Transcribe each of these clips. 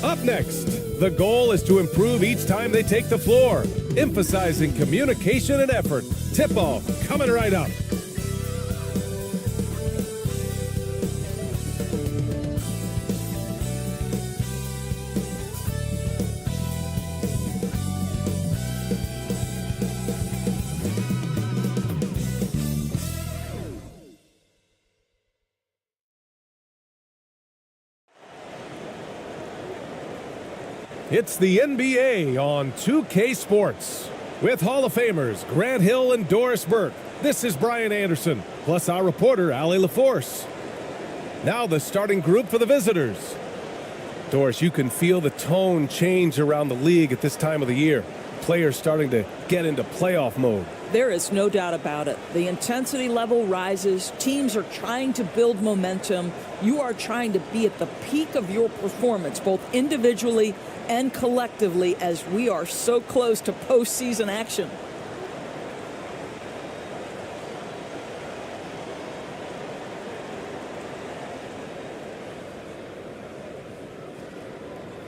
Up next, the goal is to improve each time they take the floor, emphasizing communication and effort. Tip-off coming right up. It's the NBA on 2K Sports. With Hall of Famers Grant Hill and Doris Burke, this is Brian Anderson, plus our reporter, Allie LaForce. Now the starting group for the visitors. Doris, you can feel the tone change around the league at this time of the year. Players starting to get into playoff mode. There is no doubt about it. The intensity level rises. Teams are trying to build momentum. You are trying to be at the peak of your performance, both individually and collectively, as we are so close to postseason action.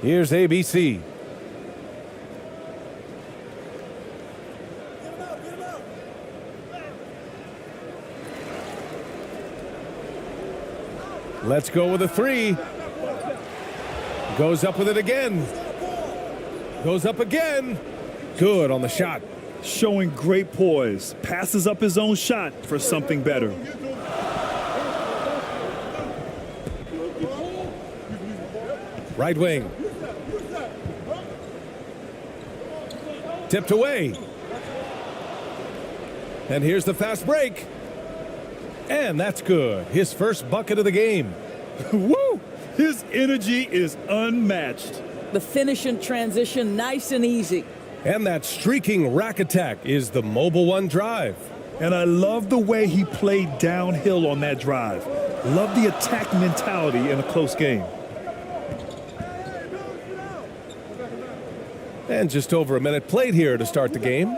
Here's ABC. Let's go with a three. Goes up with it again. Goes up again. Good on the shot. Showing great poise. Passes up his own shot for something better. Right wing. Tipped away. And here's the fast break. And that's good. His first bucket of the game. Woo! His energy is unmatched. The finish in transition, nice and easy. And that streaking rack attack is the Mobile One drive. And I love the way he played downhill on that drive. Love the attack mentality in a close game. And just over a minute played here to start the game.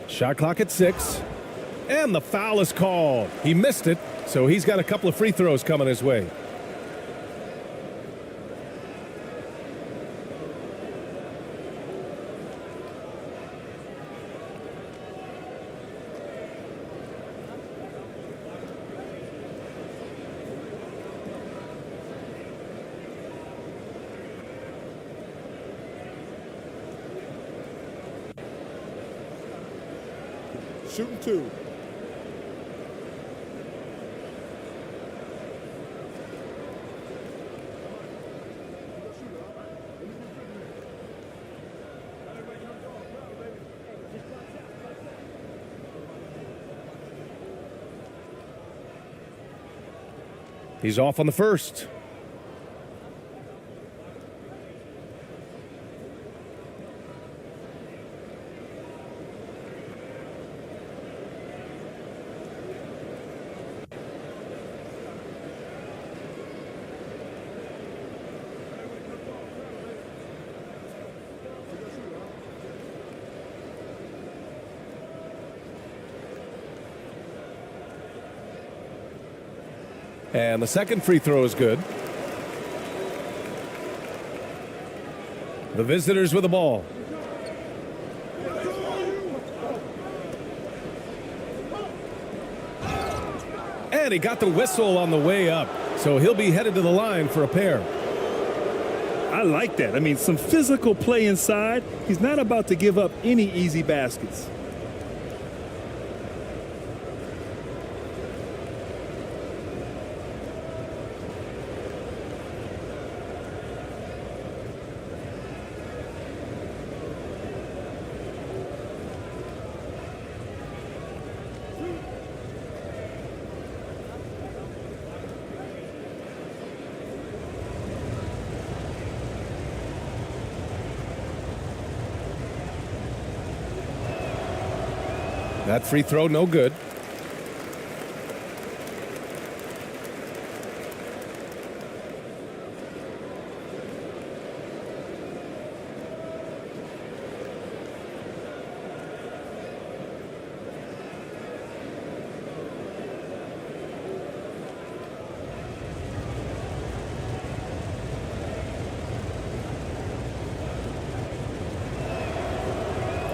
Shot clock at 6. And the foul is called. He missed it, so he's got a couple of free throws coming his way. Shooting two. He's off on the first. And the second free throw is good. The visitors with the ball. And he got the whistle on the way up, so he'll be headed to the line for a pair. I like that. I mean, some physical play inside. He's not about to give up any easy baskets. That free throw, no good.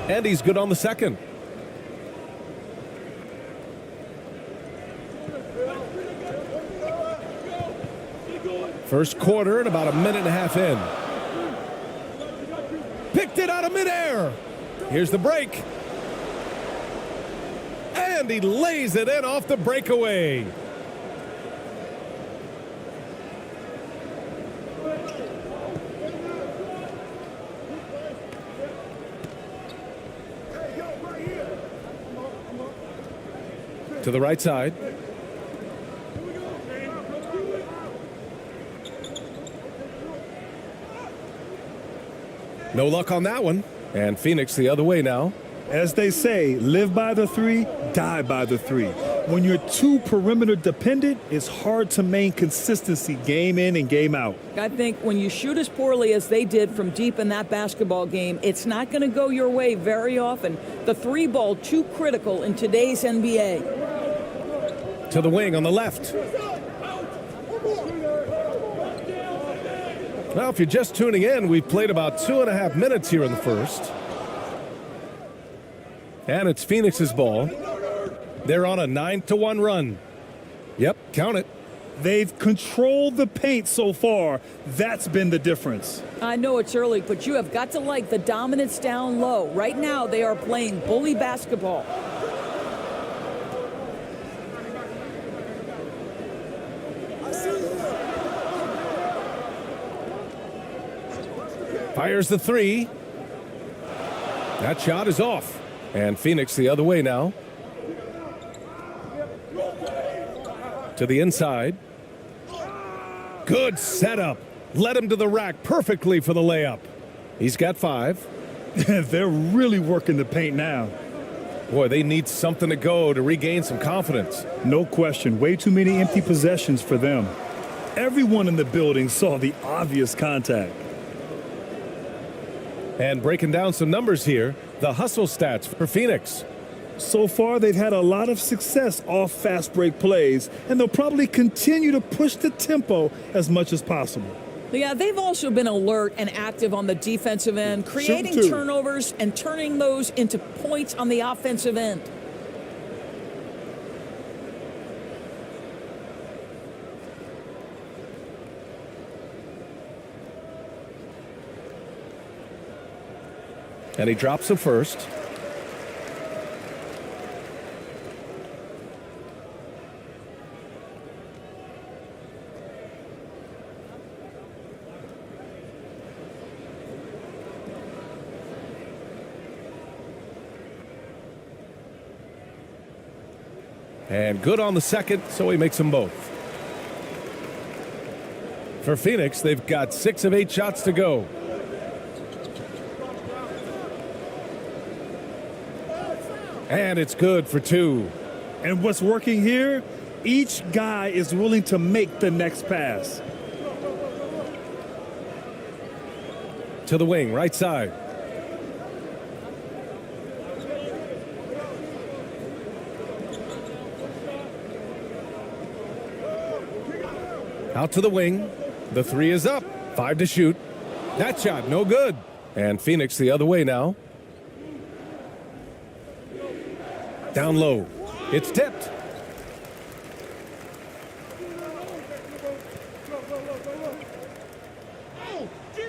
And he's good on the second. First quarter and about a minute and a half in. Picked it out of midair. Here's the break. And he lays it in off the breakaway. To the right side. No luck on that one. And Phoenix the other way now. As they say, live by the three, die by the three. When you're too perimeter dependent, it's hard to maintain consistency game in and game out. I think when you shoot as poorly as they did from deep in that basketball game, it's not going to go your way very often. The three ball too critical in today's NBA. To the wing on the left. Well, if you're just tuning in, we've played about 2.5 minutes here in the first. And it's Phoenix's ball. They're on a 9-1 run. Yep, count it. They've controlled the paint so far. That's been the difference. I know it's early, but you have got to like the dominance down low. Right now, they are playing bully basketball. Fires the three. That shot is off. And Phoenix the other way now. To the inside. Good setup. Led him to the rack perfectly for the layup. He's got 5. They're really working the paint now. Boy, they need something to go to regain some confidence. No question. Way too many empty possessions for them. Everyone in the building saw the obvious contact. And breaking down some numbers here, the hustle stats for Phoenix. So far, they've had a lot of success off fast break plays, and they'll probably continue to push the tempo as much as possible. Yeah, they've also been alert and active on the defensive end, creating turnovers and turning those into points on the offensive end. And he drops the first. And good on the second, so he makes them both. For Phoenix, they've got 6 of 8 shots to go. And it's good for 2. And what's working here, each guy is willing to make the next pass. To the wing, right side. Out to the wing. The 3 is up. 5 to shoot. That shot, no good. And Phoenix the other way now. Down low. It's tipped.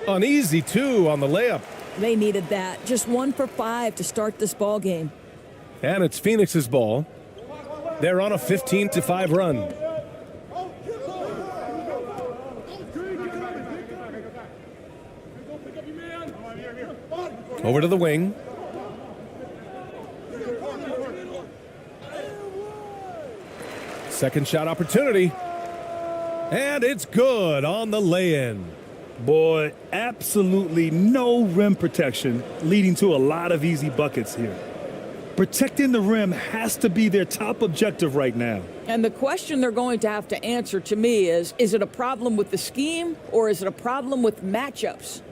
Uneasy, too, on the layup. They needed that. Just 1 for 5 to start this ball game. And it's Phoenix's ball. They're on a 15-5 run. Over to the wing. Second shot opportunity. And it's good on the lay-in. Boy, absolutely no rim protection, leading to a lot of easy buckets here. Protecting the rim has to be their top objective right now. And the question they're going to have to answer to me is it a problem with the scheme or is it a problem with matchups?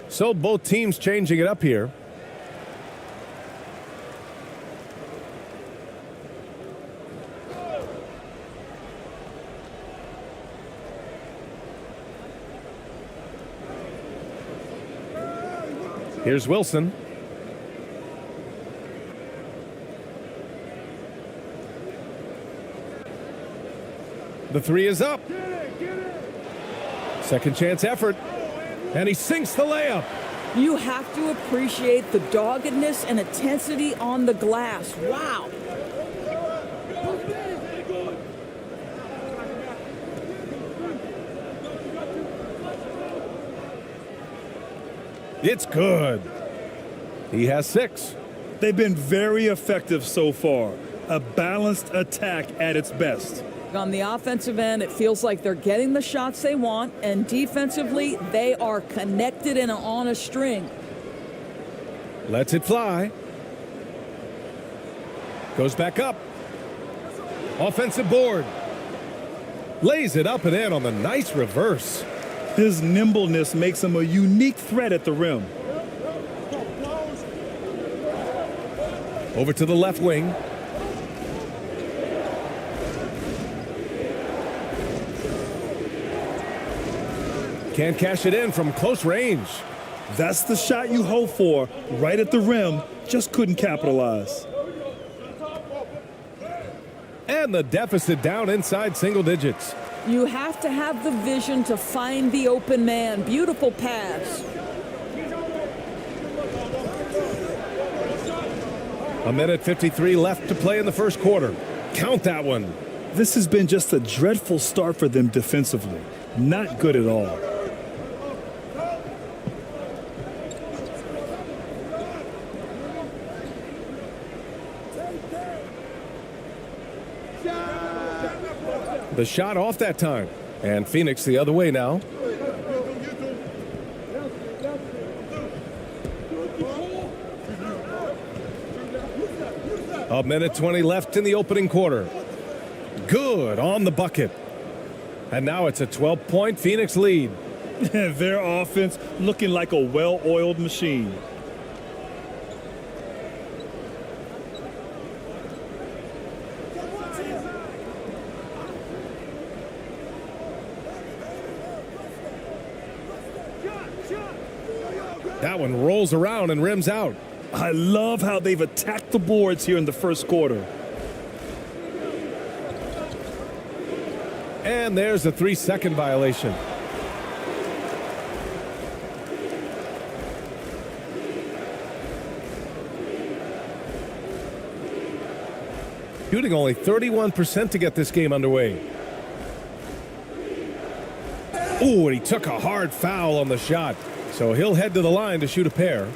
So both teams changing it up here. Here's Wilson. The three is up. Second chance effort. And he sinks the layup. You have to appreciate the doggedness and intensity on the glass. Wow. It's good. He has 6. They've been very effective so far. A balanced attack at its best. On the offensive end, it feels like they're getting the shots they want, and defensively, they are connected and on a string. Lets it fly. Goes back up. Offensive board. Lays it up and in on the nice reverse. His nimbleness makes him a unique threat at the rim. Over to the left wing. Can't cash it in from close range. That's the shot you hope for, right at the rim, just couldn't capitalize. And the deficit down inside single digits. You have to have the vision to find the open man. Beautiful pass. A minute 53 left to play in the first quarter. Count that one. This has been just a dreadful start for them defensively. Not good at all. The shot off that time. And Phoenix the other way now. A minute 20 left in the opening quarter. Good on the bucket. And now it's a 12-point Phoenix lead. Their offense looking like a well-oiled machine. That one rolls around and rims out. I love how they've attacked the boards here in the first quarter. And there's a 3-second violation. Shooting only 31% to get this game underway. Ooh, and he took a hard foul on the shot. So he'll head to the line to shoot a pair.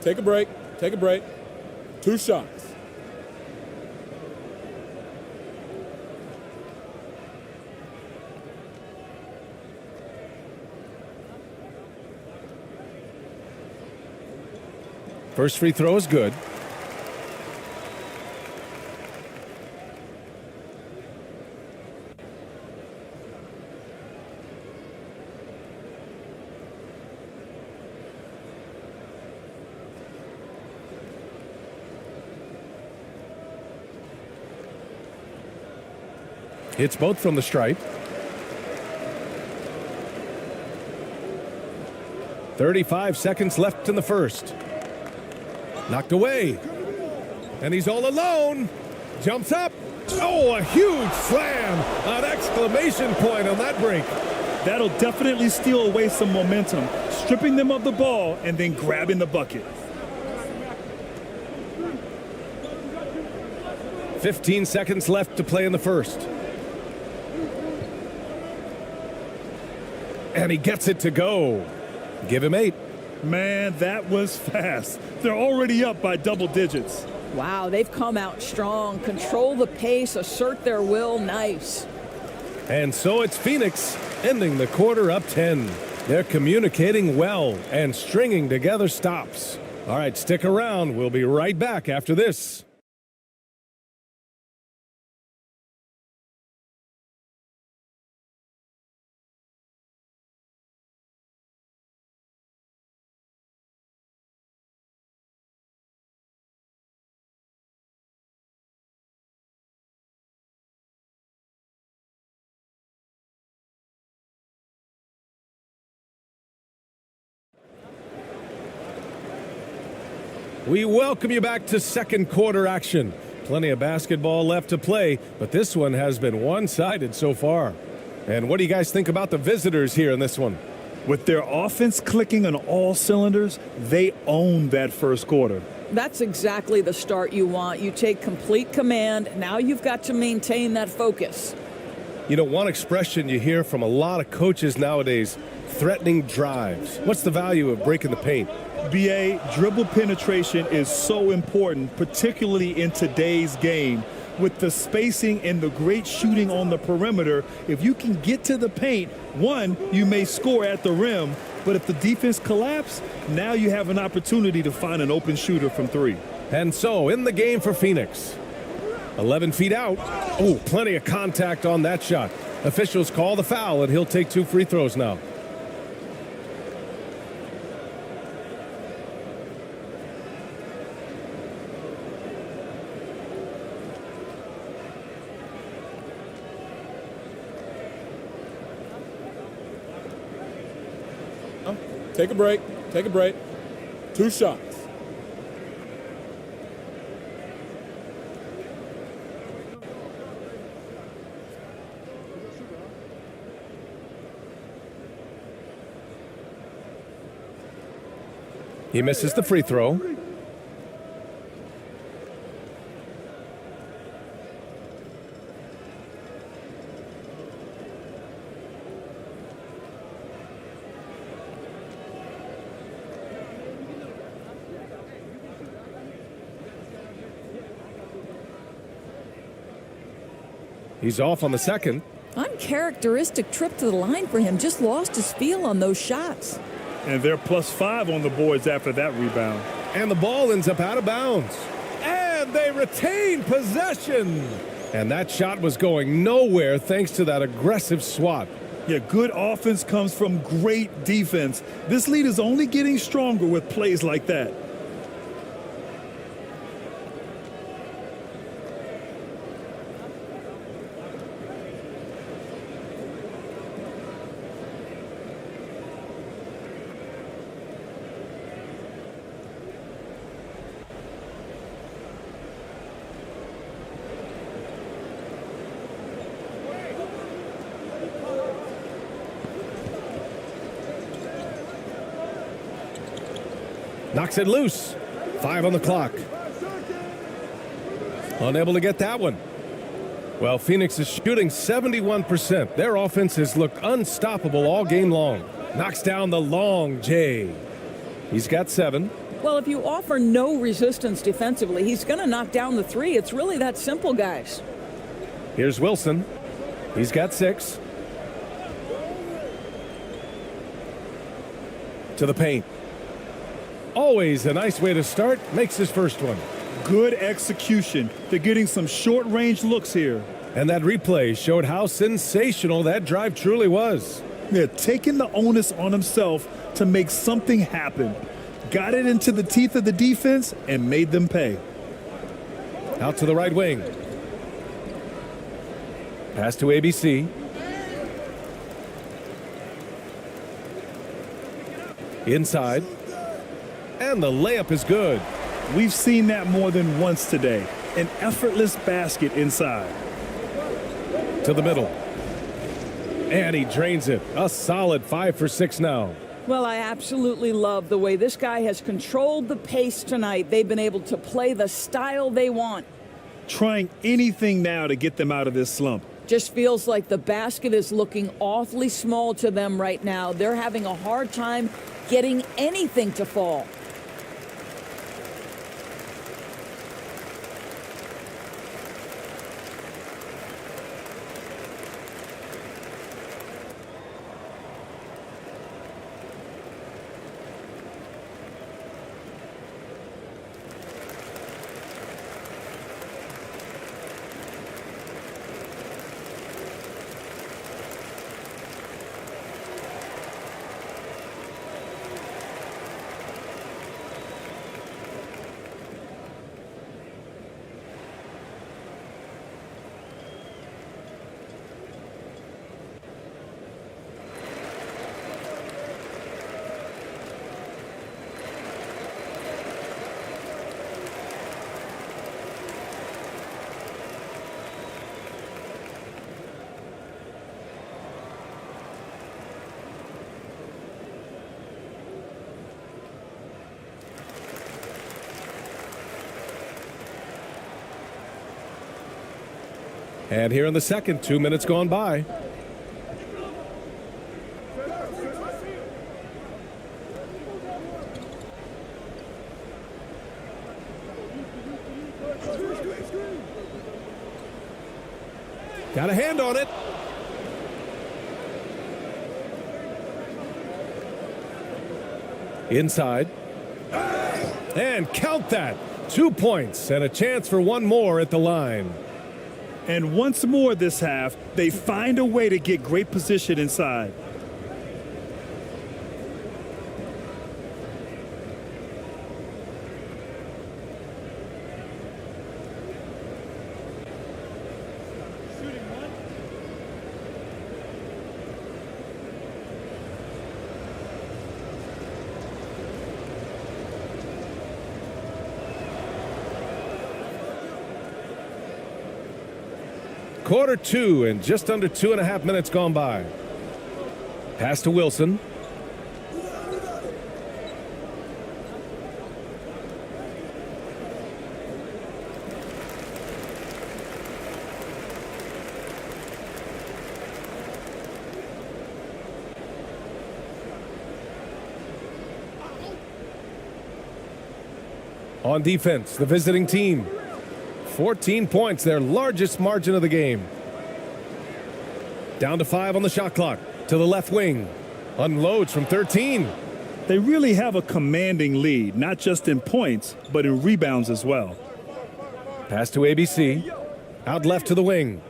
Take a break. Take a break. 2 shots. First free throw is good. Hits both from the stripe. 35 seconds left in the first. Knocked away. And he's all alone. Jumps up. Oh, a huge slam. An exclamation point on that break. That'll definitely steal away some momentum, stripping them of the ball and then grabbing the bucket. 15 seconds left to play in the first. And he gets it to go. Give him 8. Man, that was fast. They're already up by double digits. Wow, they've come out strong. Control the pace, assert their will. Nice. And so it's Phoenix ending the quarter up 10. They're communicating well and stringing together stops. All right, stick around. We'll be right back after this. We welcome you back to second quarter action. Plenty of basketball left to play, but this one has been one-sided so far. And what do you guys think about the visitors here in this one? With their offense clicking on all cylinders, they own that first quarter. That's exactly the start you want. You take complete command. Now you've got to maintain that focus. You know, one expression you hear from a lot of coaches nowadays, threatening drives. What's the value of breaking the paint? BA, dribble penetration is so important, particularly in today's game. With the spacing and the great shooting on the perimeter, if you can get to the paint, one, you may score at the rim, but if the defense collapses, now you have an opportunity to find an open shooter from three. And so, in the game for Phoenix. 11 feet out. Oh, plenty of contact on that shot. Officials call the foul, and he'll take 2 free throws now. Take a break. Take a break. 2 shots. He misses the free throw. He's off on the second. Uncharacteristic trip to the line for him. Just lost his feel on those shots. And they're +5 on the boards after that rebound. And the ball ends up out of bounds. And they retain possession. And that shot was going nowhere thanks to that aggressive swat. Yeah, good offense comes from great defense. This lead is only getting stronger with plays like that. Knocks it loose. 5 on the clock. Unable to get that one. Well, Phoenix is shooting 71%. Their offense has looked unstoppable all game long. Knocks down the long J. He's got 7. Well, if you offer no resistance defensively, he's going to knock down the 3. It's really that simple, guys. Here's Wilson. He's got 6. To the paint. Always a nice way to start. Makes his first one. Good execution. They're getting some short-range looks here. And that replay showed how sensational that drive truly was. They're taking the onus on himself to make something happen. Got it into the teeth of the defense and made them pay. Out to the right wing. Pass to ABC. Inside. And the layup is good. We've seen that more than once today. An effortless basket inside. To the middle. And he drains it. A solid 5 for 6 now. Well, I absolutely love the way this guy has controlled the pace tonight. They've been able to play the style they want. Trying anything now to get them out of this slump. Just feels like the basket is looking awfully small to them right now. They're having a hard time getting anything to fall. And here in the second, 2 minutes gone by. Got a hand on it. Inside. And count that. 2 points and a chance for one more at the line. And once more this half, they find a way to get great position inside. Quarter two and just under 2.5 minutes gone by. Pass to Wilson. On defense, the visiting team. 14 points, their largest margin of the game. Down to 5 on the shot clock. To the left wing. Unloads from 13. They really have a commanding lead, not just in points, but in rebounds as well. Pass to ABC. Out left to the wing.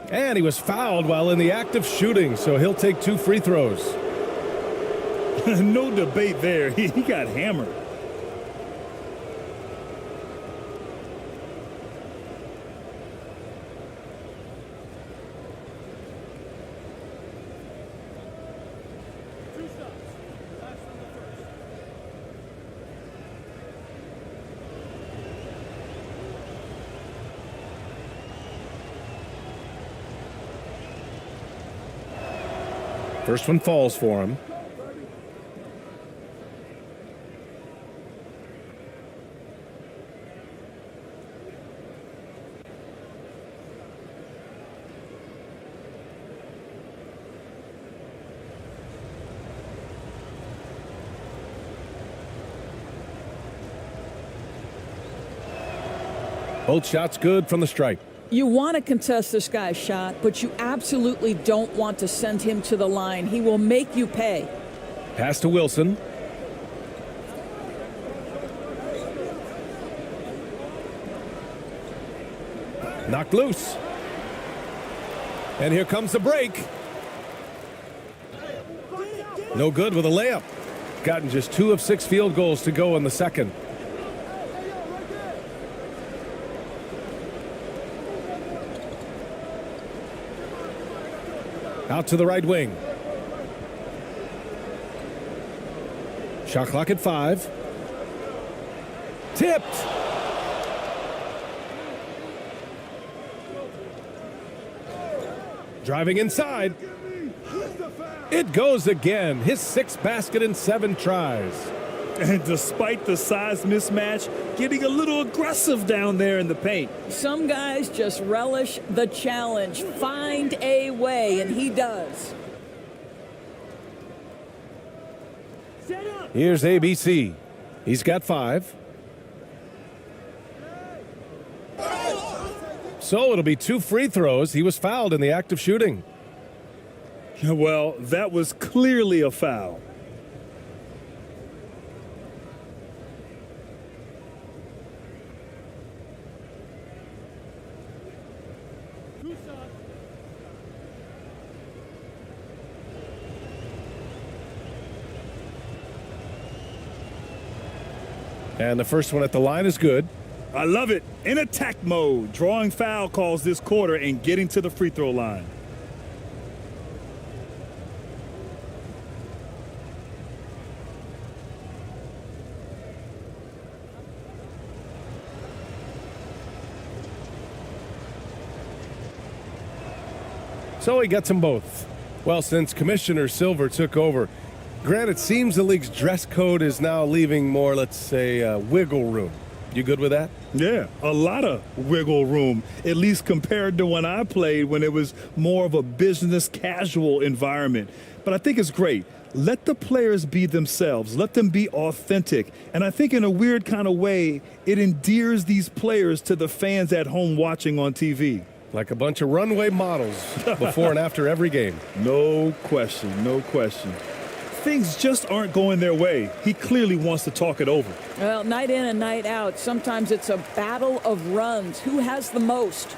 And he was fouled while in the act of shooting, so he'll take 2 free throws. No debate there. He got hammered. First one falls for him. Both shots good from the stripe. You want to contest this guy's shot, but you absolutely don't want to send him to the line. He will make you pay. Pass to Wilson. Knocked loose. And here comes the break. No good with a layup. Gotten just 2 of 6 field goals to go in the second. Out to the right wing. Shot clock at 5. Tipped. Driving inside. It goes again. His 6th basket in 7 tries. And despite the size mismatch, getting a little aggressive down there in the paint. Some guys just relish the challenge. Find a way, and he does. Here's ABC. He's got 5. So it'll be 2 free throws. He was fouled in the act of shooting. Well, that was clearly a foul. And the first one at the line is good. I love it. In attack mode, drawing foul calls this quarter and getting to the free throw line. So he gets them both. Well, since Commissioner Silver took over, Grant, it seems the league's dress code is now leaving more, let's say, wiggle room. You good with that? Yeah, a lot of wiggle room, at least compared to when I played when it was more of a business casual environment. But I think it's great. Let the players be themselves. Let them be authentic. And I think in a weird kind of way, it endears these players to the fans at home watching on TV. Like a bunch of runway models before and after every game. No question, no question. Things just aren't going their way. He clearly wants to talk it over. Well, night in and night out, sometimes it's a battle of runs. Who has the most?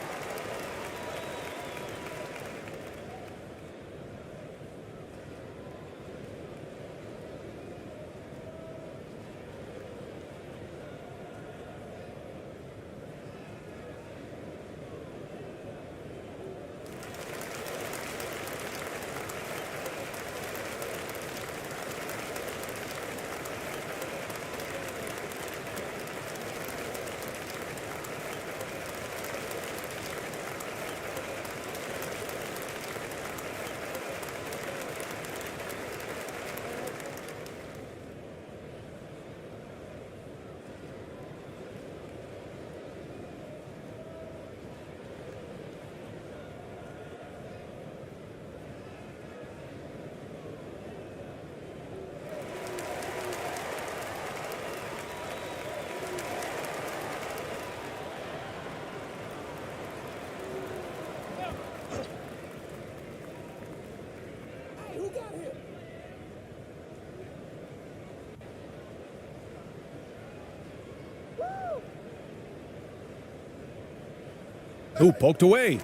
Ooh, poked away.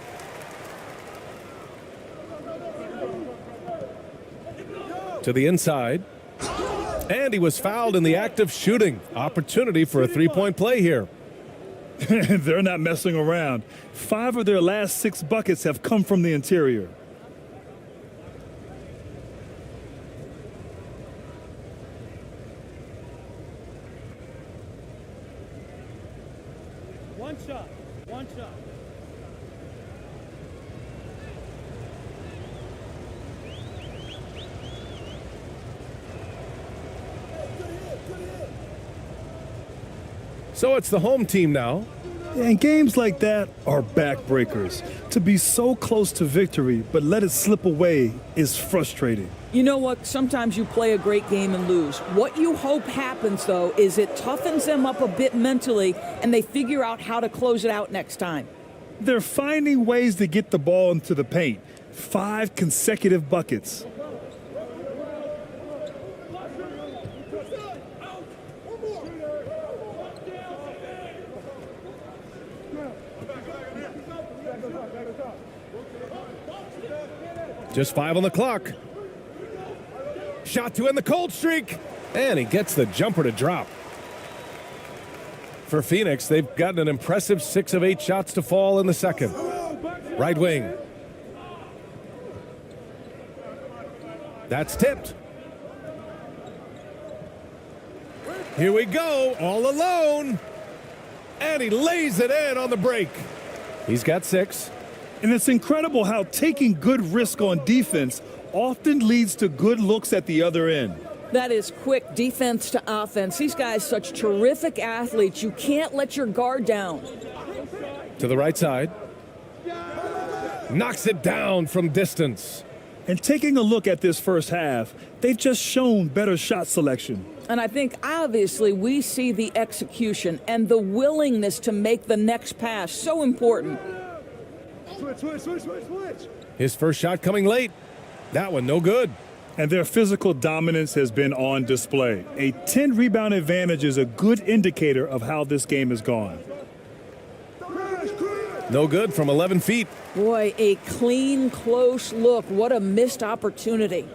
To the inside. And he was fouled in the act of shooting. Opportunity for a three-point play here. They're not messing around. 5 of their last 6 buckets have come from the interior. One shot. So it's the home team now. And games like that are backbreakers. To be so close to victory, but let it slip away is frustrating. You know what? Sometimes you play a great game and lose. What you hope happens, though, is it toughens them up a bit mentally and they figure out how to close it out next time. They're finding ways to get the ball into the paint. 5 consecutive buckets. Just 5 on the clock. Shot to end the cold streak. And he gets the jumper to drop. For Phoenix, they've gotten an impressive 6 of 8 shots to fall in the second. Right wing. That's tipped. Here we go, all alone. And he lays it in on the break. He's got 6. And it's incredible how taking good risk on defense often leads to good looks at the other end. That is quick defense to offense. These guys, such terrific athletes. You can't let your guard down. To the right side. Knocks it down from distance. And taking a look at this first half, they've just shown better shot selection. And I think, obviously, we see the execution and the willingness to make the next pass so important. Switch. His first shot coming late. That one no good. And their physical dominance has been on display. A 10-rebound advantage is a good indicator of how this game has gone. No good from 11 feet. Boy, a clean, close look. What a missed opportunity.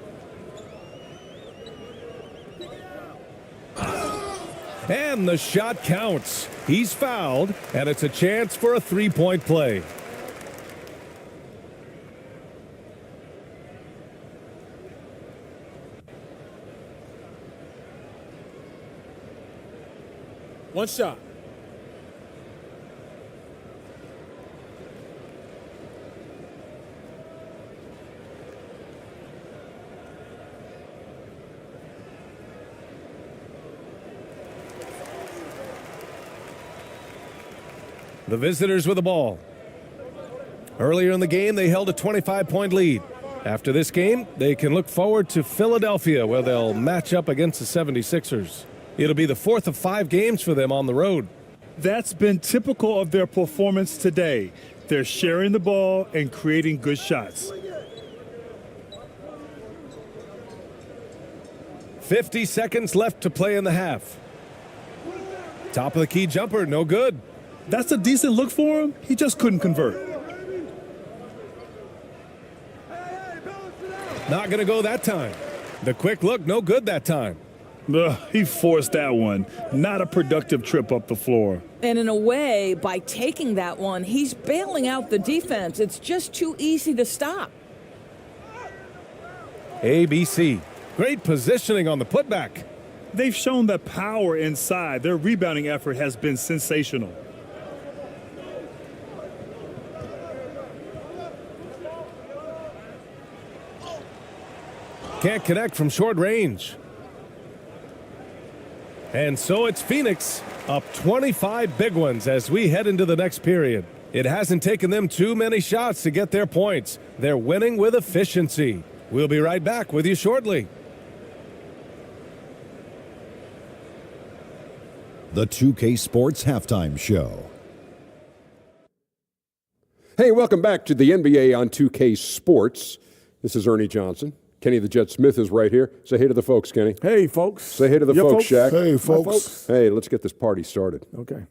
And the shot counts. He's fouled, and it's a chance for a three-point play. One shot. The visitors with the ball. Earlier in the game, they held a 25-point lead. After this game, they can look forward to Philadelphia, where they'll match up against the 76ers. It'll be the 4th of 5 games for them on the road. That's been typical of their performance today. They're sharing the ball and creating good shots. 50 seconds left to play in the half. Top of the key jumper, no good. That's a decent look for him. He just couldn't convert. Not going to go that time. The quick look, no good that time. Ugh, he forced that one. Not a productive trip up the floor. And in a way, by taking that one, he's bailing out the defense. It's just too easy to stop. ABC. Great positioning on the putback. They've shown that power inside. Their rebounding effort has been sensational. Can't connect from short range. And so it's Phoenix up 25 big ones as we head into the next period. It hasn't taken them too many shots to get their points. They're winning with efficiency. We'll be right back with you shortly. The 2K Sports Halftime Show. Hey, welcome back to the NBA on 2K Sports. This is Ernie Johnson. Kenny the Jet Smith is right here. Say hey to the folks, Kenny. Hey, folks. Say hey to the folks, Shaq. Hey, folks. Hey, let's get this party started. Okay.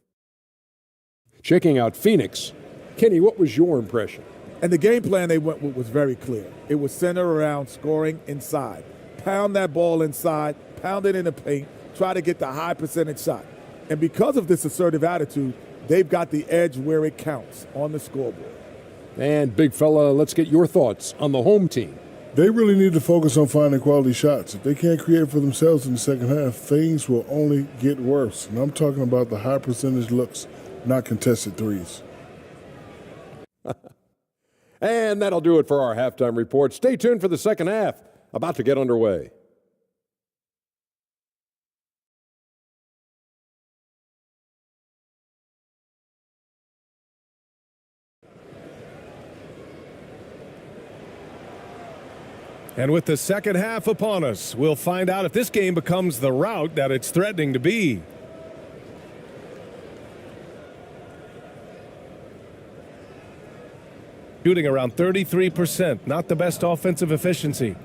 Checking out Phoenix. Kenny, what was your impression? And the game plan they went with was very clear. It was centered around scoring inside. Pound that ball inside, pound it in the paint, try to get the high percentage shot. And because of this assertive attitude, they've got the edge where it counts on the scoreboard. And big fella, let's get your thoughts on the home team. They really need to focus on finding quality shots. If they can't create for themselves in the second half, things will only get worse. And I'm talking about the high percentage looks, not contested threes. And that'll do it for our halftime report. Stay tuned for the second half, about to get underway. And with the second half upon us, we'll find out if this game becomes the rout that it's threatening to be. Shooting around 33%, not the best offensive efficiency.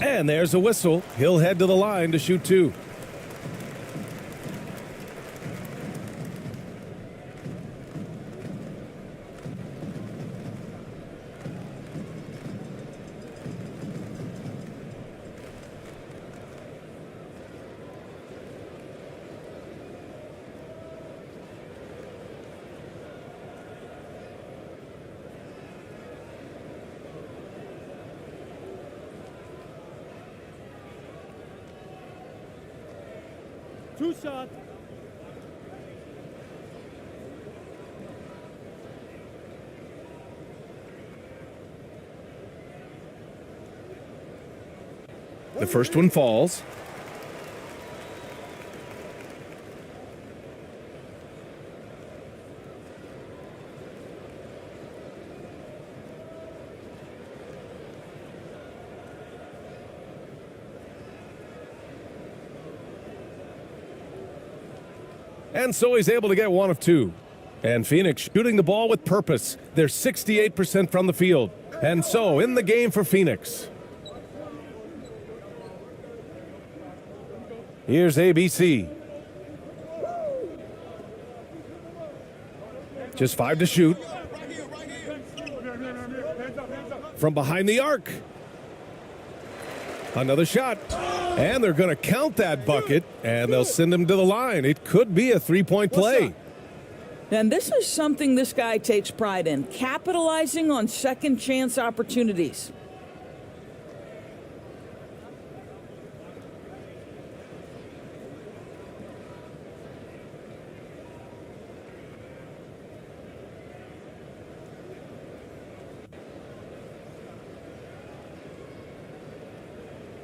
And there's a whistle. He'll head to the line to shoot two. Two shots. The first one falls. And so he's able to get one of two. And Phoenix shooting the ball with purpose. They're 68% from the field. And so in the game for Phoenix. Here's ABC. Just 5 to shoot. From behind the arc. Another shot. And they're going to count that bucket, and they'll send him to the line. It could be a three-point play. And this is something this guy takes pride in, capitalizing on second chance opportunities.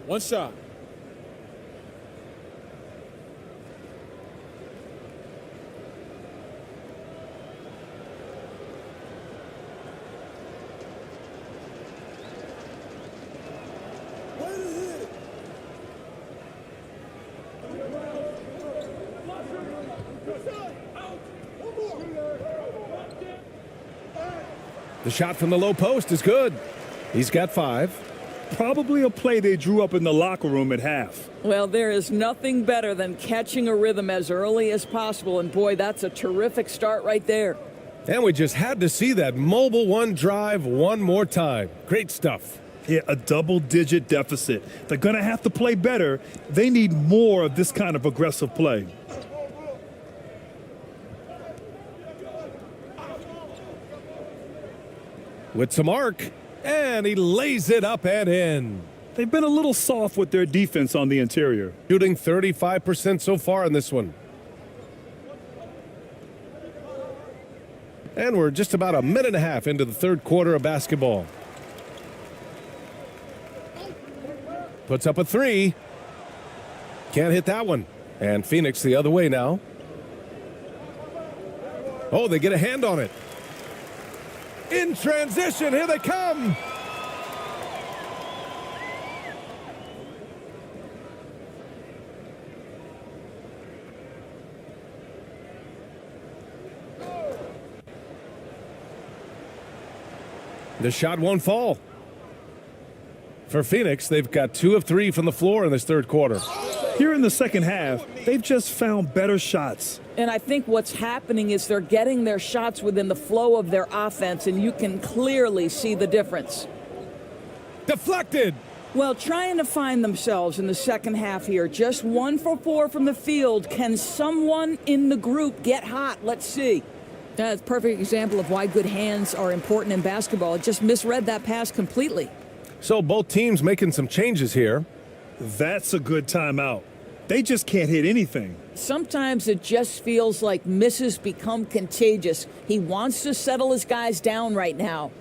One shot. The shot from the low post is good. He's got 5. Probably a play they drew up in the locker room at half. Well, there is nothing better than catching a rhythm as early as possible, and boy, that's a terrific start right there. And we just had to see that mobile one drive one more time. Great stuff. Yeah, a double-digit deficit. They're going to have to play better. They need more of this kind of aggressive play. With some arc, and he lays it up and in. They've been a little soft with their defense on the interior. Shooting 35% so far in this one. And we're just about a minute and a half into the third quarter of basketball. Puts up a 3. Can't hit that one. And Phoenix the other way now. Oh, they get a hand on it. In transition, here they come. The shot won't fall. For Phoenix, they've got 2 of 3 from the floor in this third quarter. Here in the second half, they've just found better shots. And I think what's happening is they're getting their shots within the flow of their offense, and you can clearly see the difference. Deflected. Well, trying to find themselves in the second half here. Just 1 for 4 from the field. Can someone in the group get hot? Let's see. That's a perfect example of why good hands are important in basketball. It just misread that pass completely. So both teams making some changes here. That's a good timeout. They just can't hit anything. Sometimes it just feels like misses become contagious. He wants to settle his guys down right now.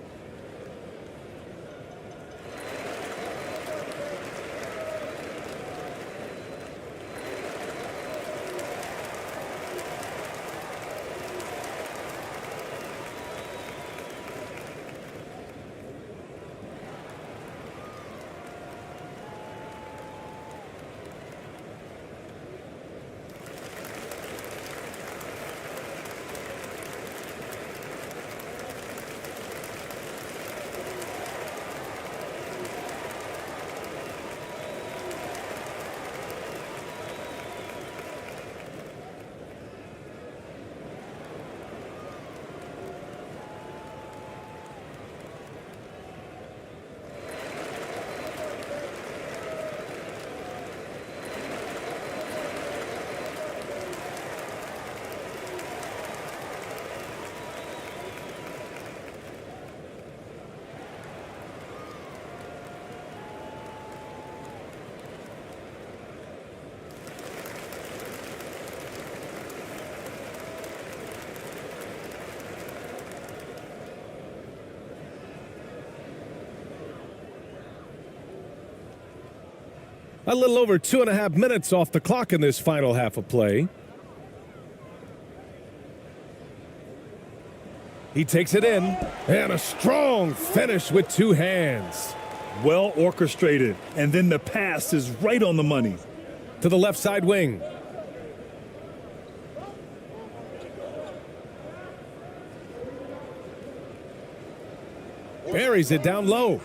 A little over 2.5 minutes off the clock in this final half of play. He takes it in, and a strong finish with 2 hands. Well orchestrated, and then the pass is right on the money. To the left side wing. Buries it down low.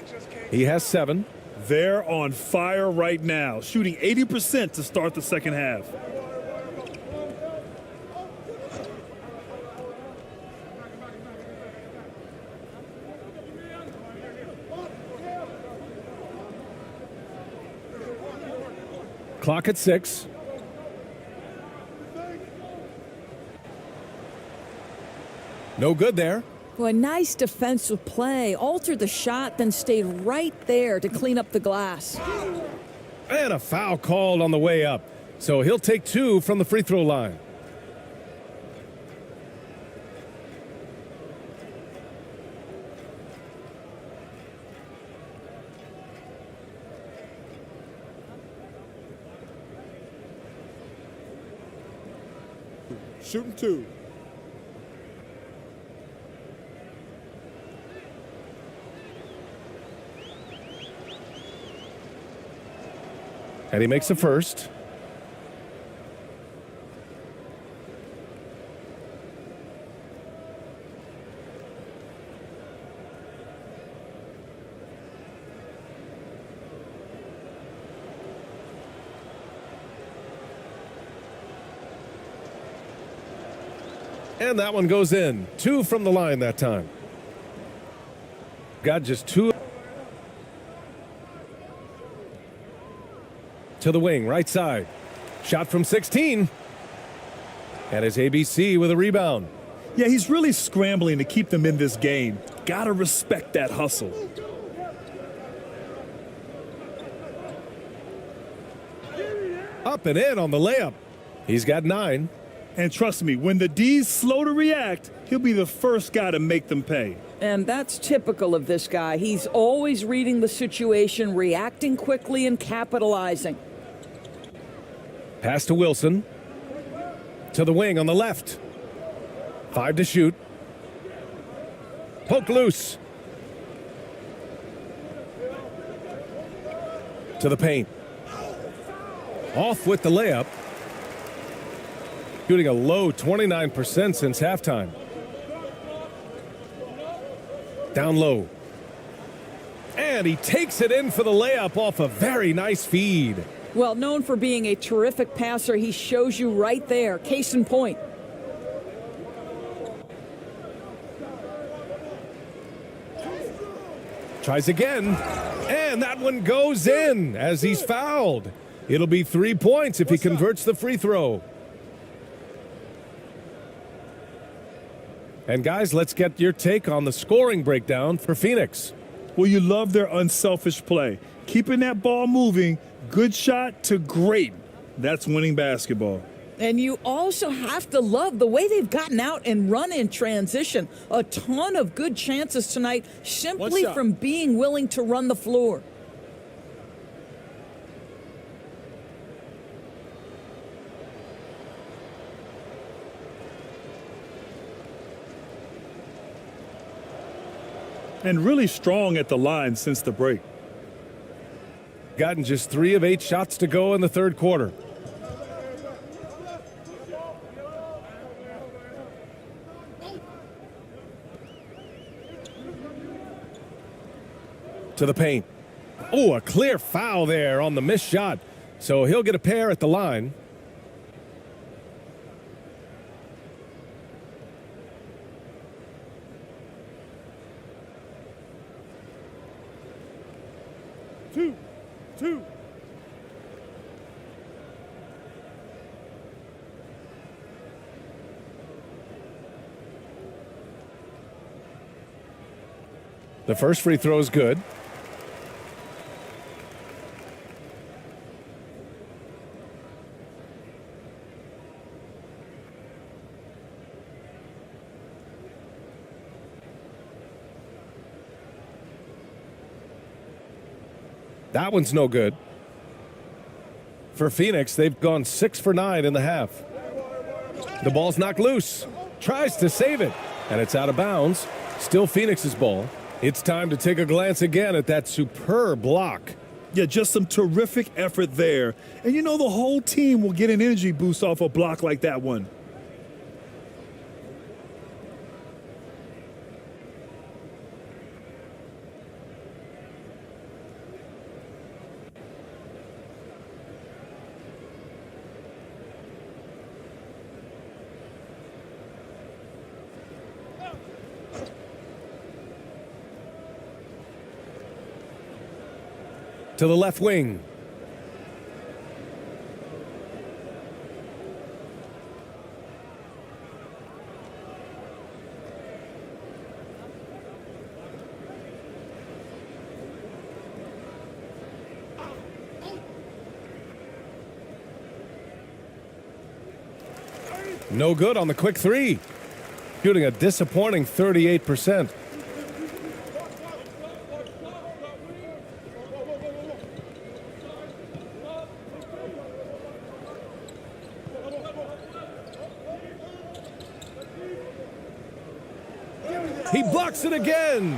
He has 7. They're on fire right now, shooting 80% to start the second half. Clock at 6. No good there. Boy, nice defensive play. Altered the shot, then stayed right there to clean up the glass. And a foul called on the way up. So he'll take 2 from the free throw line. Shooting 2. And he makes the first. And that one goes in. 2 from the line that time. Got just 2. To the wing, right side. Shot from 16. And it's ABC with a rebound. Yeah, he's really scrambling to keep them in this game. Gotta respect that hustle. Up and in on the layup. He's got 9. And trust me, when the D's slow to react, he'll be the first guy to make them pay. And that's typical of this guy. He's always reading the situation, reacting quickly and capitalizing. Pass to Wilson. To the wing on the left. 5 to shoot. Poke loose. To the paint. Off with the layup. Shooting a low 29% since halftime. Down low. And he takes it in for the layup off a very nice feed. Well, known for being a terrific passer, he shows you right there. Case in point. Tries again. And that one goes in as he's fouled. It'll be 3 points if he converts the free throw. And guys, let's get your take on the scoring breakdown for Phoenix. Well, you love their unselfish play. Keeping that ball moving, good shot to great. That's winning basketball. And you also have to love the way they've gotten out and run in transition. A ton of good chances tonight simply from being willing to run the floor. And really strong at the line since the break. Gotten just 3 of 8 shots to go in the third quarter. To the paint. Oh, a clear foul there on the missed shot. So he'll get a pair at the line. Two. The first free throw is good. That one's no good. For Phoenix, they've gone 6 for 9 in the half. The ball's knocked loose. Tries to save it. And it's out of bounds. Still Phoenix's ball. It's time to take a glance again at that superb block. Yeah, just some terrific effort there. And you know the whole team will get an energy boost off a block like that one. To the left wing. No good on the quick 3. Shooting a disappointing 38%. He blocks it again.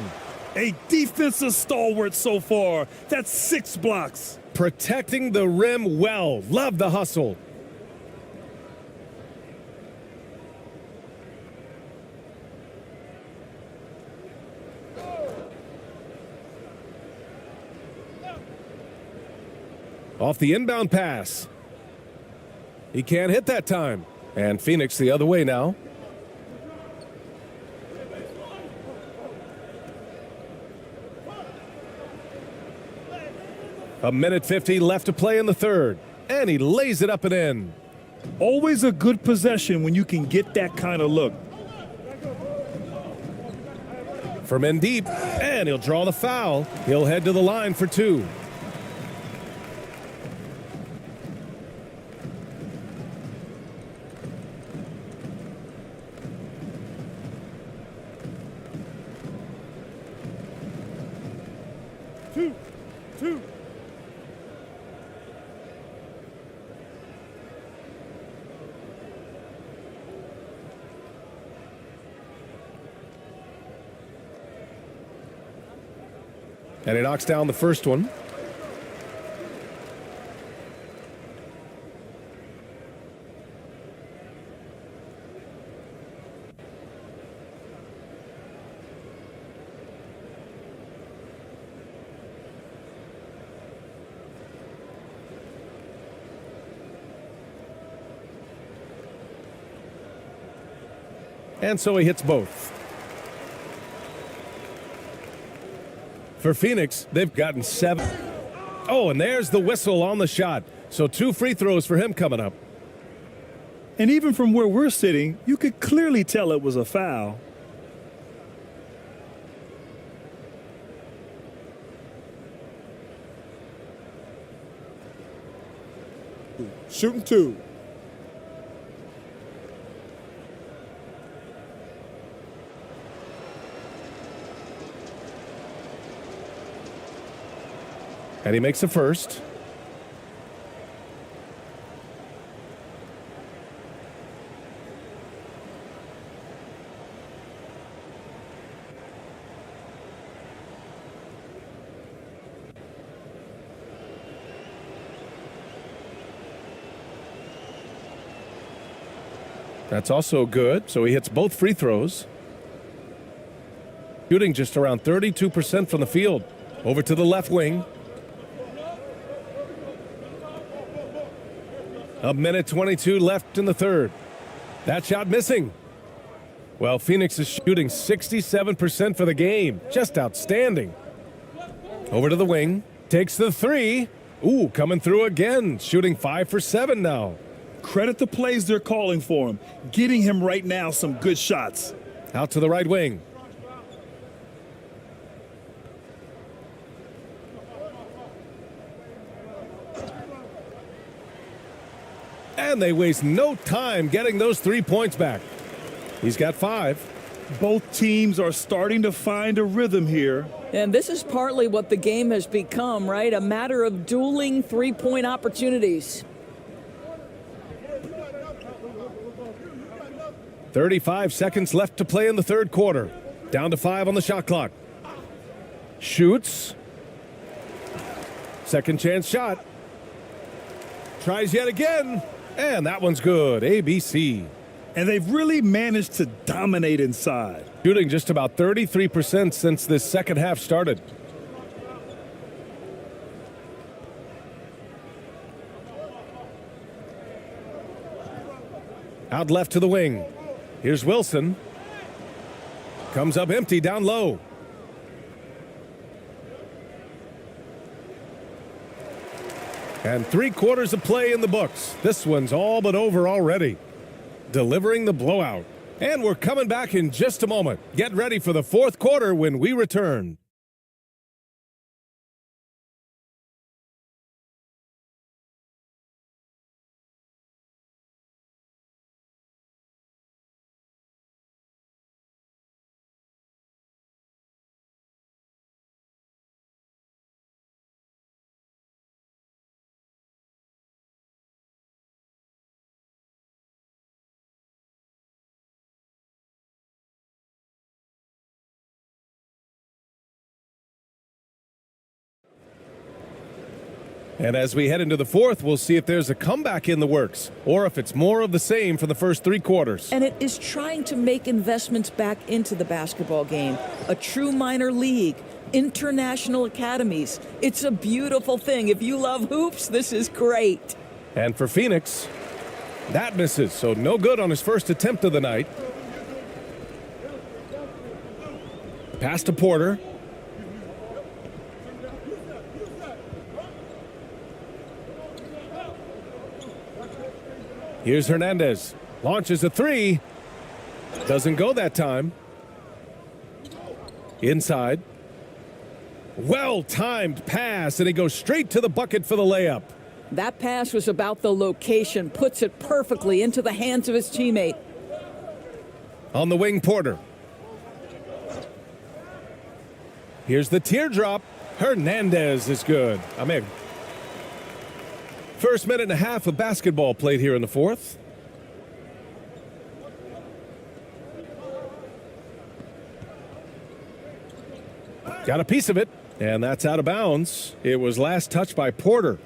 A defensive stalwart so far. That's 6 blocks. Protecting the rim well. Love the hustle. Off the inbound pass. He can't hit that time. And Phoenix the other way now. A minute 50 left to play in the third, and he lays it up and in. Always a good possession when you can get that kind of look. From in deep, and he'll draw the foul. He'll head to the line for two. Two. And he knocks down the first one. And so he hits both. For Phoenix, they've gotten 7. Oh, and there's the whistle on the shot. So 2 free throws for him coming up. And even from where we're sitting, you could clearly tell it was a foul. Shooting 2. And he makes a first. That's also good. So he hits both free throws. Shooting just around 32% from the field. Over to the left wing. A minute 22 left in the third. That shot missing. Well, Phoenix is shooting 67% for the game. Just outstanding. Over to the wing. Takes the three. Ooh, coming through again. Shooting 5 for 7 now. Credit the plays they're calling for him. Getting him right now some good shots. Out to the right wing. And they waste no time getting those 3 points back. He's got 5. Both teams are starting to find a rhythm here. And this is partly what the game has become, right? A matter of dueling three-point opportunities. 35 seconds left to play in the third quarter. Down to 5 on the shot clock. Shoots. Second chance shot. Tries yet again. And that one's good. ABC. And they've really managed to dominate inside. Shooting just about 33% since this second half started. Out left to the wing. Here's Wilson. Comes up empty down low. And 3 quarters of play in the books. This one's all but over already. Delivering the blowout. And we're coming back in just a moment. Get ready for the fourth quarter when we return. And as we head into the fourth, we'll see if there's a comeback in the works or if it's more of the same for the first 3 quarters. And it is trying to make investments back into the basketball game. A true minor league, international academies. It's a beautiful thing. If you love hoops, this is great. And for Phoenix, that misses, so no good on his first attempt of the night. Pass to Porter. Here's Hernandez. Launches a three. Doesn't go that time. Inside. Well-timed pass, and he goes straight to the bucket for the layup. That pass was about the location, puts it perfectly into the hands of his teammate. On the wing, Porter. Here's the teardrop. Hernandez is good. First minute and a half of basketball played here in the fourth. Got a piece of it, and that's out of bounds. It was last touched by Porter.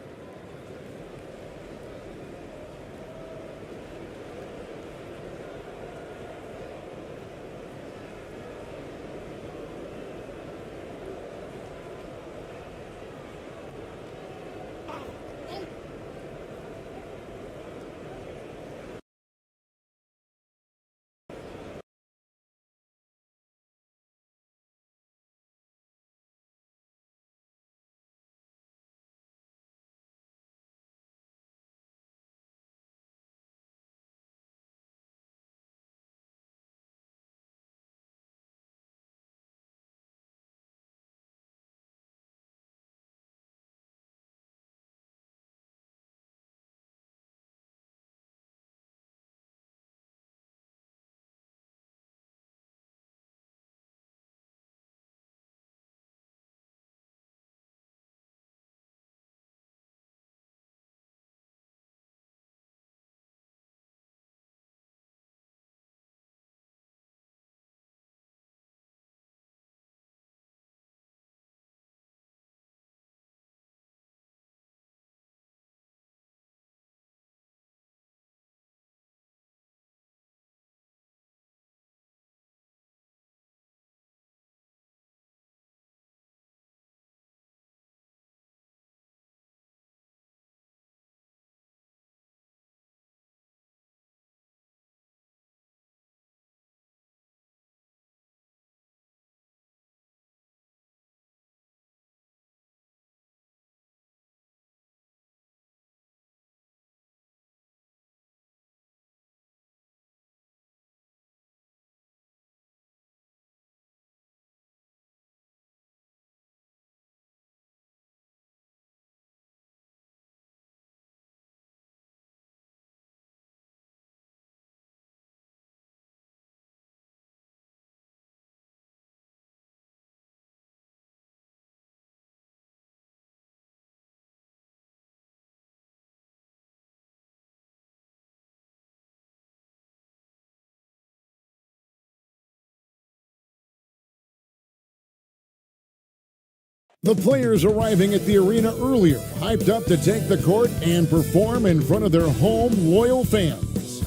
The players arriving at the arena earlier, hyped up to take the court and perform in front of their home loyal fans.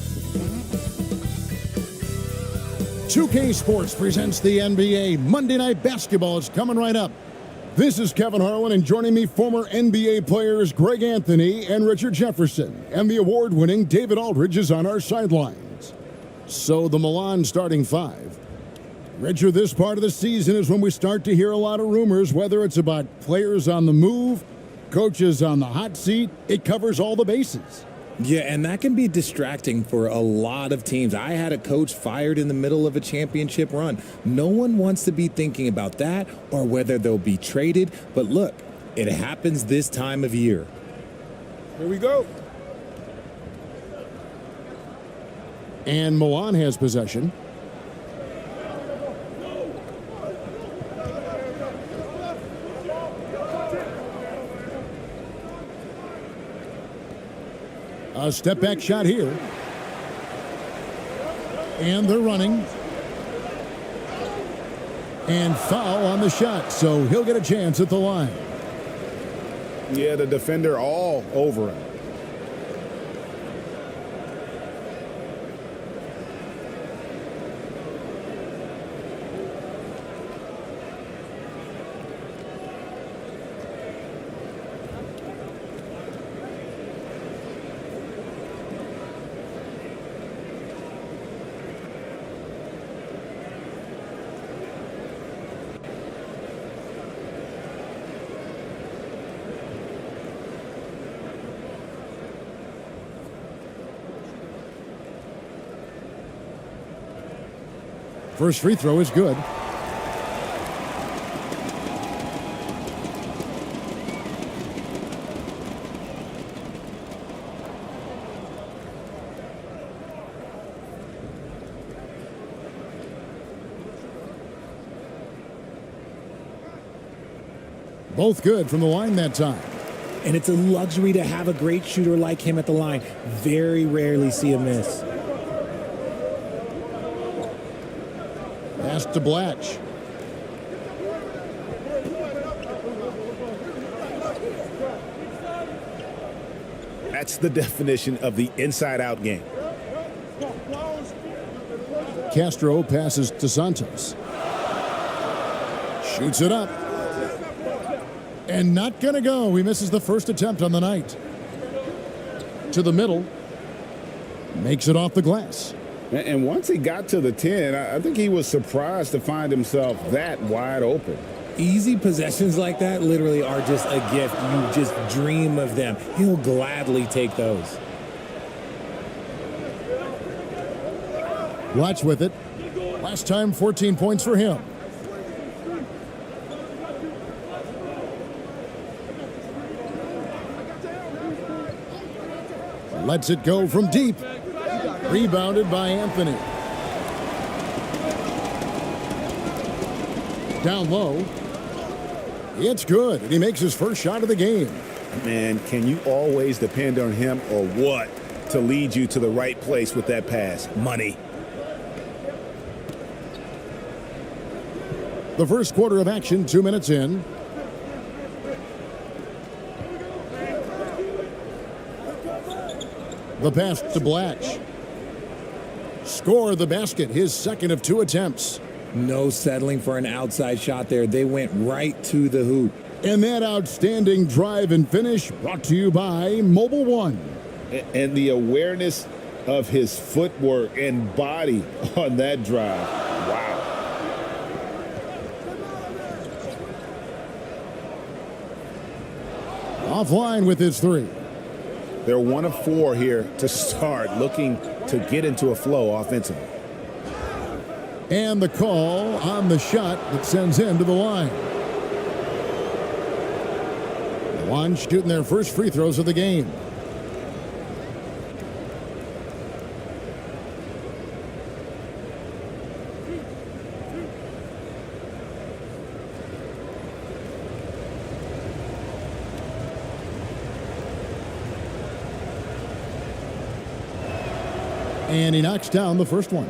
2K Sports presents the NBA. Monday Night Basketball is coming right up. This is Kevin Harlan, and joining me, former NBA players Greg Anthony and Richard Jefferson. And the award-winning David Aldridge is on our sidelines. So the Milan starting five. Richard, this part of the season is when we start to hear a lot of rumors, whether it's about players on the move, coaches on the hot seat. It covers all the bases. Yeah, and that can be distracting for a lot of teams. I had a coach fired in the middle of a championship run. No one wants to be thinking about that or whether they'll be traded. But look, it happens this time of year. Here we go. And Milan has possession. A step-back shot here. And they're running. And foul on the shot, so he'll get a chance at the line. Yeah, the defender all over him. First free throw is good. Both good from the line that time. And it's a luxury to have a great shooter like him at the line. Very rarely see a miss. Pass to Blatch. That's the definition of the inside-out game. Castro passes to Santos. Shoots it up. And not going to go. He misses the first attempt on the night. To the middle. Makes it off the glass. And once he got to the 10, I think he was surprised to find himself that wide open. Easy possessions like that literally are just a gift. You just dream of them. He'll gladly take those. Watch with it. Last time, 14 points for him. Lets it go from deep. Rebounded by Anthony. Down low. It's good, and he makes his first shot of the game. Man, can you always depend on him or what to lead you to the right place with that pass? Money. The first quarter of action, 2 minutes in. The pass to Blatch. Score the basket, his second of 2 attempts. No settling for an outside shot there. They went right to the hoop. And that outstanding drive and finish brought to you by Mobile One. And the awareness of his footwork and body on that drive. Wow. Offline with his 3. They're 1 of 4 here to start, looking to get into a flow offensively. And the call on the shot that sends him to the line. The One shooting their first free throws of the game. And he knocks down the first one.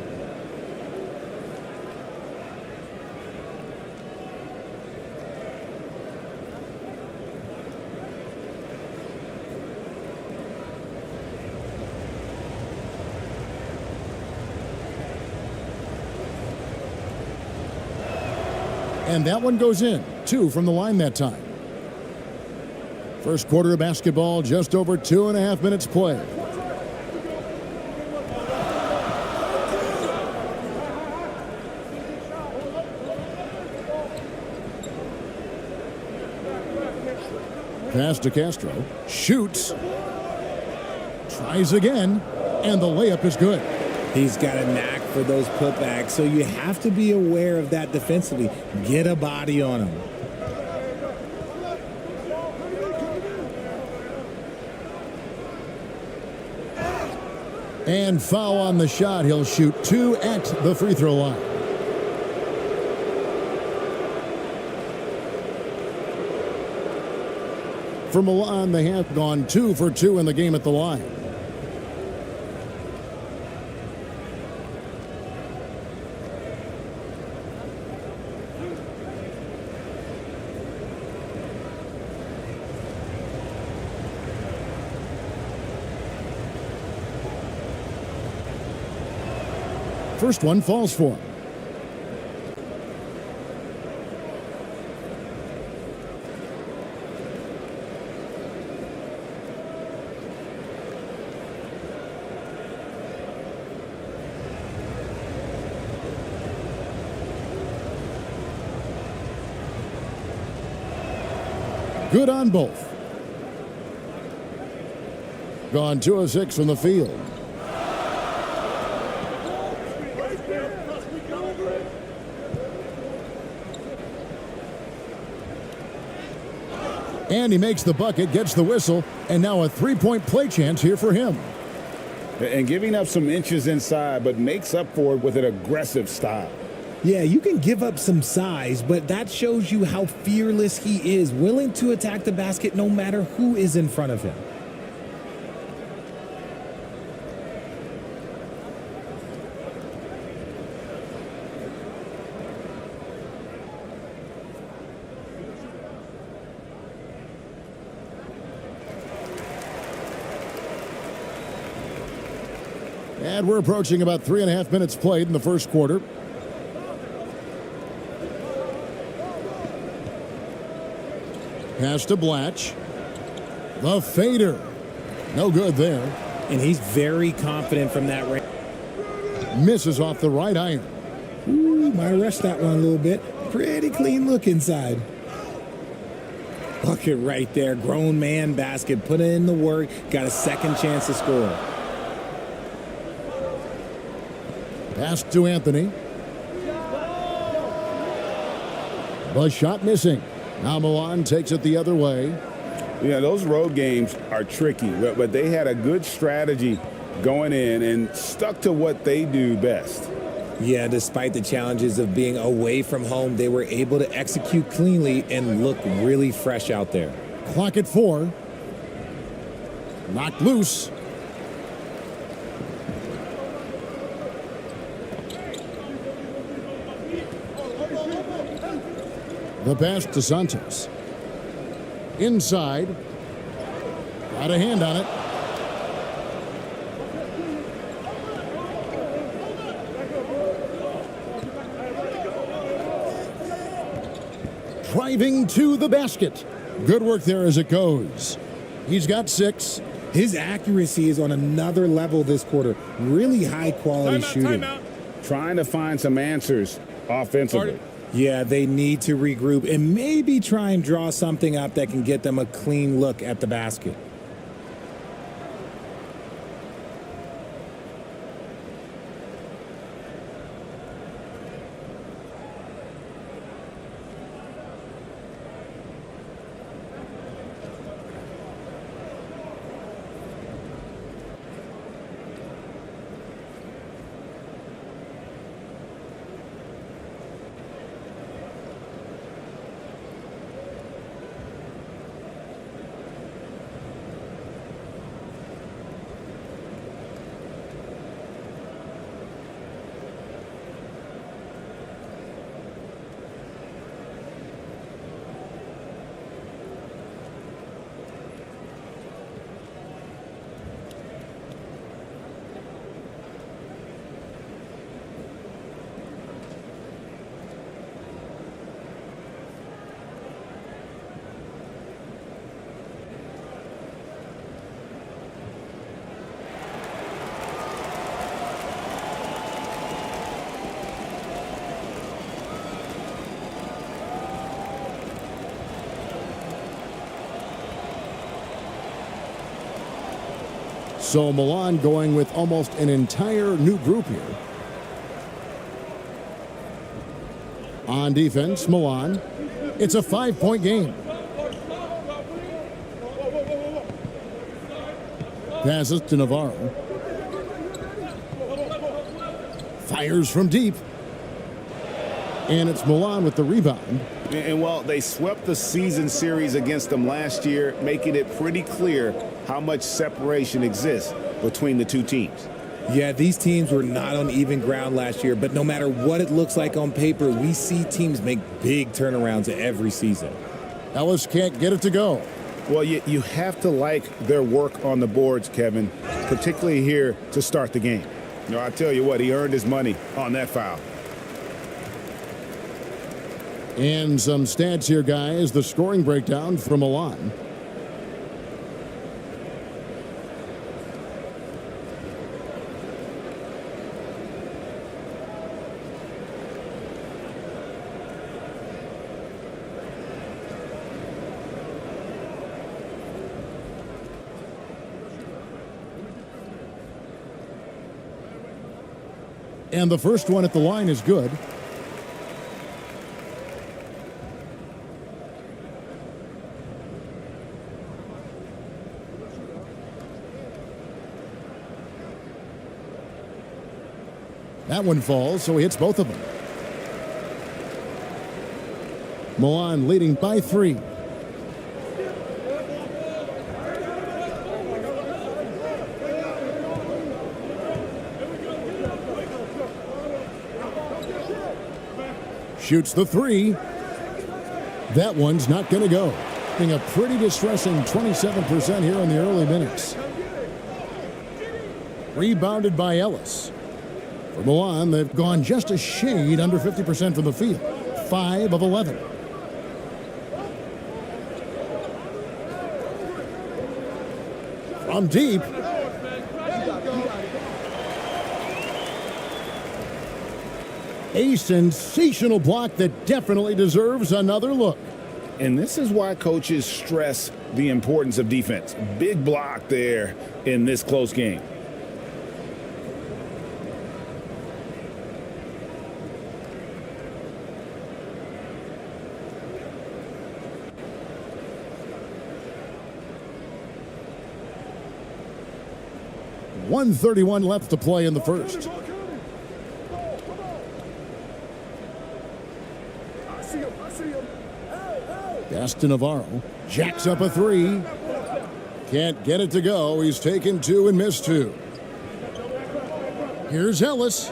And that one goes in. 2 from the line that time. First quarter of basketball, just over 2.5 minutes play. Pass to Castro. Shoots. Tries again. And the layup is good. He's got a knack for those putbacks, so you have to be aware of that defensively. Get a body on him. And foul on the shot. He'll shoot 2 at the free throw line. For Milan, they have gone 2 for 2 in the game at the line. First one falls for him. Good on both. Gone 2 of 6 from the field. And he makes the bucket, gets the whistle, and now a three-point play chance here for him. And giving up some inches inside, but makes up for it with an aggressive style. Yeah, you can give up some size, but that shows you how fearless he is, willing to attack the basket no matter who is in front of him. And we're approaching about 3.5 minutes played in the first quarter. Pass to Blatch. The fader. No good there. And he's very confident from that range. Misses off the right iron. Ooh, might rush that one a little bit. Pretty clean look inside. Bucket right there. Grown man basket. Put in the work. Got a second chance to score. Pass to Anthony. The shot missing. Now Milan takes it the other way. Yeah, those road games are tricky, but they had a good strategy going in and stuck to what they do best. Yeah, despite the challenges of being away from home, they were able to execute cleanly and look really fresh out there. Clock at 4. Knocked loose. The pass to Santos. Inside. Got a hand on it. Driving to the basket. Good work there as it goes. He's got 6. His accuracy is on another level this quarter. Really high quality shooting. Trying to find some answers offensively. Yeah, they need to regroup and maybe try and draw something up that can get them a clean look at the basket. So Milan going with almost an entire new group here. On defense, Milan. It's a 5-point game. Passes to Navarro. Fires from deep. And it's Milan with the rebound. And well, they swept the season series against them last year, making it pretty clear how much separation exists between the two teams. Yeah, these teams were not on even ground last year, but no matter what it looks like on paper, we see teams make big turnarounds every season. Ellis can't get it to go. Well, you have to like their work on the boards, Kevin, particularly here to start the game. You know, I tell you what, he earned his money on that foul. And some stats here, guys. The scoring breakdown from Milan. And the first one at the line is good. That one falls, so he hits both of them. Milan leading by 3. Shoots the 3. That one's not going to go. Being a pretty distressing 27% here in the early minutes. Rebounded by Ellis. For Milan, they've gone just a shade under 50% from the field. 5 of 11. From deep. A sensational block that definitely deserves another look. And this is why coaches stress the importance of defense. Big block there in this close game. .131 left to play in the first. Gaston Navarro jacks up a 3. Can't get it to go. He's taken 2 and missed 2. Here's Ellis.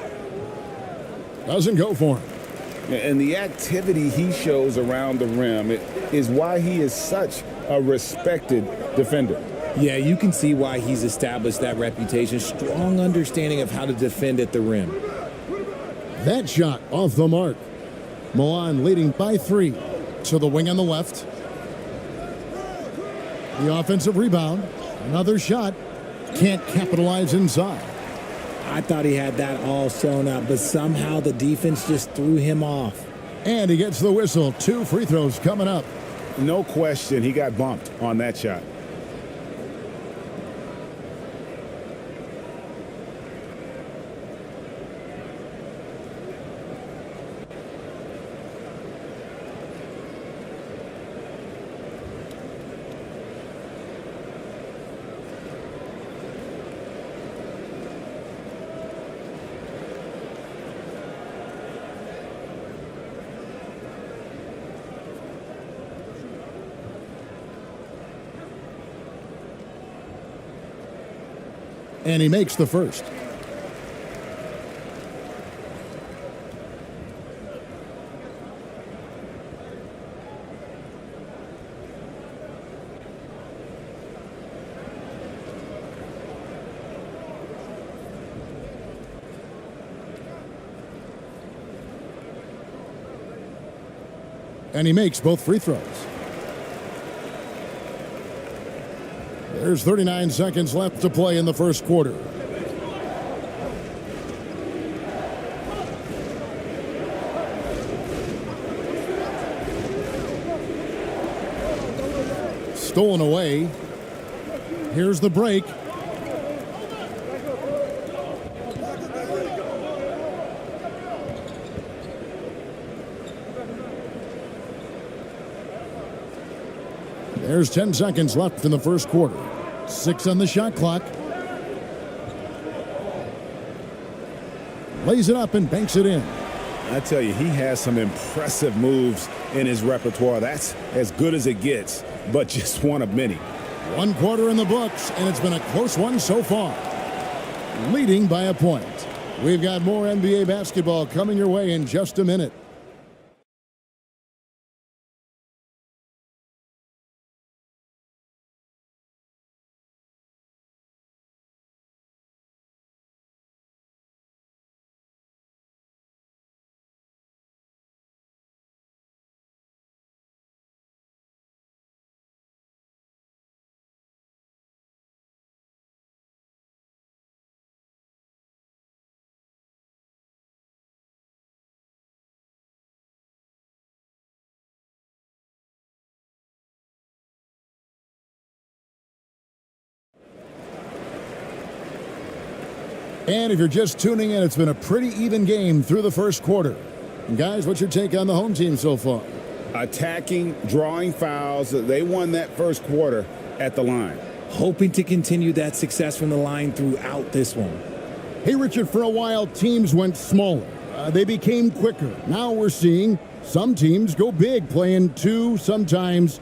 Doesn't go for him. And the activity he shows around the rim is why he is such a respected defender. Yeah, you can see why he's established that reputation. Strong understanding of how to defend at the rim. That shot off the mark. Milan leading by 3. To the wing on the left. The offensive rebound. Another shot. Can't capitalize inside. I thought he had that all sewn up, but somehow the defense just threw him off. And he gets the whistle. 2 free throws coming up. No question, he got bumped on that shot. And he makes the first. And he makes both free throws. There's 39 seconds left to play in the first quarter. Stolen away. Here's the break. There's 10 seconds left in the first quarter. 6 on the shot clock. Lays it up and banks it in. I tell you, he has some impressive moves in his repertoire. That's as good as it gets, but just one of many. 1 quarter in the books, and it's been a close one so far. Leading by a point. We've got more NBA basketball coming your way in just a minute. And if you're just tuning in, it's been a pretty even game through the first quarter. And guys, what's your take on the home team so far? Attacking, drawing fouls. They won that first quarter at the line. Hoping to continue that success from the line throughout this one. Hey, Richard, for a while, teams went smaller. They became quicker. Now we're seeing some teams go big, playing 2, sometimes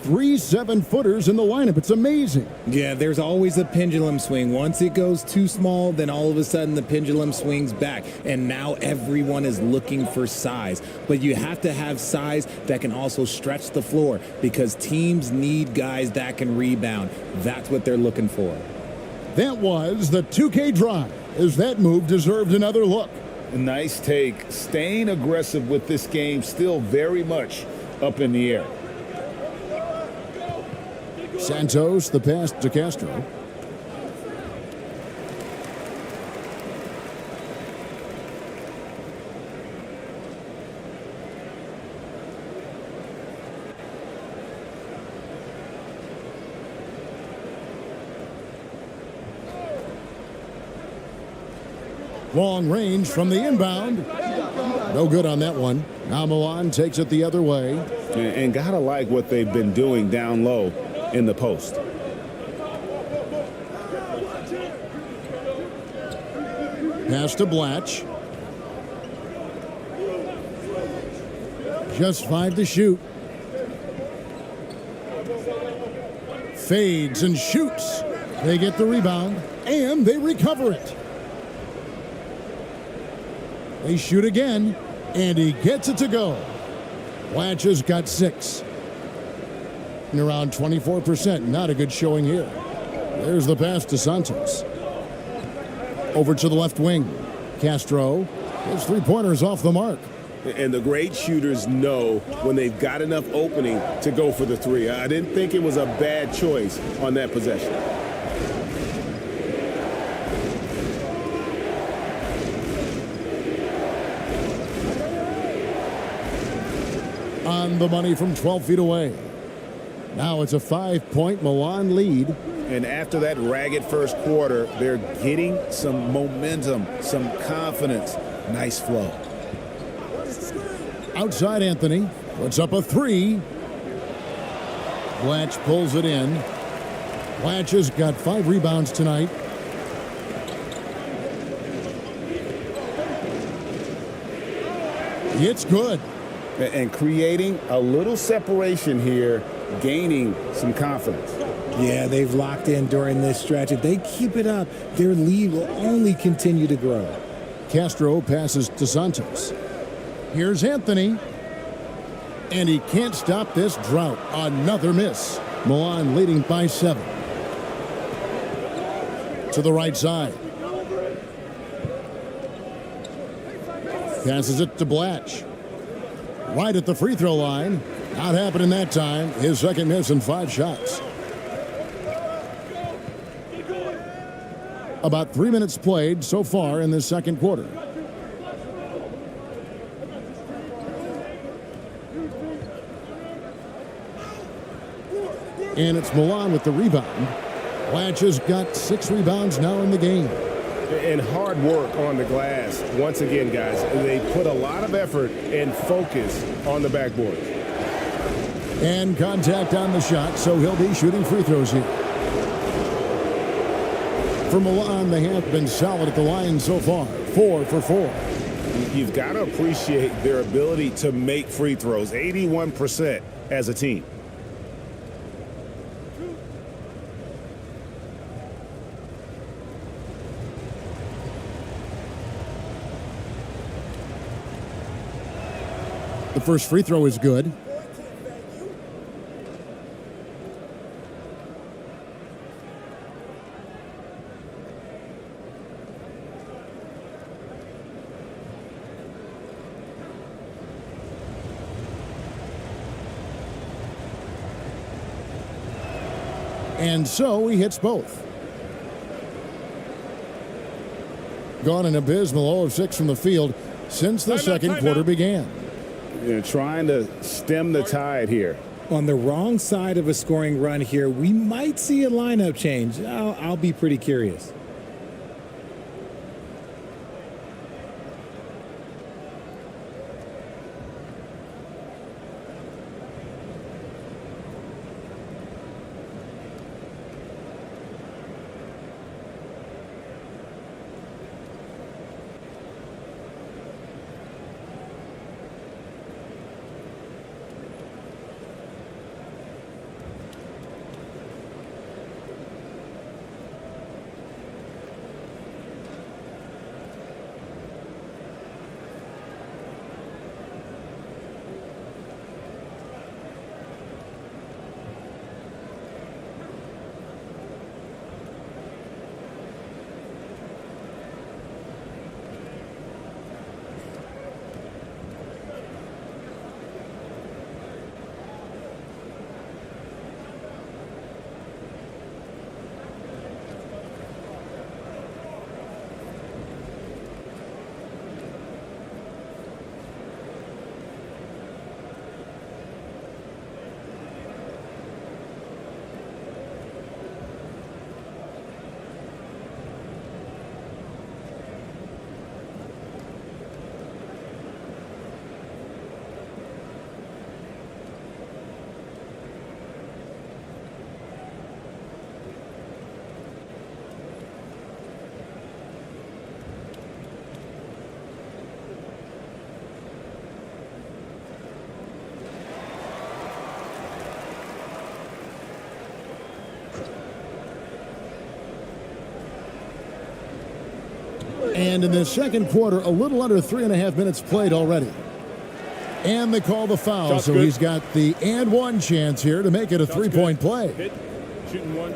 3 7-footers in the lineup. It's amazing. Yeah, there's always a pendulum swing. Once it goes too small, then all of a sudden the pendulum swings back. And now everyone is looking for size. But you have to have size that can also stretch the floor because teams need guys that can rebound. That's what they're looking for. That was the 2K drive, as that move deserved another look. Nice take. Staying aggressive with this game, still very much up in the air. Santos, the pass to Castro. Long range from the inbound. No good on that one. Now Milan takes it the other way. And gotta like what they've been doing down low in the post. Pass to Blatch. Just 5 to shoot. Fades and shoots. They get the rebound, and they recover it. They shoot again, and he gets it to go. Blatch has got 6. And around 24%. Not a good showing here. There's the pass to Santos. Over to the left wing. Castro. His 3-pointers off the mark. And the great shooters know when they've got enough opening to go for the 3. I didn't think it was a bad choice on that possession. On the money from 12 feet away. Now it's a 5-point Milan lead. And after that ragged first quarter, they're getting some momentum, some confidence. Nice flow. Outside Anthony puts up a 3. Blatch pulls it in. Blatch has got 5 rebounds tonight. It's good. And creating a little separation here, gaining some confidence. Yeah, they've locked in during this stretch. If they keep it up, their lead will only continue to grow. Castro passes to Santos. Here's Anthony. And he can't stop this drought. Another miss. Milan leading by 7. To the right side. Passes it to Blatch. Right at the free throw line. Not happening that time. His second miss in 5 shots. About 3 minutes played so far in this second quarter. And it's Milan with the rebound. Blatch has got 6 rebounds now in the game. And hard work on the glass. Once again, guys, they put a lot of effort and focus on the backboard. And contact on the shot, so he'll be shooting free throws here. For Milan, they have been solid at the line so far. 4 for 4. You've got to appreciate their ability to make free throws. 81% as a team. The first free throw is good. And so he hits both. Gone an abysmal 0 of 6 from the field since the second quarter began. They're trying to stem the tide here. On the wrong side of a scoring run here, we might see a lineup change. I'll be pretty curious. And in the second quarter, a little under 3.5 minutes played already. And they call the foul, Shot's so good. he's got the and one chance here to make it a Shot's three-point good. play. Hit. Shooting one.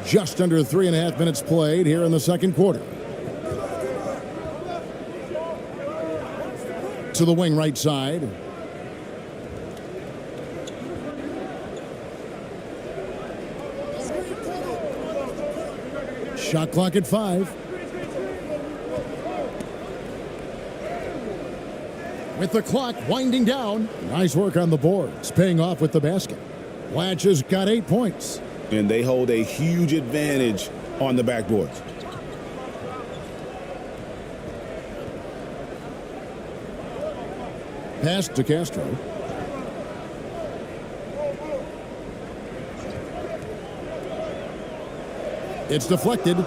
Just under 3.5 minutes played here in the second quarter. To the wing right side. Shot clock at 5. With the clock winding down. Nice work on the boards, paying off with the basket. Blatch has got 8 points. And they hold a huge advantage on the backboards. Pass to Castro. It's deflected.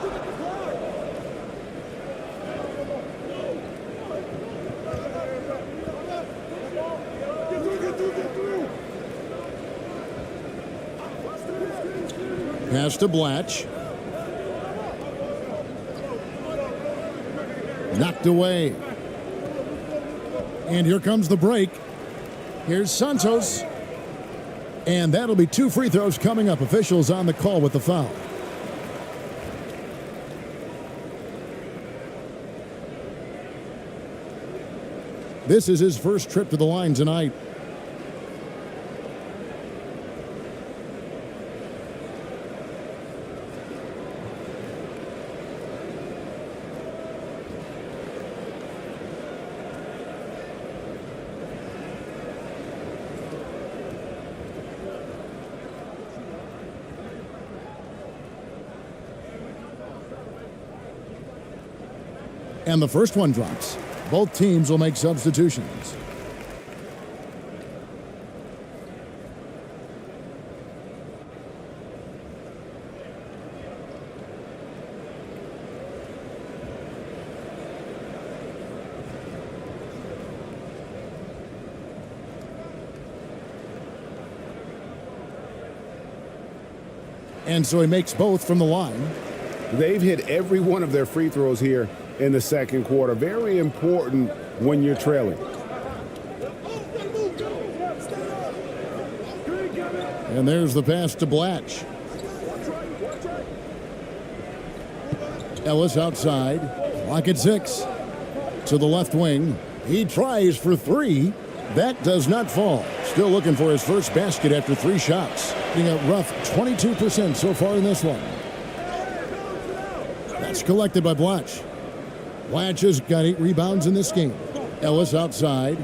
Pass to Blatch. Knocked away. And here comes the break. Here's Santos. And that'll be 2 free throws coming up. Officials on the call with the foul. This is his first trip to the line tonight. And the first one drops. Both teams will make substitutions. And so he makes both from the line. They've hit every one of their free throws here in the second quarter. Very important when you're trailing. And there's the pass to Blatch. Ellis outside. Clock at 6. To the left wing. He tries for 3. That does not fall. Still looking for his first basket after 3 shots. Getting a rough 22% so far in this one. That's collected by Blatch. Blatch has got 8 rebounds in this game. Ellis outside.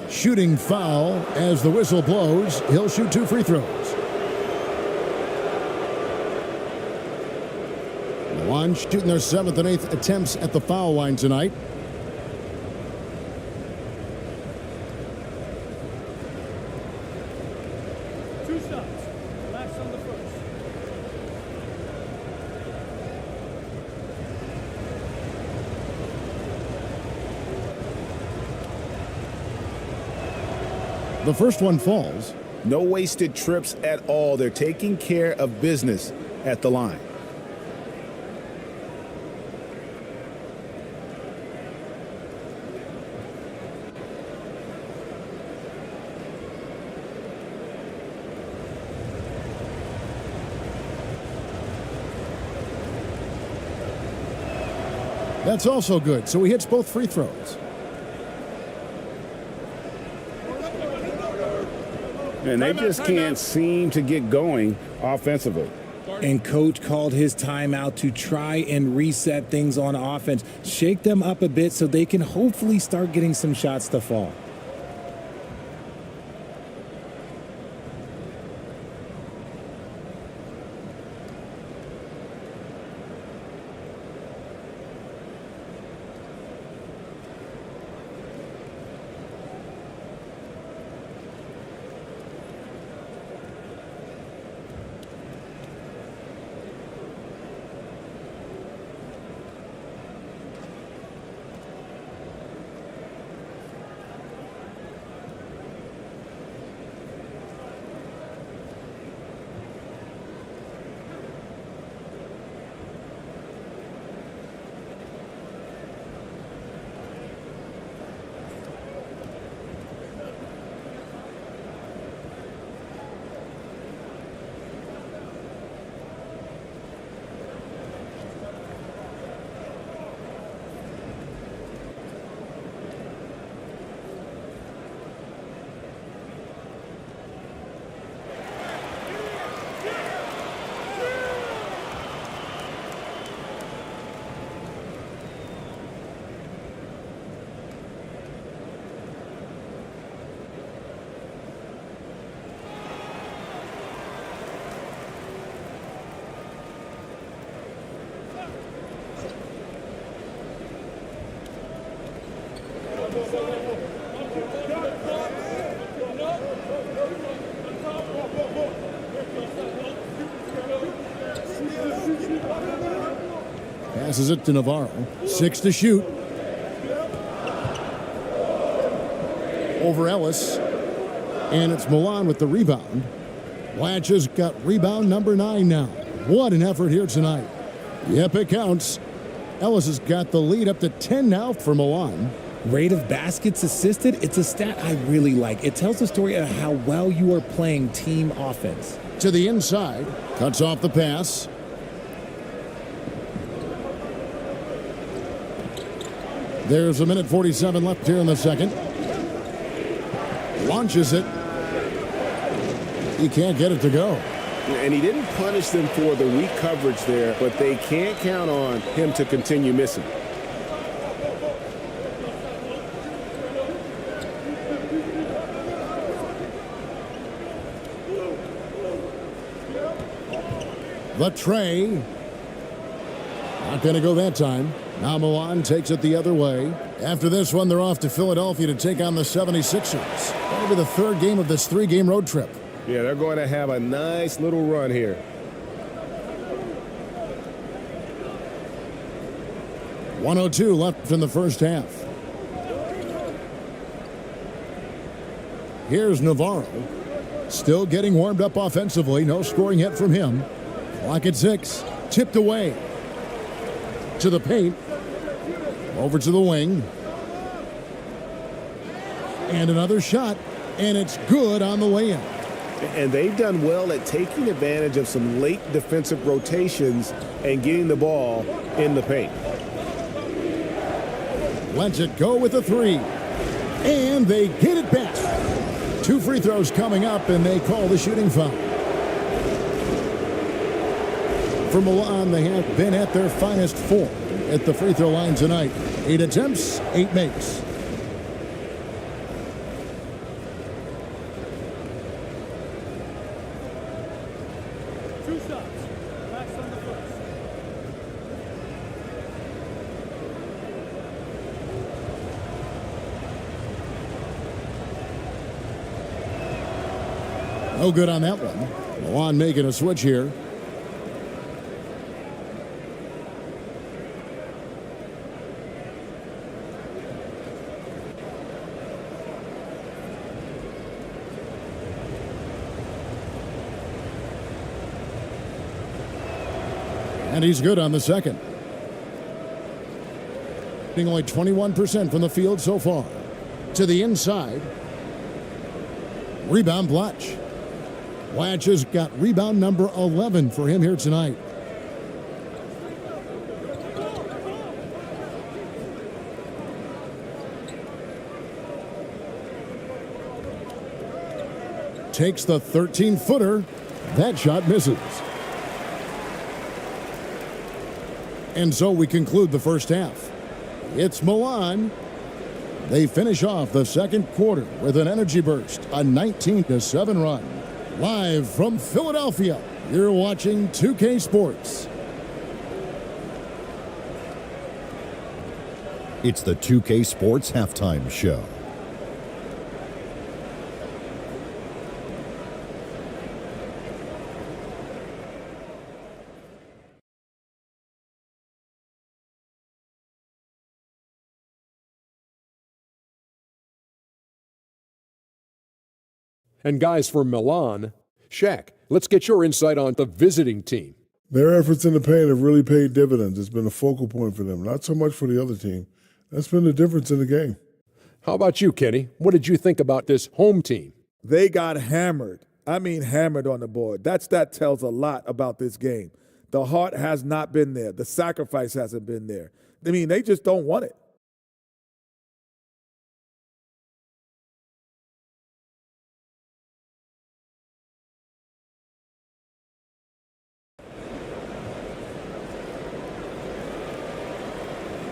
Shooting foul as the whistle blows. He'll shoot 2 free throws. One shooting their 7th and 8th attempts at the foul line tonight. The first one falls. No wasted trips at all. They're taking care of business at the line. That's also good. So he hits both free throws. And they just can't seem to get going offensively. And coach called his timeout to try and reset things on offense, shake them up a bit so they can hopefully start getting some shots to fall. Passes it to Navarro. 6 to shoot. Over Ellis. And it's Milan with the rebound. Blatch has got rebound number 9 now. What an effort here tonight. Yep, it counts. Ellis has got the lead up to 10 now for Milan. Rate of baskets assisted, it's a stat I really like. It tells the story of how well you are playing team offense. To the inside. Cuts off the pass. There's a minute 47 left here in the second. Launches it. He can't get it to go. And he didn't punish them for the weak coverage there, but they can't count on him to continue missing. The tray. Not going to go that time. Now Milan takes it the other way. After this one, they're off to Philadelphia to take on the 76ers. That'll be the third game of this 3-game road trip. Yeah, they're going to have a nice little run here. .102 left in the first half. Here's Navarro. Still getting warmed up offensively. No scoring yet from him. Clock at 6. Tipped away. To the paint. Over to the wing. And another shot. And it's good on the way in. And they've done well at taking advantage of some late defensive rotations and getting the ball in the paint. Lets it go with a 3. And they get it back. 2 free throws coming up, and they call the shooting foul. For Milan, they have been at their finest 4 at the free throw line tonight. 8 attempts, 8 makes. No good on that one. Milan making a switch here. And he's good on the second. Being only 21% from the field so far. To the inside. Rebound Blatch. Blatch has got rebound number 11 for him here tonight. Takes the 13-footer. That shot misses. And so we conclude the first half. It's Milan. They finish off the second quarter with an energy burst, a 19-7 run. Live from Philadelphia, you're watching 2K Sports. It's the 2K Sports Halftime Show. And guys from Milan, Shaq, let's get your insight on the visiting team. Their efforts in the paint have really paid dividends. It's been a focal point for them, not so much for the other team. That's been the difference in the game. How about you, Kenny? What did you think about this home team? They got hammered. I mean hammered on the board. That tells a lot about this game. The heart has not been there. The sacrifice hasn't been there. I mean, they just don't want it.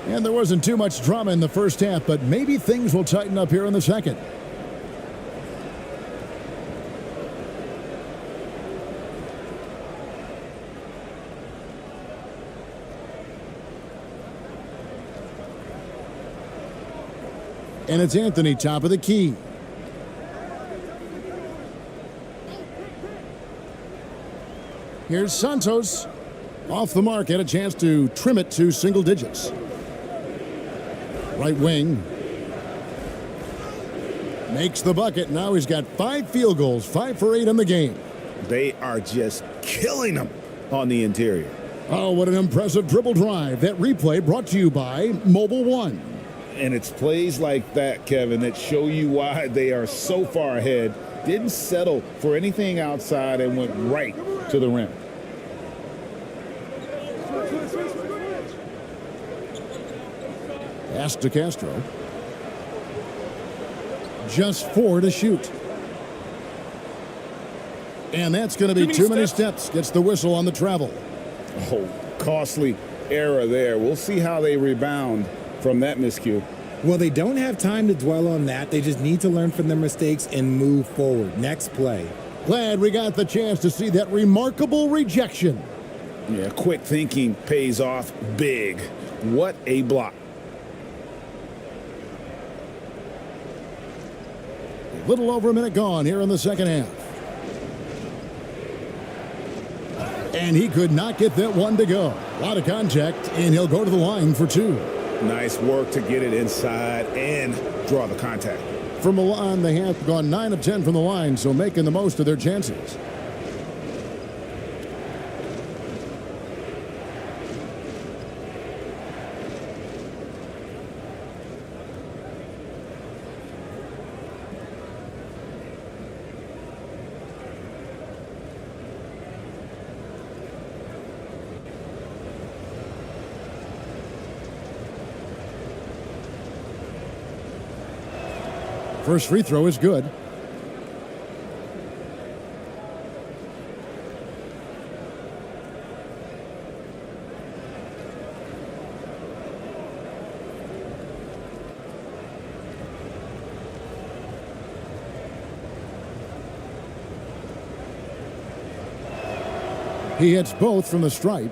And there wasn't too much drama in the first half, but maybe things will tighten up here in the second. And it's Anthony, top of the key. Here's Santos. Off the mark, had a chance to trim it to single digits. Right wing. Makes the bucket. Now he's got 5 field goals, 5 for 8 in the game. They are just killing them on the interior. Oh, what an impressive dribble drive. That replay brought to you by Mobile One. And it's plays like that, Kevin, that show you why they are so far ahead. Didn't settle for anything outside and went right to the rim. Pass to Castro. Just 4 to shoot. And that's going to be too many steps. Gets the whistle on the travel. Oh, costly error there. We'll see how they rebound from that miscue. Well, they don't have time to dwell on that. They just need to learn from their mistakes and move forward. Next play. Glad we got the chance to see that remarkable rejection. Yeah, quick thinking pays off big. What a block. A little over a minute gone here in the second half. And he could not get that one to go. A lot of contact, and he'll go to the line for 2. Nice work to get it inside and draw the contact. For Milan, they have gone 9 of 10 from the line, so making the most of their chances. First free throw is good. He hits both from the stripe.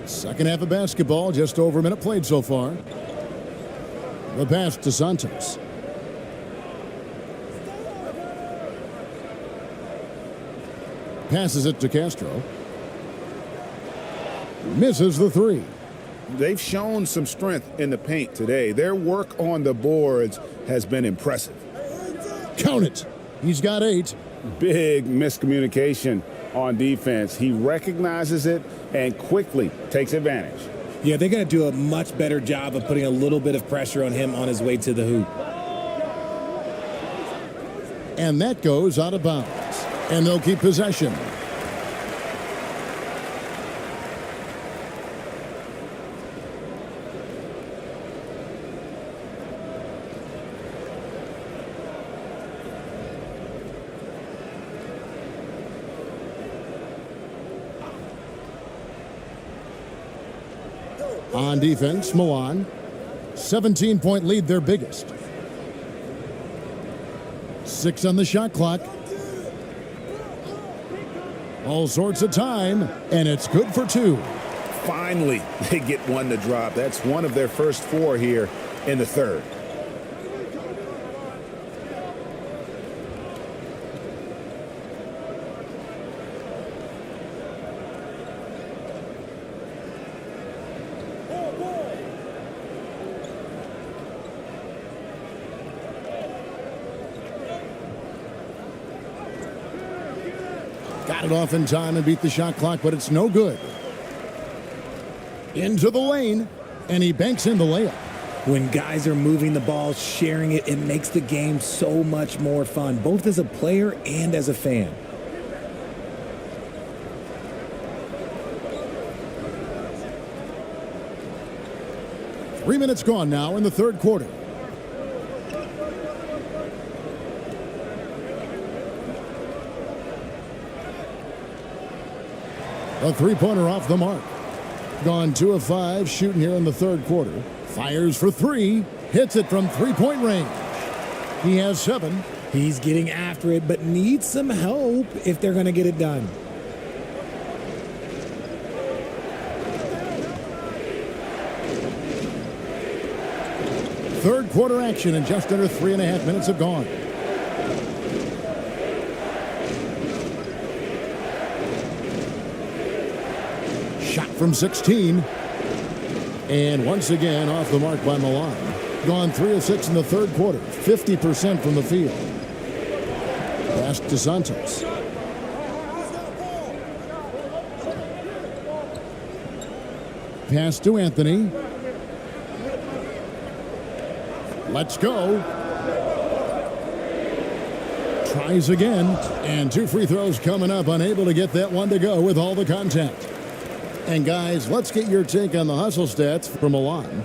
Second half of basketball, just over a minute played so far. The pass to Santos. Passes it to Castro. Misses the 3. They've shown some strength in the paint today. Their work on the boards has been impressive. Count it. He's got 8. Big miscommunication on defense. He recognizes it and quickly takes advantage. Yeah, they're going to do a much better job of putting a little bit of pressure on him on his way to the hoop. And that goes out of bounds. And they'll keep possession. On defense, Milan. 17-point lead, their biggest. 6 on the shot clock. All sorts of time, and it's good for 2. Finally, they get one to drop. That's one of their first 4 here in the third. Got it off in time and beat the shot clock, but it's no good. Into the lane, and he banks in the layup. When guys are moving the ball, sharing it, it makes the game so much more fun, both as a player and as a fan. Three minutes gone now in the third quarter. A three-pointer off the mark. Gone 2 of 5, shooting here in the third quarter. Fires for 3, hits it from three-point range. He has 7. He's getting after it, but needs some help if they're going to get it done. Third quarter action, and just under 3.5 minutes have gone. Shot from 16. And once again, off the mark by Milan. Gone 3 of 6 in the third quarter. 50% from the field. Pass to Santos. Pass to Anthony. Let's go. Tries again. And 2 free throws coming up. Unable to get that one to go with all the contact. And guys, let's get your take on the hustle stats from Milan.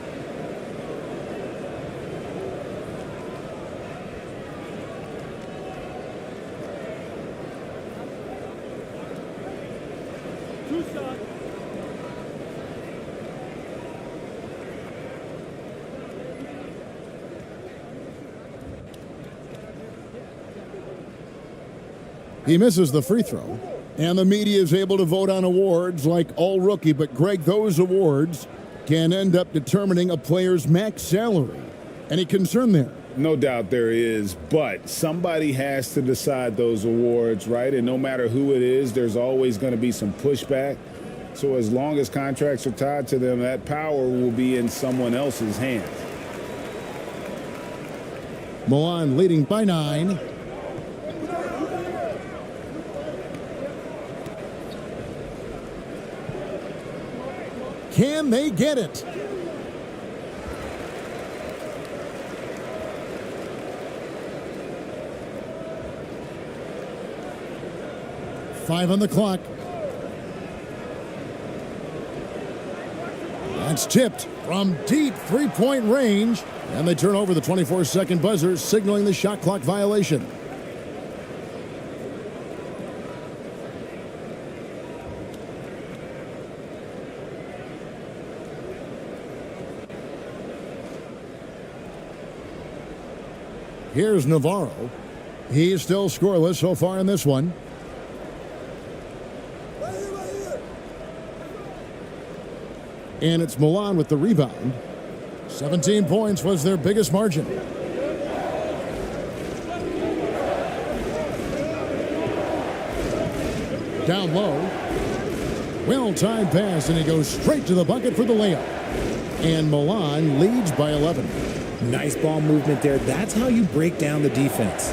He misses the free throw. And the media is able to vote on awards like all rookie. But, Greg, those awards can end up determining a player's max salary. Any concern there? No doubt there is, but somebody has to decide those awards, right? And no matter who it is, there's always going to be some pushback. So as long as contracts are tied to them, that power will be in someone else's hands. Milan leading by 9. Can they get it? Five on the clock. That's tipped from deep three-point range. And they turn over the 24-second buzzer, signaling the shot clock violation. Here's Navarro. He's still scoreless so far in this one. And it's Milan with the rebound. 17 points was their biggest margin. Down low. Well-timed pass, and he goes straight to the bucket for the layup. And Milan leads by 11. Nice ball movement there. That's how you break down the defense.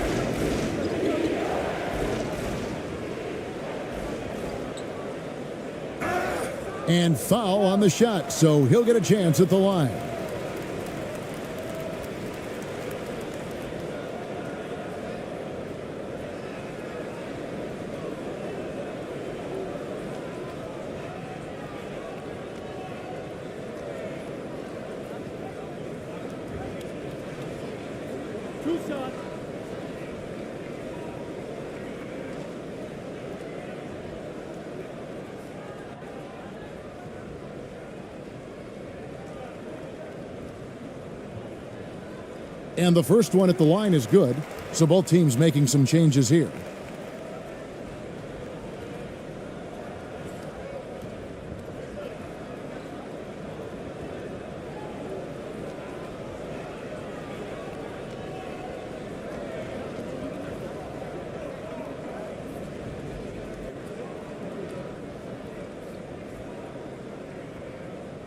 And foul on the shot, so he'll get a chance at the line. And the first one at the line is good, so both teams making some changes here.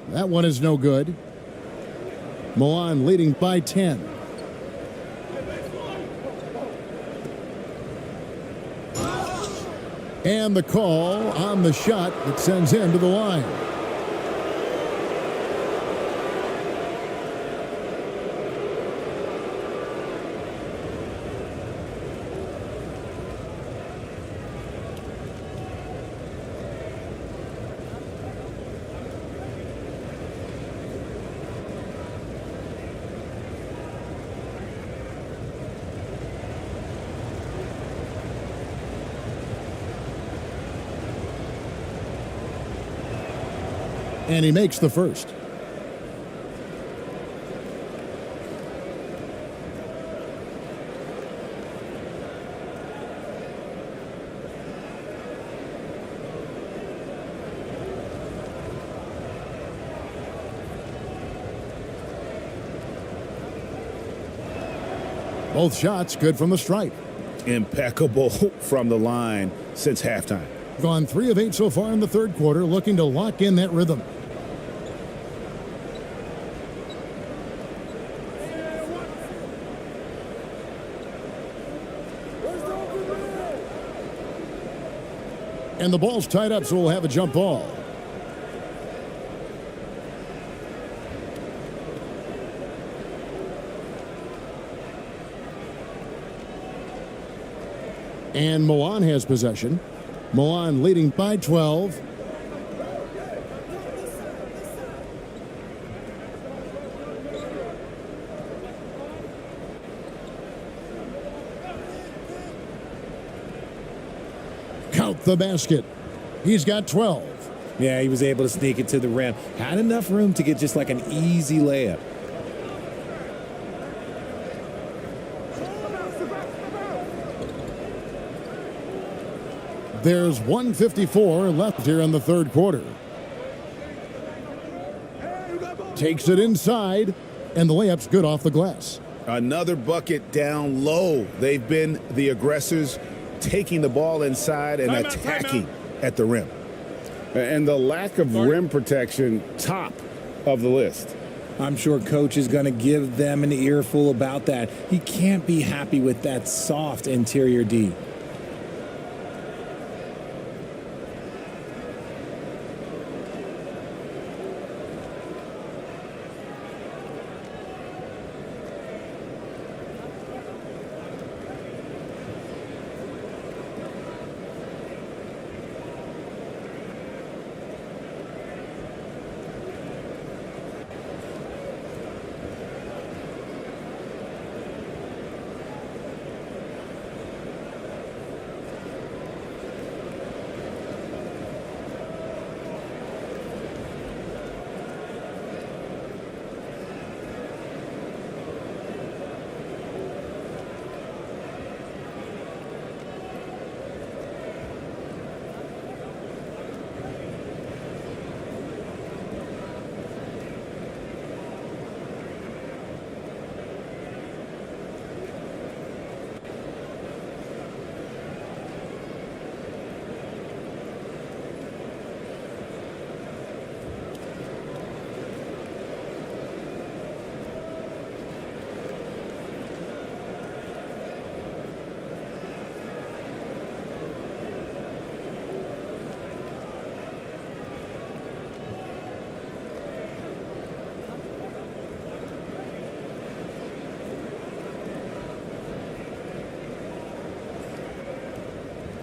That one is no good. Milan leading by 10. And the call on the shot that sends him to the line. And he makes the first. Both shots good from the stripe. Impeccable from the line since halftime. Gone 3 of 8 so far in the third quarter, looking to lock in that rhythm. And the ball's tied up, so we'll have a jump ball. And Milan has possession. Milan leading by 12. Count the basket. He's got 12. Yeah, he was able to sneak it to the rim. Had enough room to get just like an easy layup. There's 1:54 left here in the third quarter. Takes it inside, and the layup's good off the glass. Another bucket down low. They've been the aggressors, taking the ball inside and attacking at the rim. And the lack of rim protection, top of the list. I'm sure coach is going to give them an earful about that. He can't be happy with that soft interior D.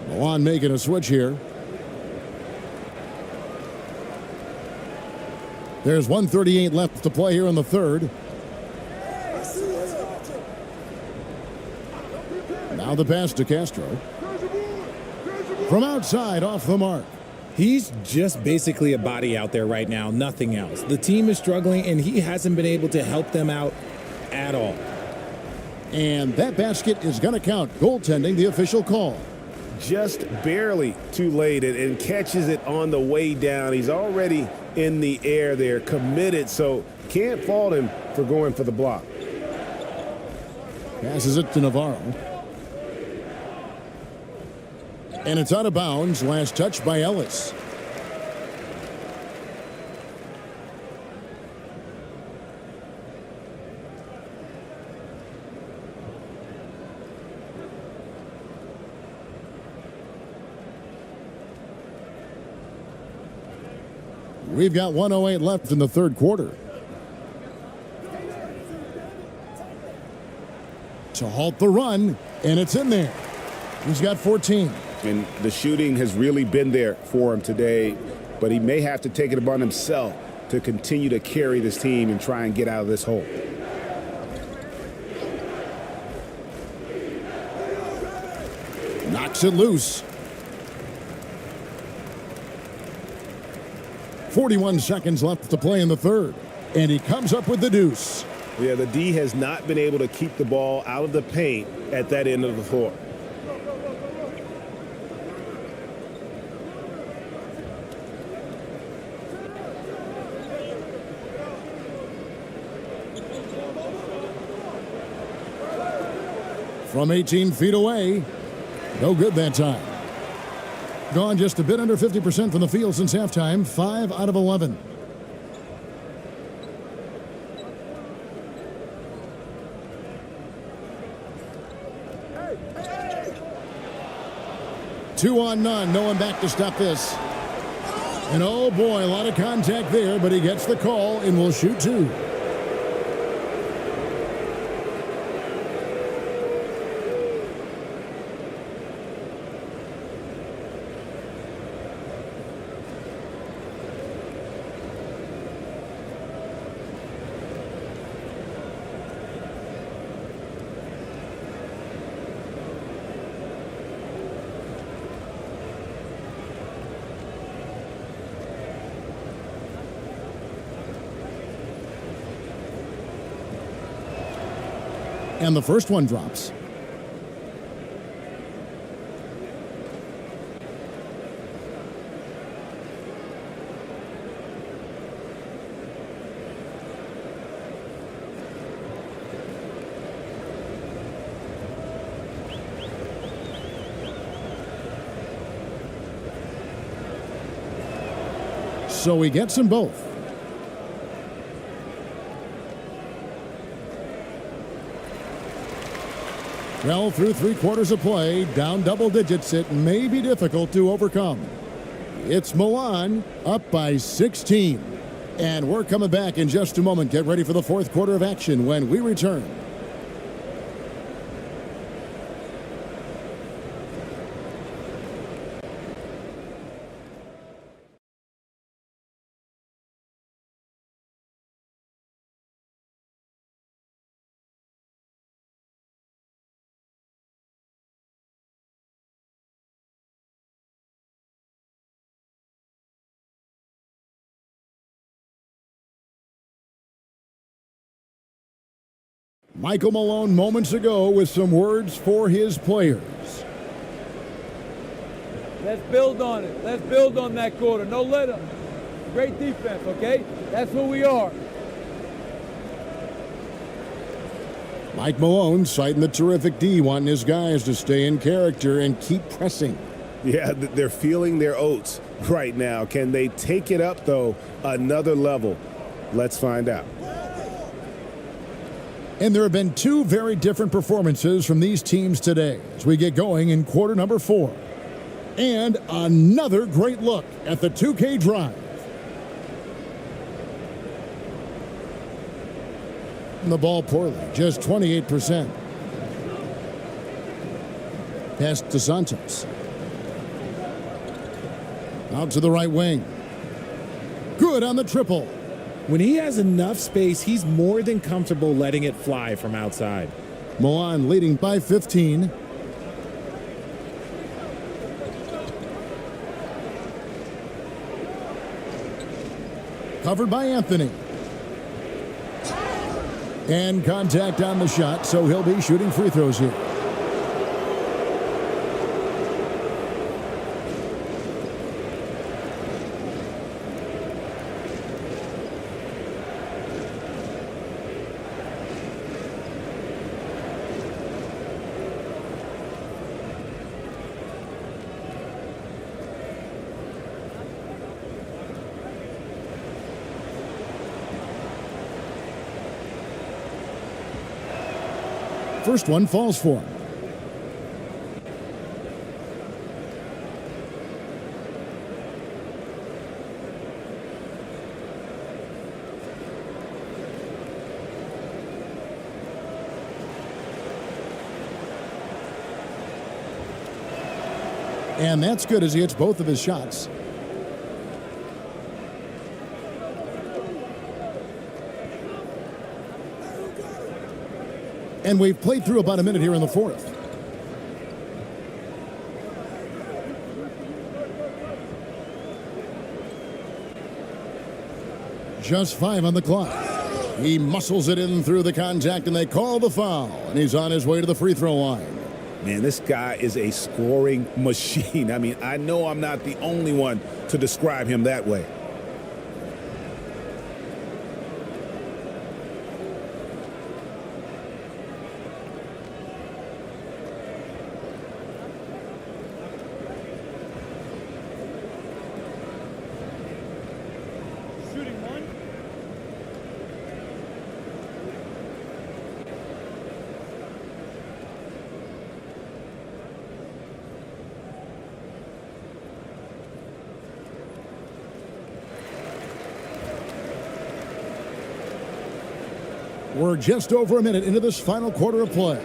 Milan making a switch here. There's 1:38 left to play here in the third. Now the pass to Castro. From outside, off the mark. He's just basically a body out there right now, nothing else. The team is struggling, and he hasn't been able to help them out at all. And that basket is going to count. Goaltending, the official call. Just barely too late and catches it on the way down. He's already in the air there, committed, so can't fault him for going for the block. Passes it to Navarro. And it's out of bounds. Last touch by Ellis. We've got 1:08 left in the third quarter. To halt the run, and it's in there. He's got 14. And the shooting has really been there for him today, but he may have to take it upon himself to continue to carry this team and try and get out of this hole. Knocks it loose. 41 seconds left to play in the third. And he comes up with the deuce. Yeah, the D has not been able to keep the ball out of the paint at that end of the floor. from 18 feet away. No good that time. Gone just a bit under 50% from the field since halftime. 5 out of 11. Two on none. No one back to stop this. And oh boy, a lot of contact there, but he gets the call and will shoot two. And the first one drops. So he gets them both. Well, through 3/4 of play, down double digits, it may be difficult to overcome. It's Milan up by 16. And we're coming back in just a moment. Get ready for the fourth quarter of action when we return. Michael Malone moments ago with some words for his players. Let's build on it. Let's build on that quarter. No let up. Great defense, okay? That's who we are. Mike Malone citing the terrific D, wanting his guys to stay in character and keep pressing. Yeah, they're feeling their oats right now. Can they take it up, though, another level? Let's find out. And there have been two very different performances from these teams today as we get going in quarter number 4. And another great look at the 2K drive. And the ball poorly, just 28%. Pass to Santos. Out to the right wing. Good on the triple. When he has enough space, he's more than comfortable letting it fly from outside. Milan leading by 15. Covered by Anthony. And contact on the shot, so he'll be shooting free throws here. First one falls for him. And that's good as he hits both of his shots. And we've played through about a minute here in the fourth. Just 5 on the clock. He muscles it in through the contact, and they call the foul. And he's on his way to the free throw line. Man, this guy is a scoring machine. I mean, I know I'm not the only one to describe him that way. We're just over a minute into this final quarter of play.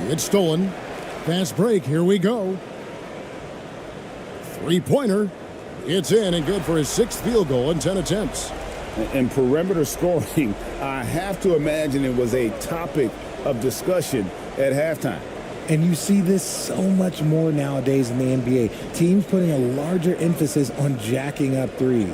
It's stolen. Fast break. Here we go. Three-pointer. It's in and good for his 6th field goal in 10 attempts. And perimeter scoring, I have to imagine it was a topic of discussion at halftime. And you see this so much more nowadays in the NBA. Teams putting a larger emphasis on jacking up threes.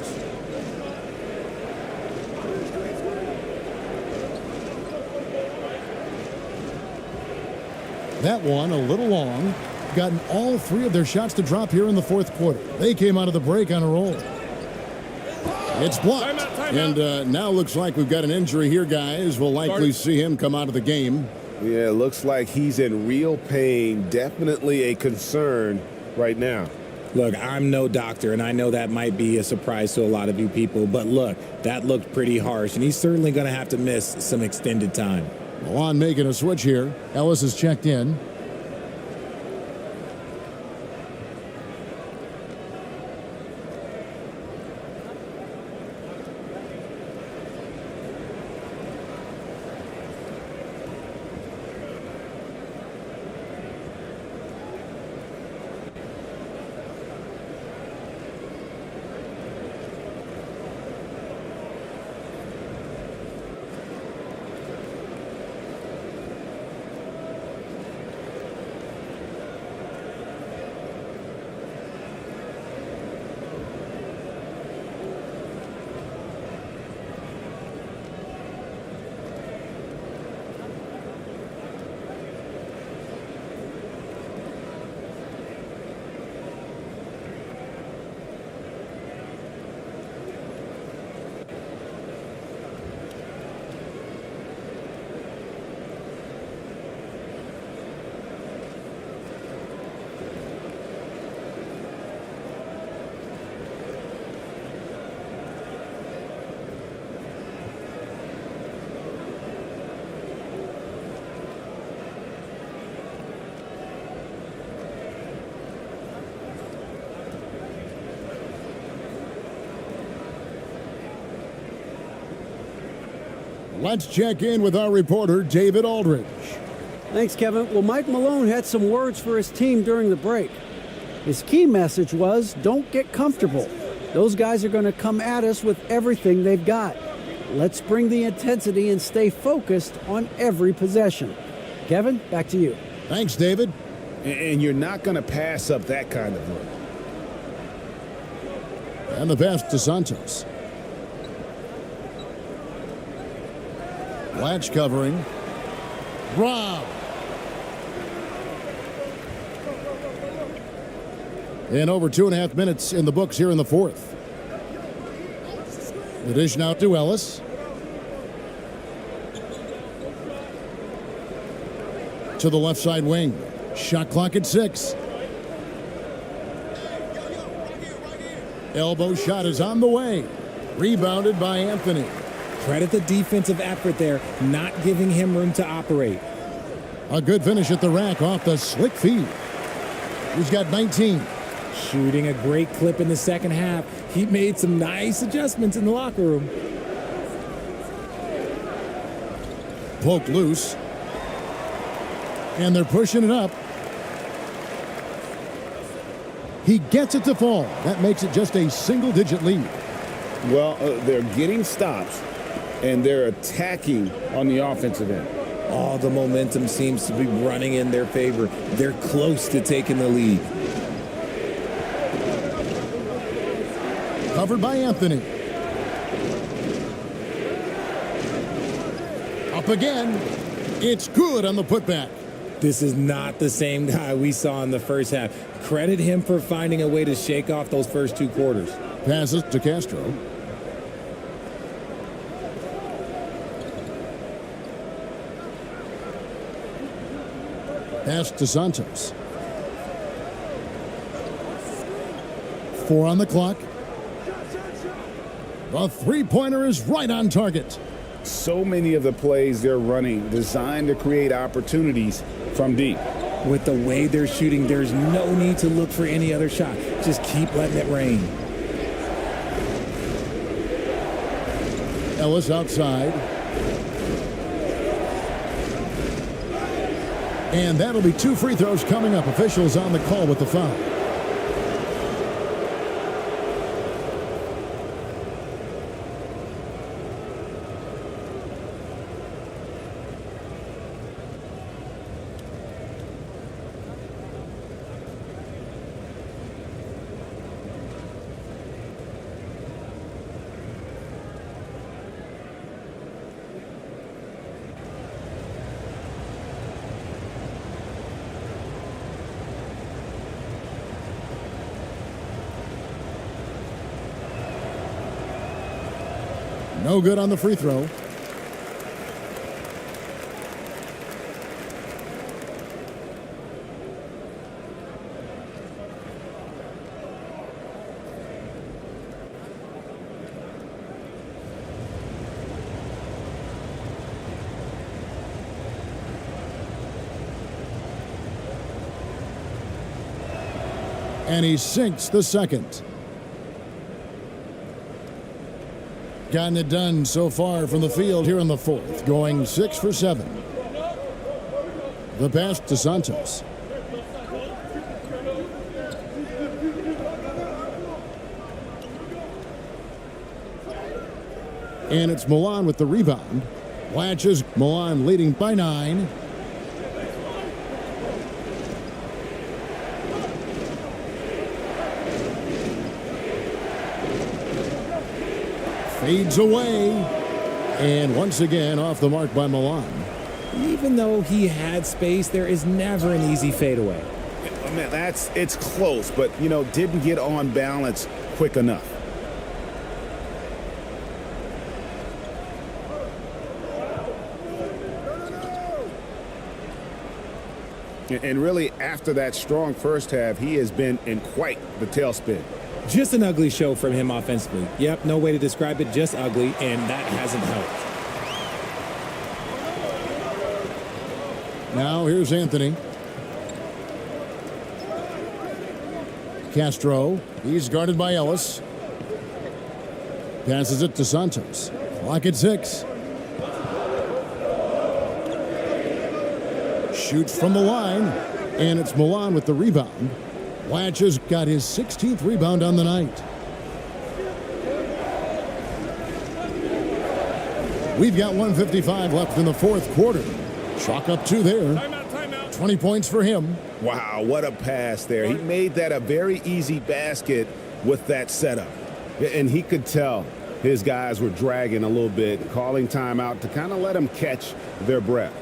That one a little long. Gotten all 3 of their shots to drop here in the 4th quarter. They came out of the break on a roll. It's blocked. And now looks like we've got an injury here, guys. We'll likely see him come out of the game. Yeah, it looks like he's in real pain. Definitely a concern right now. Look, I'm no doctor, and I know that might be a surprise to a lot of you people, but look, that looked pretty harsh, and he's certainly going to have to miss some extended time. Milan making a switch here. Ellis has checked in. Let's check in with our reporter, David Aldridge. Thanks, Kevin. Well, Mike Malone had some words for his team during the break. His key message was, don't get comfortable. Those guys are going to come at us with everything they've got. Let's bring the intensity and stay focused on every possession. Kevin, back to you. Thanks, David. And you're not going to pass up that kind of look. And the pass to Santos. Latch covering. Brown. And over 2.5 minutes in the books here in the 4th. The dish now to Ellis. To the left side wing. Shot clock at 6. Elbow shot is on the way. Rebounded by Anthony. Credit the defensive effort there, not giving him room to operate. A good finish at the rack off the slick feed. He's got 19. Shooting a great clip in the second half. He made some nice adjustments in the locker room. Poked loose. And they're pushing it up. He gets it to fall. That makes it just a single-digit lead. Well, they're getting stops, and they're attacking on the offensive end. All the momentum seems to be running in their favor. They're close to taking the lead. Covered by Anthony. Up again. It's good on the putback. This is not the same guy we saw in the first half. Credit him for finding a way to shake off those first 2 quarters. Passes to Castro. Pass to Santos. 4 on the clock. The three-pointer is right on target. so many of the plays they're running designed to create opportunities from deep. With the way they're shooting, there's no need to look for any other shot. Just keep letting it rain. Ellis outside. And that'll be 2 free throws coming up. Officials on the call with the foul. No good on the free throw. And he sinks the second. Gotten it done so far from the field here in the fourth, going 6 for 7. The pass to Santos. And it's Milan with the rebound. Latches, Milan leading by 9. Fades away, and once again off the mark by Milan. Even though he had space, there is never an easy fadeaway. I mean, it's close, but, didn't get on balance quick enough. And really, after that strong first half, he has been in quite the tailspin. Just an ugly show from him offensively. Yep, no way to describe it, just ugly, and that hasn't helped. Now here's Anthony. Castro, he's guarded by Ellis. Passes it to Santos. Clock at 6. Shoots from the line, and it's Milan with the rebound. Latches got his 16th rebound on the night. We've got 1:55 left in the fourth quarter. Chalk up 2 there. Timeout. 20 points for him. Wow, what a pass there. He made that a very easy basket with that setup. And he could tell his guys were dragging a little bit, calling timeout to kind of let them catch their breath.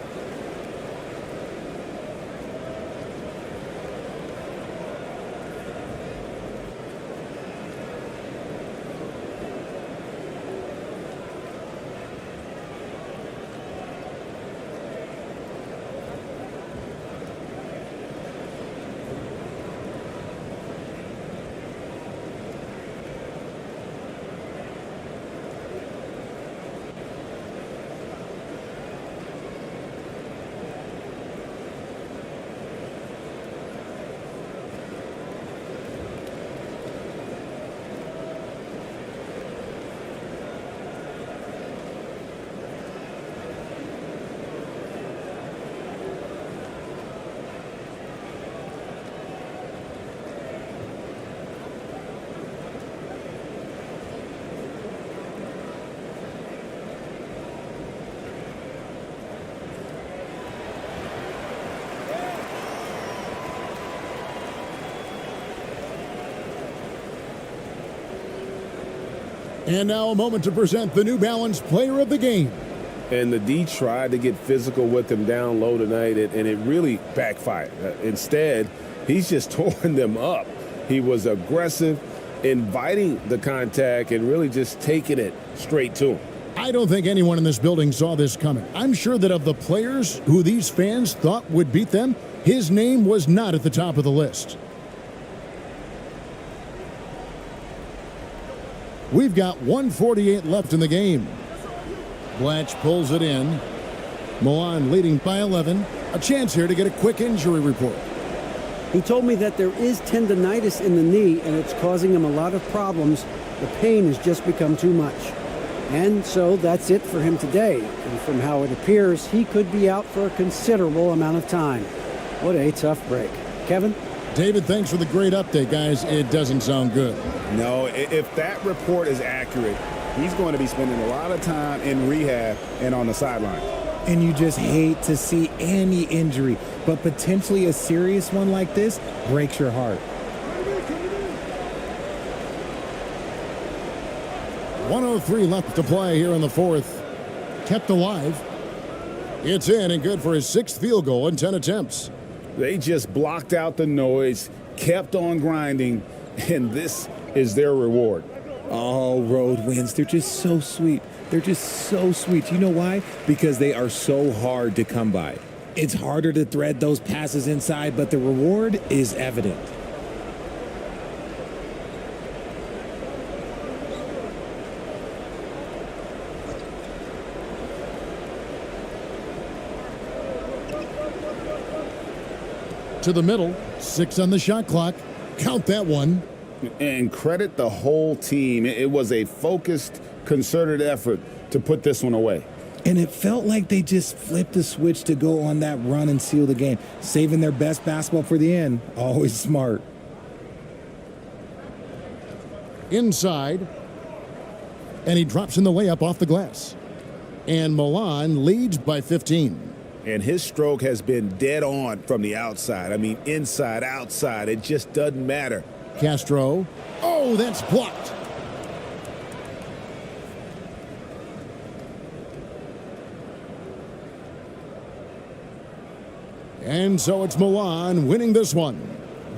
And now a moment to present the New Balance Player of the Game. And the D tried to get physical with him down low tonight, and it really backfired. Instead, he's just torn them up. He was aggressive, inviting the contact, and really just taking it straight to him. I don't think anyone in this building saw this coming. I'm sure that of the players who these fans thought would beat them, his name was not at the top of the list. We've got 1:48 left in the game. Blatch pulls it in. Milan leading by 11. A chance here to get a quick injury report. He told me that there is tendonitis in the knee and it's causing him a lot of problems. The pain has just become too much. And so that's it for him today. And from how it appears, he could be out for a considerable amount of time. What a tough break. Kevin? David, thanks for the great update, guys. It doesn't sound good. No, if that report is accurate, he's going to be spending a lot of time in rehab and on the sideline. And you just hate to see any injury, but potentially a serious one like this breaks your heart. 1:03 left to play here in the fourth. Kept alive. It's in and good for his 6th field goal in 10 attempts. They just blocked out the noise, kept on grinding, and this is their reward. Oh, road wins. They're just so sweet. They're just so sweet. You know why? Because they are so hard to come by. It's harder to thread those passes inside, but the reward is evident. To the middle, 6 on the shot clock. Count that one. And credit the whole team. It was a focused, concerted effort to put this one away. And it felt like they just flipped the switch to go on that run and seal the game, saving their best basketball for the end. Always smart. Inside. And he drops in the layup off the glass. And Milan leads by 15. And his stroke has been dead on from the outside. I mean, inside, outside, it just doesn't matter. Castro. Oh, that's blocked. And so it's Milan winning this one.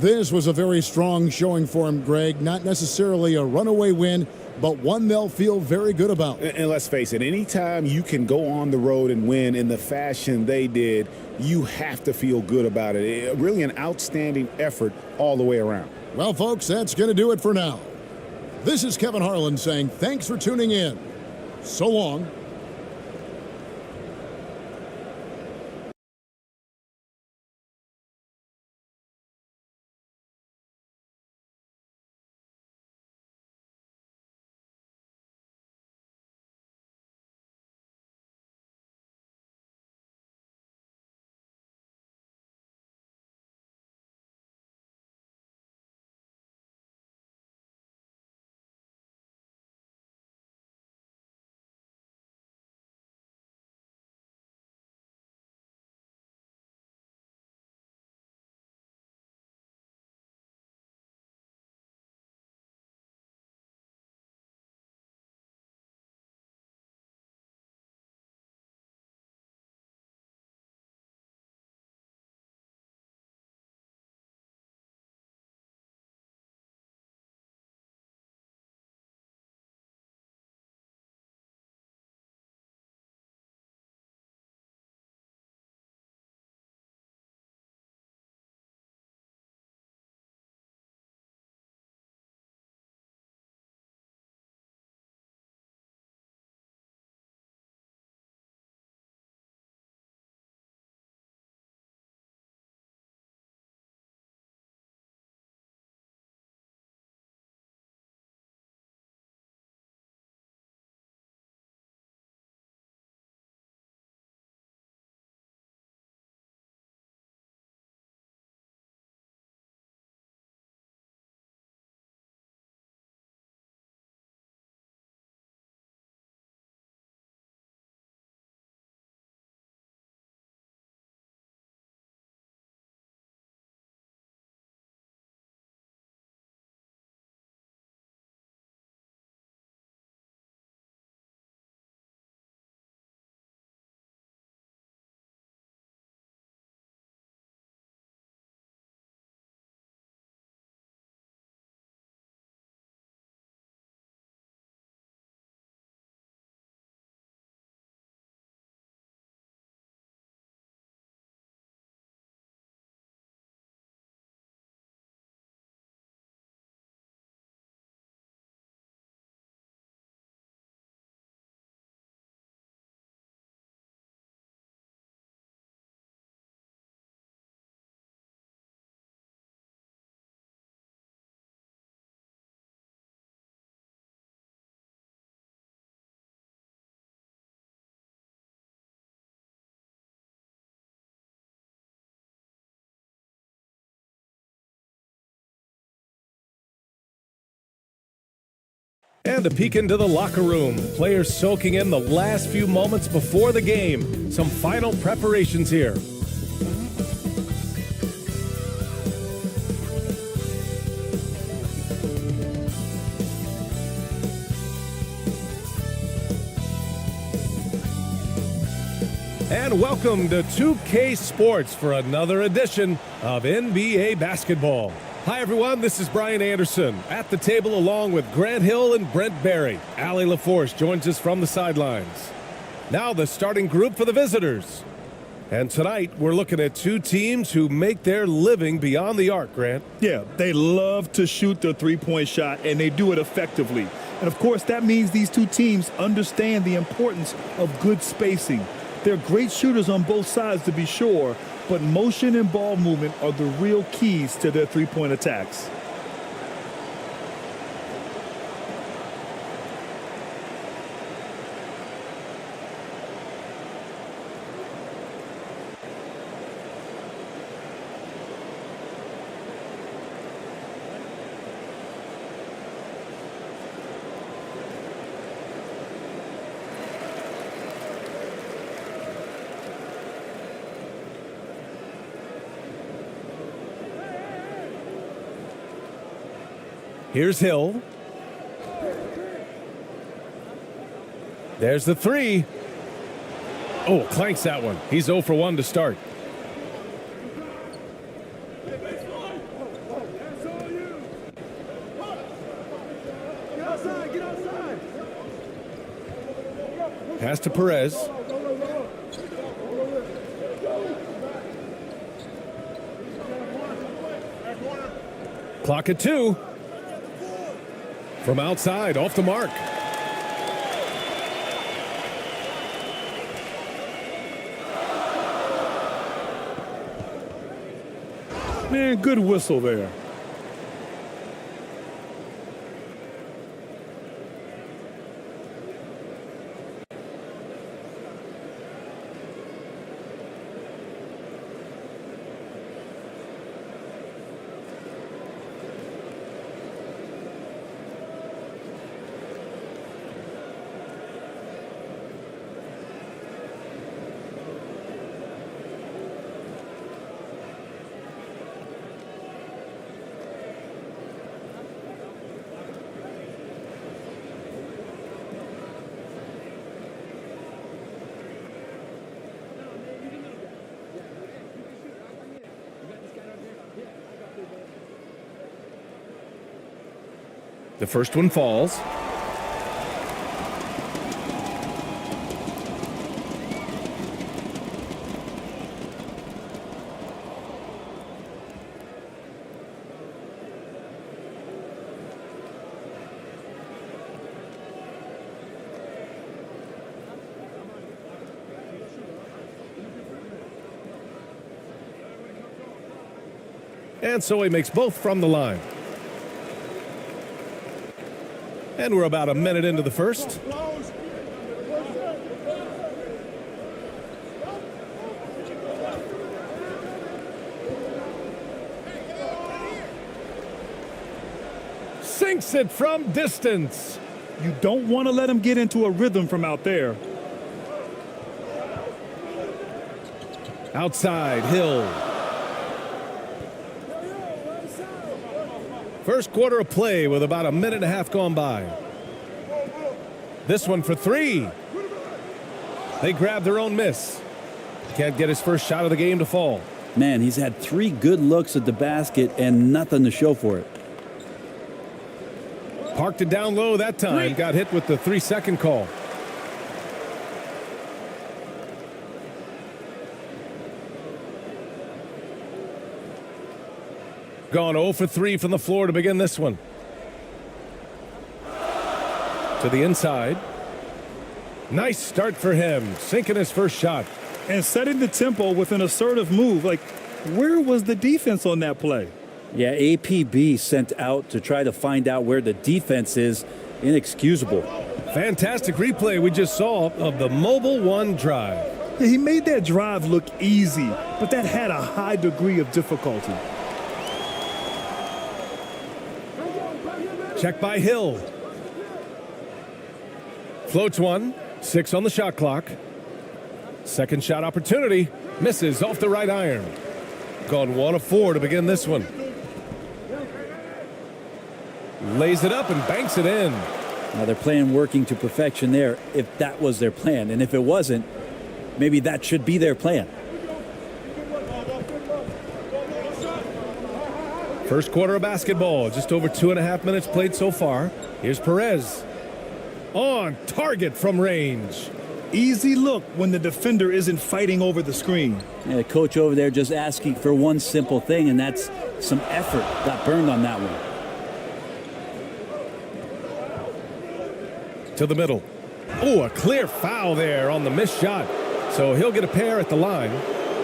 This was a very strong showing for him, Greg. Not necessarily a runaway win, but one they'll feel very good about. And let's face it, anytime you can go on the road and win in the fashion they did, you have to feel good about it. Really an outstanding effort all the way around. Well, folks, that's going to do it for now. This is Kevin Harlan saying thanks for tuning in. So long. And a peek into the locker room. Players soaking in the last few moments before the game. Some final preparations here. And welcome to 2K Sports for another edition of NBA basketball. Hi, everyone. This is Brian Anderson at the table along with Grant Hill and Brent Barry. Allie LaForce joins us from the sidelines. Now the starting group for the visitors. And tonight we're looking at two teams who make their living beyond the arc, Grant. Yeah, they love to shoot the three-point shot, and they do it effectively. And, of course, that means these two teams understand the importance of good spacing. They're great shooters on both sides, to be sure, but motion and ball movement are the real keys to their three-point attacks. Here's Hill. There's the three. Oh, clanks that one. He's 0 for 1 to start. Pass to Perez. Clock at 2. From outside, off the mark. Man, good whistle there. The first one falls. And so he makes both from the line. And we're about a minute into the first. Sinks it from distance. You don't want to let him get into a rhythm from out there. Outside, Hill. First quarter of play with about a minute and a half gone by. This one for three. They grab their own miss. Can't get his first shot of the game to fall. Man, he's had 3 good looks at the basket and nothing to show for it. Parked it down low that time. Got hit with the 3-second call. Gone 0 for 3 from the floor to begin this one. To the inside. Nice start for him. Sinking his first shot. And setting the tempo with an assertive move. Like, where was the defense on that play? Yeah, APB sent out to try to find out where the defense is. Inexcusable. Fantastic replay we just saw of the Mobile One drive. Yeah, he made that drive look easy, but that had a high degree of difficulty. Check by Hill. Floats one, 6 on the shot clock. Second shot opportunity, misses off the right iron. Gone 1 of 4 to begin this one. Lays it up and banks it in. Now they're playing working to perfection there, if that was their plan. And if it wasn't, maybe that should be their plan. First quarter of basketball, just over 2.5 minutes played so far. Here's Perez. On target from range. Easy look when the defender isn't fighting over the screen. Yeah, the coach over there just asking for one simple thing, and that's some effort. Got burned on that one. To the middle. Oh, a clear foul there on the missed shot. So he'll get a pair at the line.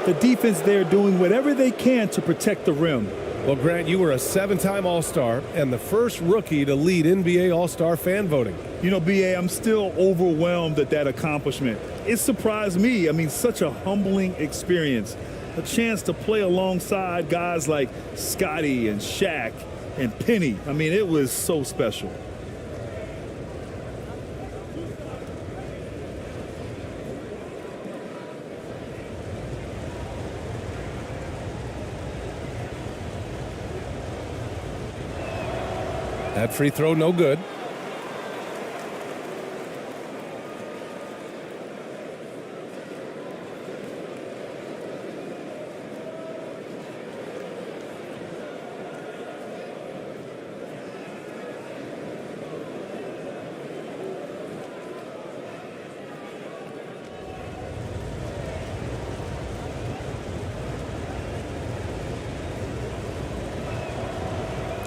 The defense there doing whatever they can to protect the rim. Well, Grant, you were a 7-time All-Star and the first rookie to lead NBA All-Star fan voting. You know, BA, I'm still overwhelmed at that accomplishment. It surprised me. I mean, such a humbling experience. A chance to play alongside guys like Scotty and Shaq and Penny. I mean, it was so special. That free throw, no good.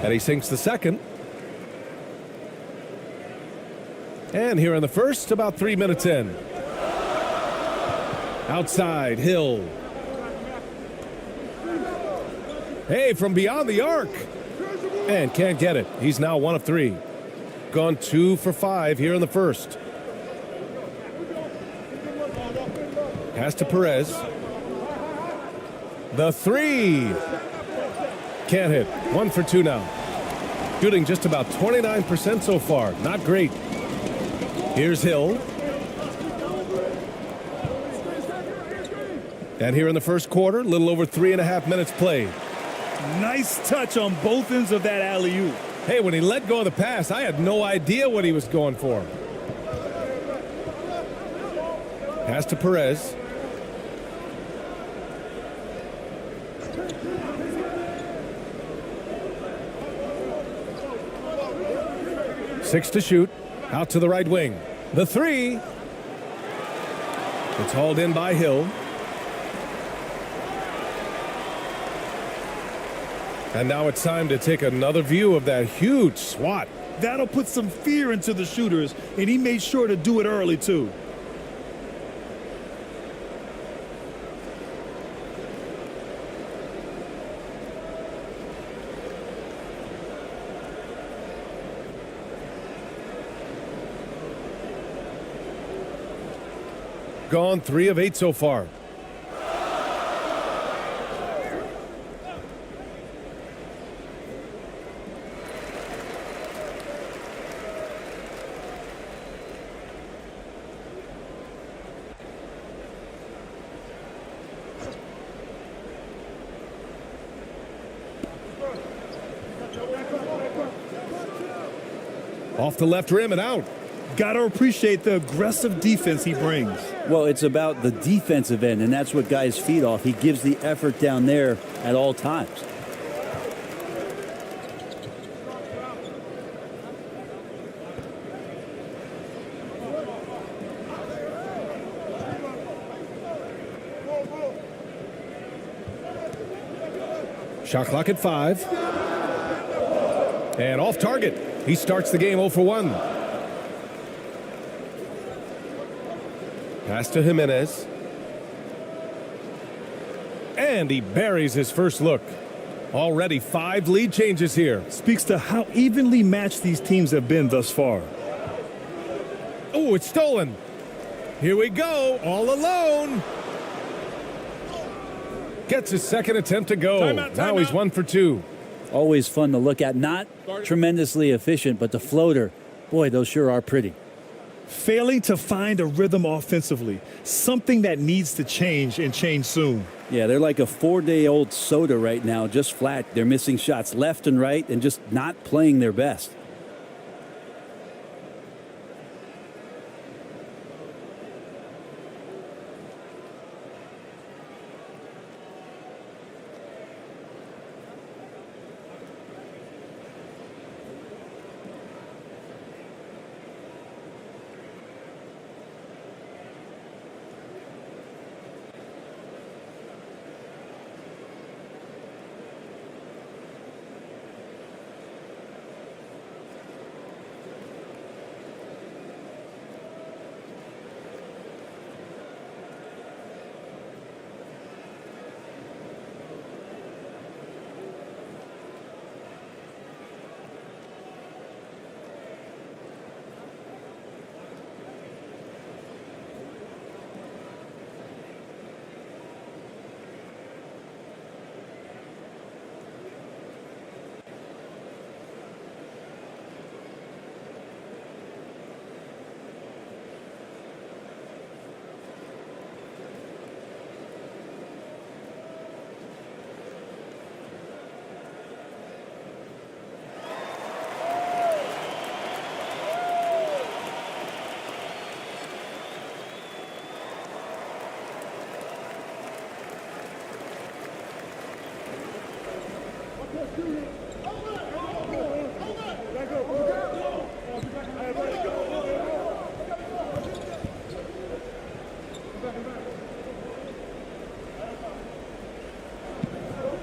And he sinks the second. And here in the first, about 3 minutes in. Outside, Hill. Hey, from beyond the arc. And can't get it. He's now 1 of 3. Gone 2 for 5 here in the first. Pass to Perez. The 3. Can't hit. 1 for 2 now. Shooting just about 29% so far. Not great. Here's Hill. And here in the first quarter, a little over 3.5 minutes played. Nice touch on both ends of that alley-oop. Hey, when he let go of the pass, I had no idea what he was going for. Pass to Perez. Six to shoot. Out to the right wing. The 3. It's hauled in by Hill. And now it's time to take another view of that huge swat. That'll put some fear into the shooters, and he made sure to do it early, too. Gone 3 of 8 so far. Off the left rim and out. Got to appreciate the aggressive defense he brings. Well, it's about the defensive end, and that's what guys feed off. He gives the effort down there at all times. Shot clock at 5. And off target. He starts the game 0 for 1. Pass to Jimenez. And he buries his first look. Already 5 lead changes here. Speaks to how evenly matched these teams have been thus far. Oh, it's stolen. Here we go, all alone. Gets his second attempt to go. Now he's 1 for 2. Always fun to look at. Not tremendously efficient, but the floater, boy, those sure are pretty. failing to find a rhythm offensively, something that needs to change and change soon. Yeah, they're like a 4-day-old soda right now, just flat. They're missing shots left and right and just not playing their best.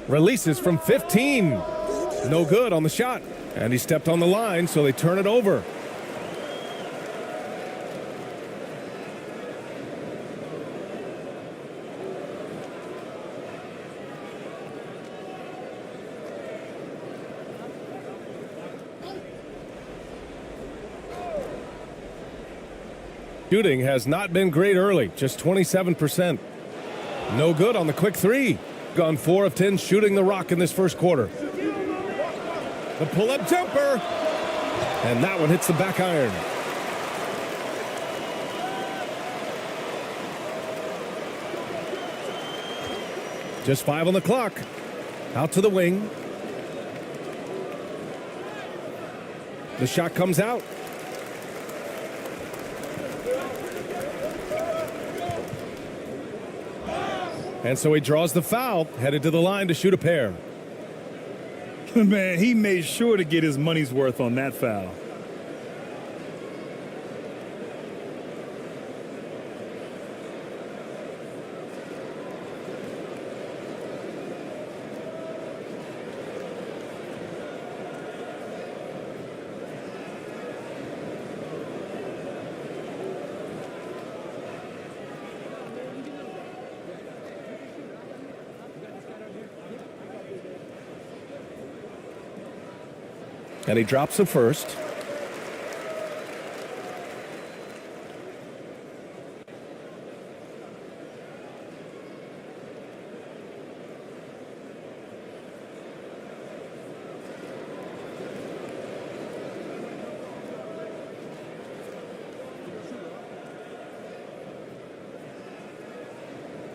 Releases from 15. No good on the shot. And he stepped on the line, so they turn it over. Shooting has not been great early, just 27%. No good on the quick three. Gone 4 of 10 shooting the rock in this first quarter. The pull-up jumper. And that one hits the back iron. Just 5 on the clock. Out to the wing. The shot comes out. And so he draws the foul, headed to the line to shoot a pair. Man, he made sure to get his money's worth on that foul. And he drops the first.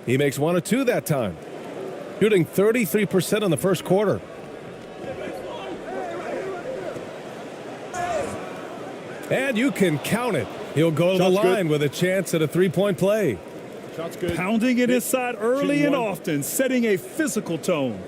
He makes 1 of 2 that time. Shooting 33% in the first quarter. And you can count it. He'll go to the line with a chance at a three-point play. Shot's good. Pounding it inside early and often, setting a physical tone.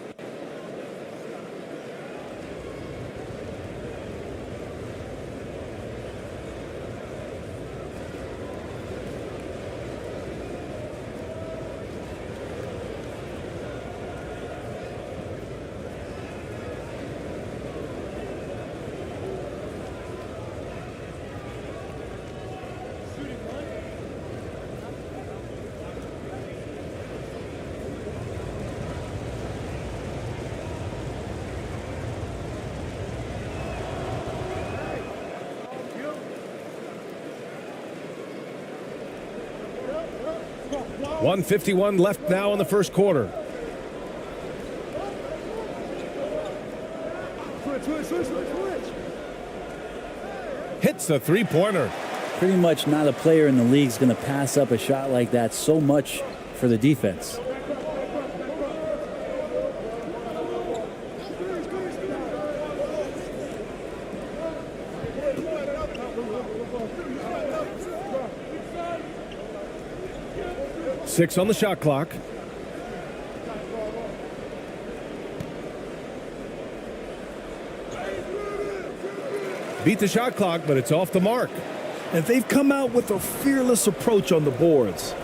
.151 left now in the first quarter. Hits a three-pointer. Pretty much not a player in the league is going to pass up a shot like that so much for the defense. Six on the shot clock. Beat the shot clock, but it's off the mark. And they've come out with a fearless approach on the boards.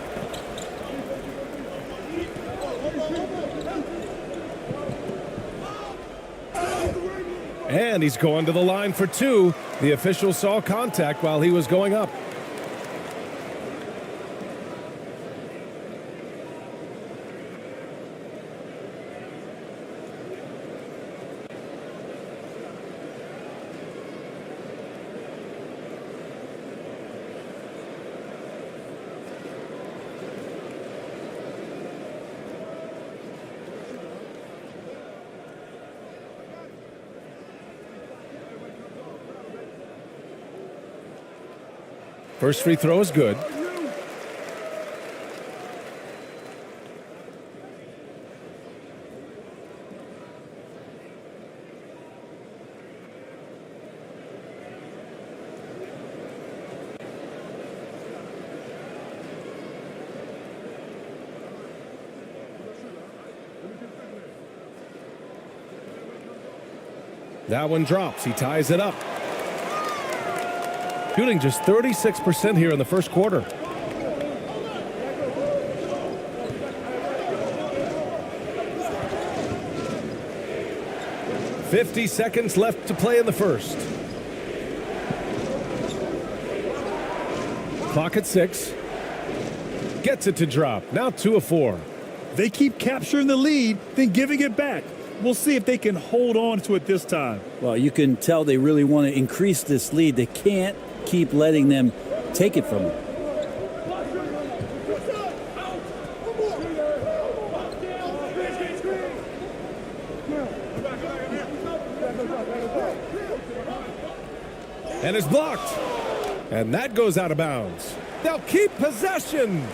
And he's going to the line for two. The official saw contact while he was going up. First free throw is good. That one drops. He ties it up. Shooting just 36% here in the first quarter. $50 left to play in the first. Clock at 6. Gets it to drop. Now 2 of 4. They keep capturing the lead, then giving it back. We'll see if they can hold on to it this time. Well, you can tell they really want to increase this lead. They can't keep letting them take it from them. And it's blocked. And that goes out of bounds. They'll keep possession.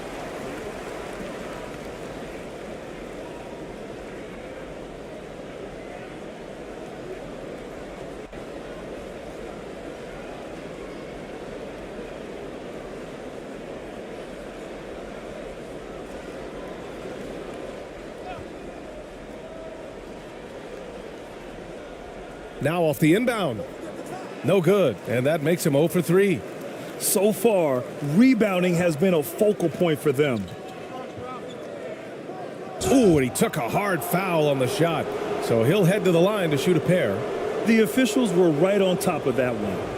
Now off the inbound. No good, and that makes him 0 for 3. So far, rebounding has been a focal point for them. Ooh, and he took a hard foul on the shot, so he'll head to the line to shoot a pair. The officials were right on top of that one.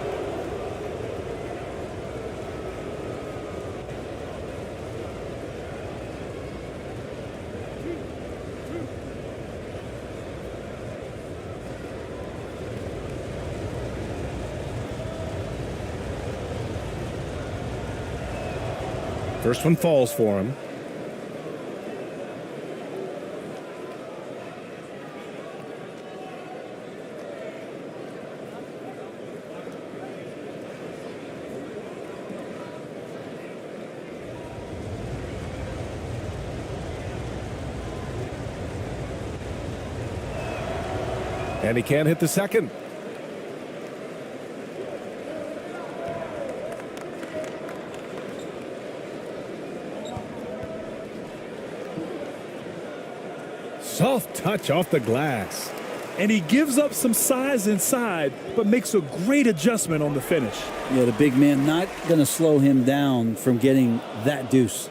First one falls for him. And he can't hit the second. Soft touch off the glass. And he gives up some size inside, but makes a great adjustment on the finish. Yeah, the big man not going to slow him down from getting that deuce.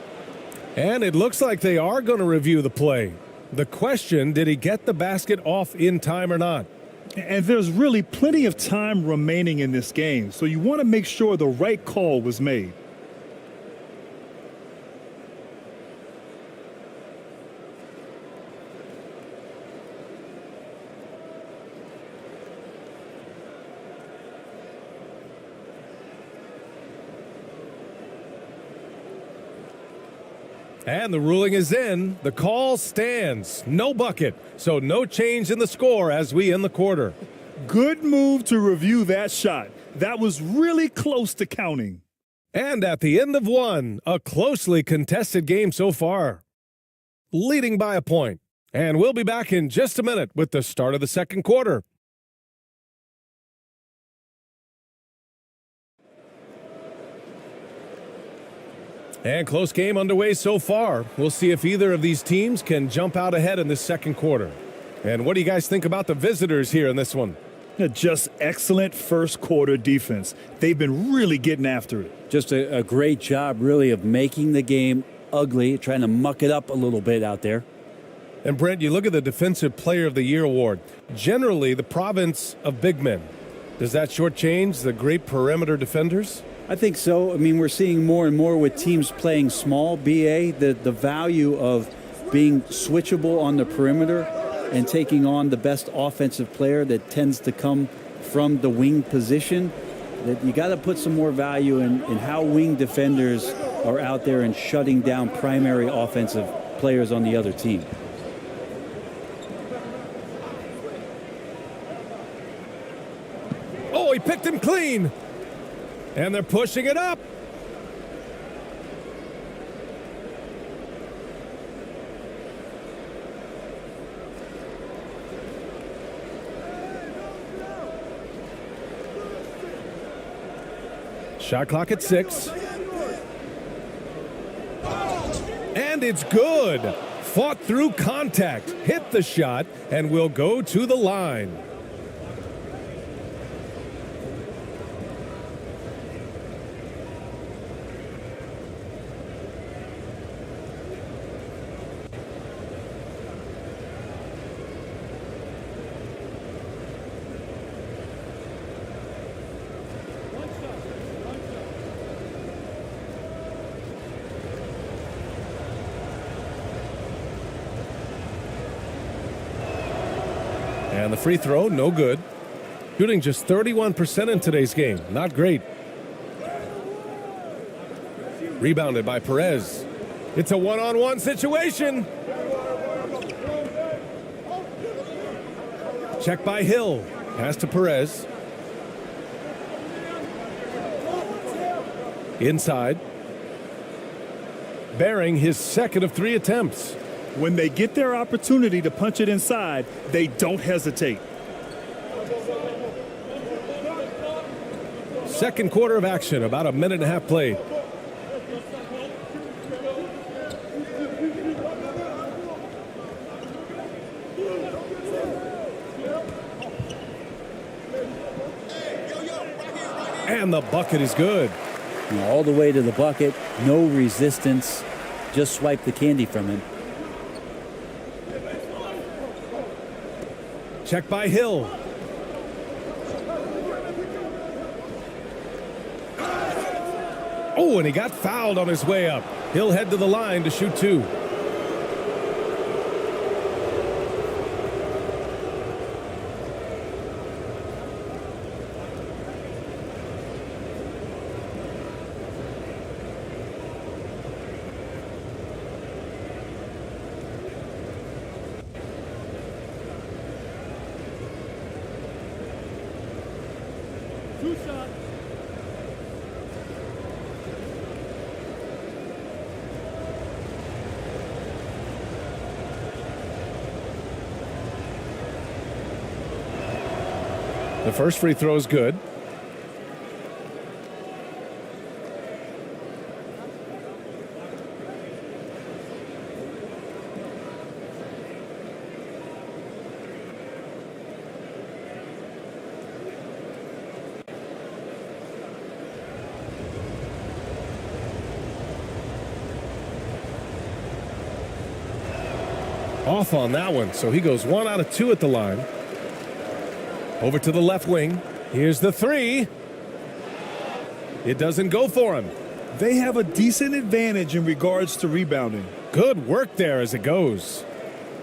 And it looks like they are going to review the play. The question, did he get the basket off in time or not? And there's really plenty of time remaining in this game, so you want to make sure the right call was made. And the ruling is in. The call stands. No bucket. So no change in the score as we end the quarter. Good move to review that shot. That was really close to counting. And at the end of one, a closely contested game so far. Leading by a point. And we'll be back in just a minute with the start of the second quarter. And close game underway so far. We'll see if either of these teams can jump out ahead in the second quarter. And what do you guys think about the visitors here in this one? Just excellent first quarter defense. They've been really getting after it. Just a great job, really, of making the game ugly, trying to muck it up a little bit out there. And Brent, you look at the Defensive Player of the Year award. Generally, the province of big men. Does that shortchange the great perimeter defenders? I think so. I mean, we're seeing more and more with teams playing small, BA, the value of being switchable on the perimeter and taking on the best offensive player that tends to come from the wing position. That you got to put some more value in how wing defenders are out there and shutting down primary offensive players on the other team. Oh, he picked him clean. And they're pushing it up. Shot clock at 6. And it's good. Fought through contact, hit the shot, and will go to the line. And the free throw, no good. Shooting just 31% in today's game. Not great. Rebounded by Perez. It's a one-on-one situation. Check by Hill. Pass to Perez. Inside. Bearing his second of 3 attempts. When they get their opportunity to punch it inside, they don't hesitate. Second quarter of action, about a minute and a half played. And the bucket is good. All the way to the bucket, no resistance, just swipe the candy from him. Check by Hill. Oh, and he got fouled on his way up. He'll head to the line to shoot 2. The first free throw is good. Off on that one, so he goes 1 out of 2 at the line. Over to the left wing. Here's the 3. It doesn't go for him. They have a decent advantage in regards to rebounding. Good work there as it goes.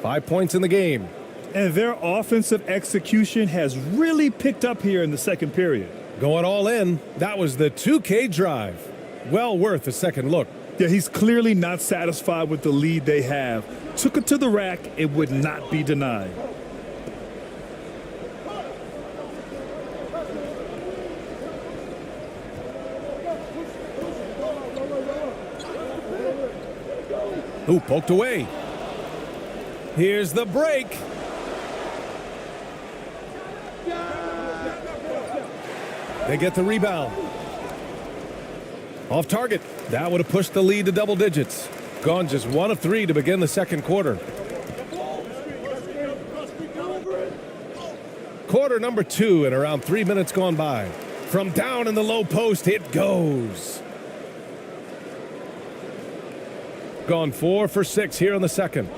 5 points in the game. And their offensive execution has really picked up here in the second period. Going all in. That was the 2K drive. Well worth a second look. Yeah, he's clearly not satisfied with the lead they have. Took it to the rack. It would not be denied. Ooh, poked away. Here's the break. They get the rebound. Off target. That would have pushed the lead to double digits. Gone just 1 of 3 to begin the second quarter. Quarter number 2 and around 3 minutes gone by. From down in the low post, it goes. Gone 4 for 6 here in the second.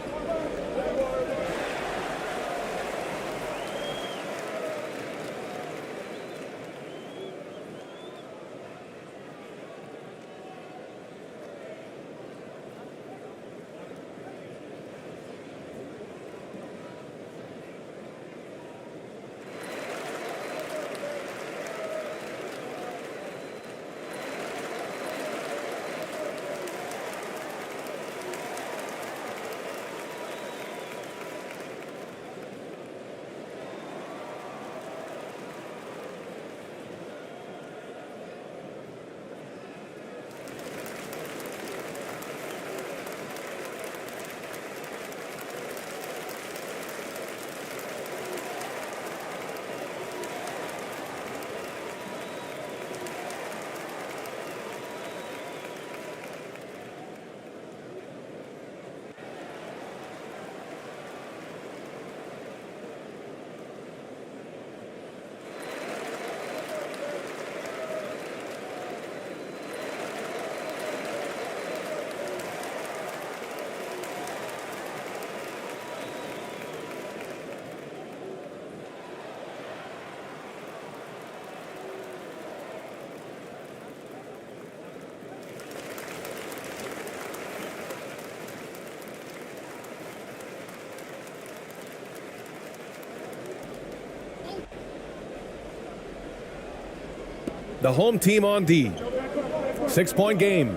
The home team on D. 6-point game.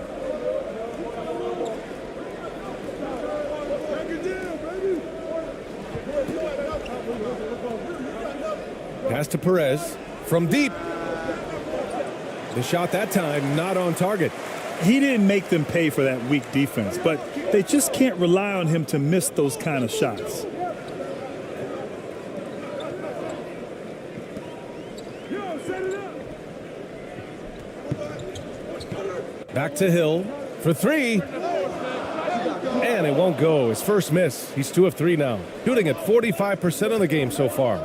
Pass to Perez from deep. The shot that time not on target. He didn't make them pay for that weak defense, but they just can't rely on him to miss those kind of shots. Back to Hill for 3. And it won't go. His first miss. He's 2 of 3 now. Shooting at 45% of the game so far.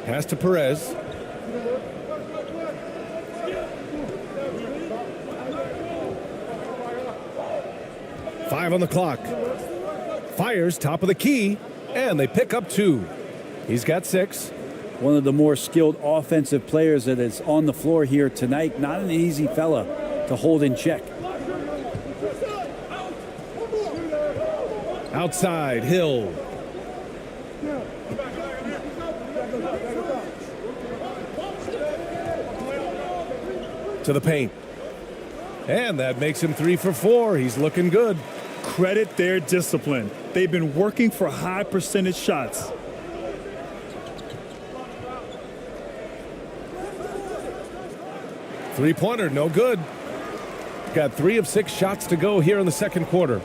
Pass to Perez. Five on the clock. Fires top of the key. And they pick up 2. He's got 6. One of the more skilled offensive players that is on the floor here tonight. Not an easy fella to hold in check. Outside, Hill. To the paint. And that makes him 3 for 4. He's looking good. Credit their discipline. They've been working for high percentage shots. Three-pointer, no good. Got 3 of 6 shots to go here in the second quarter.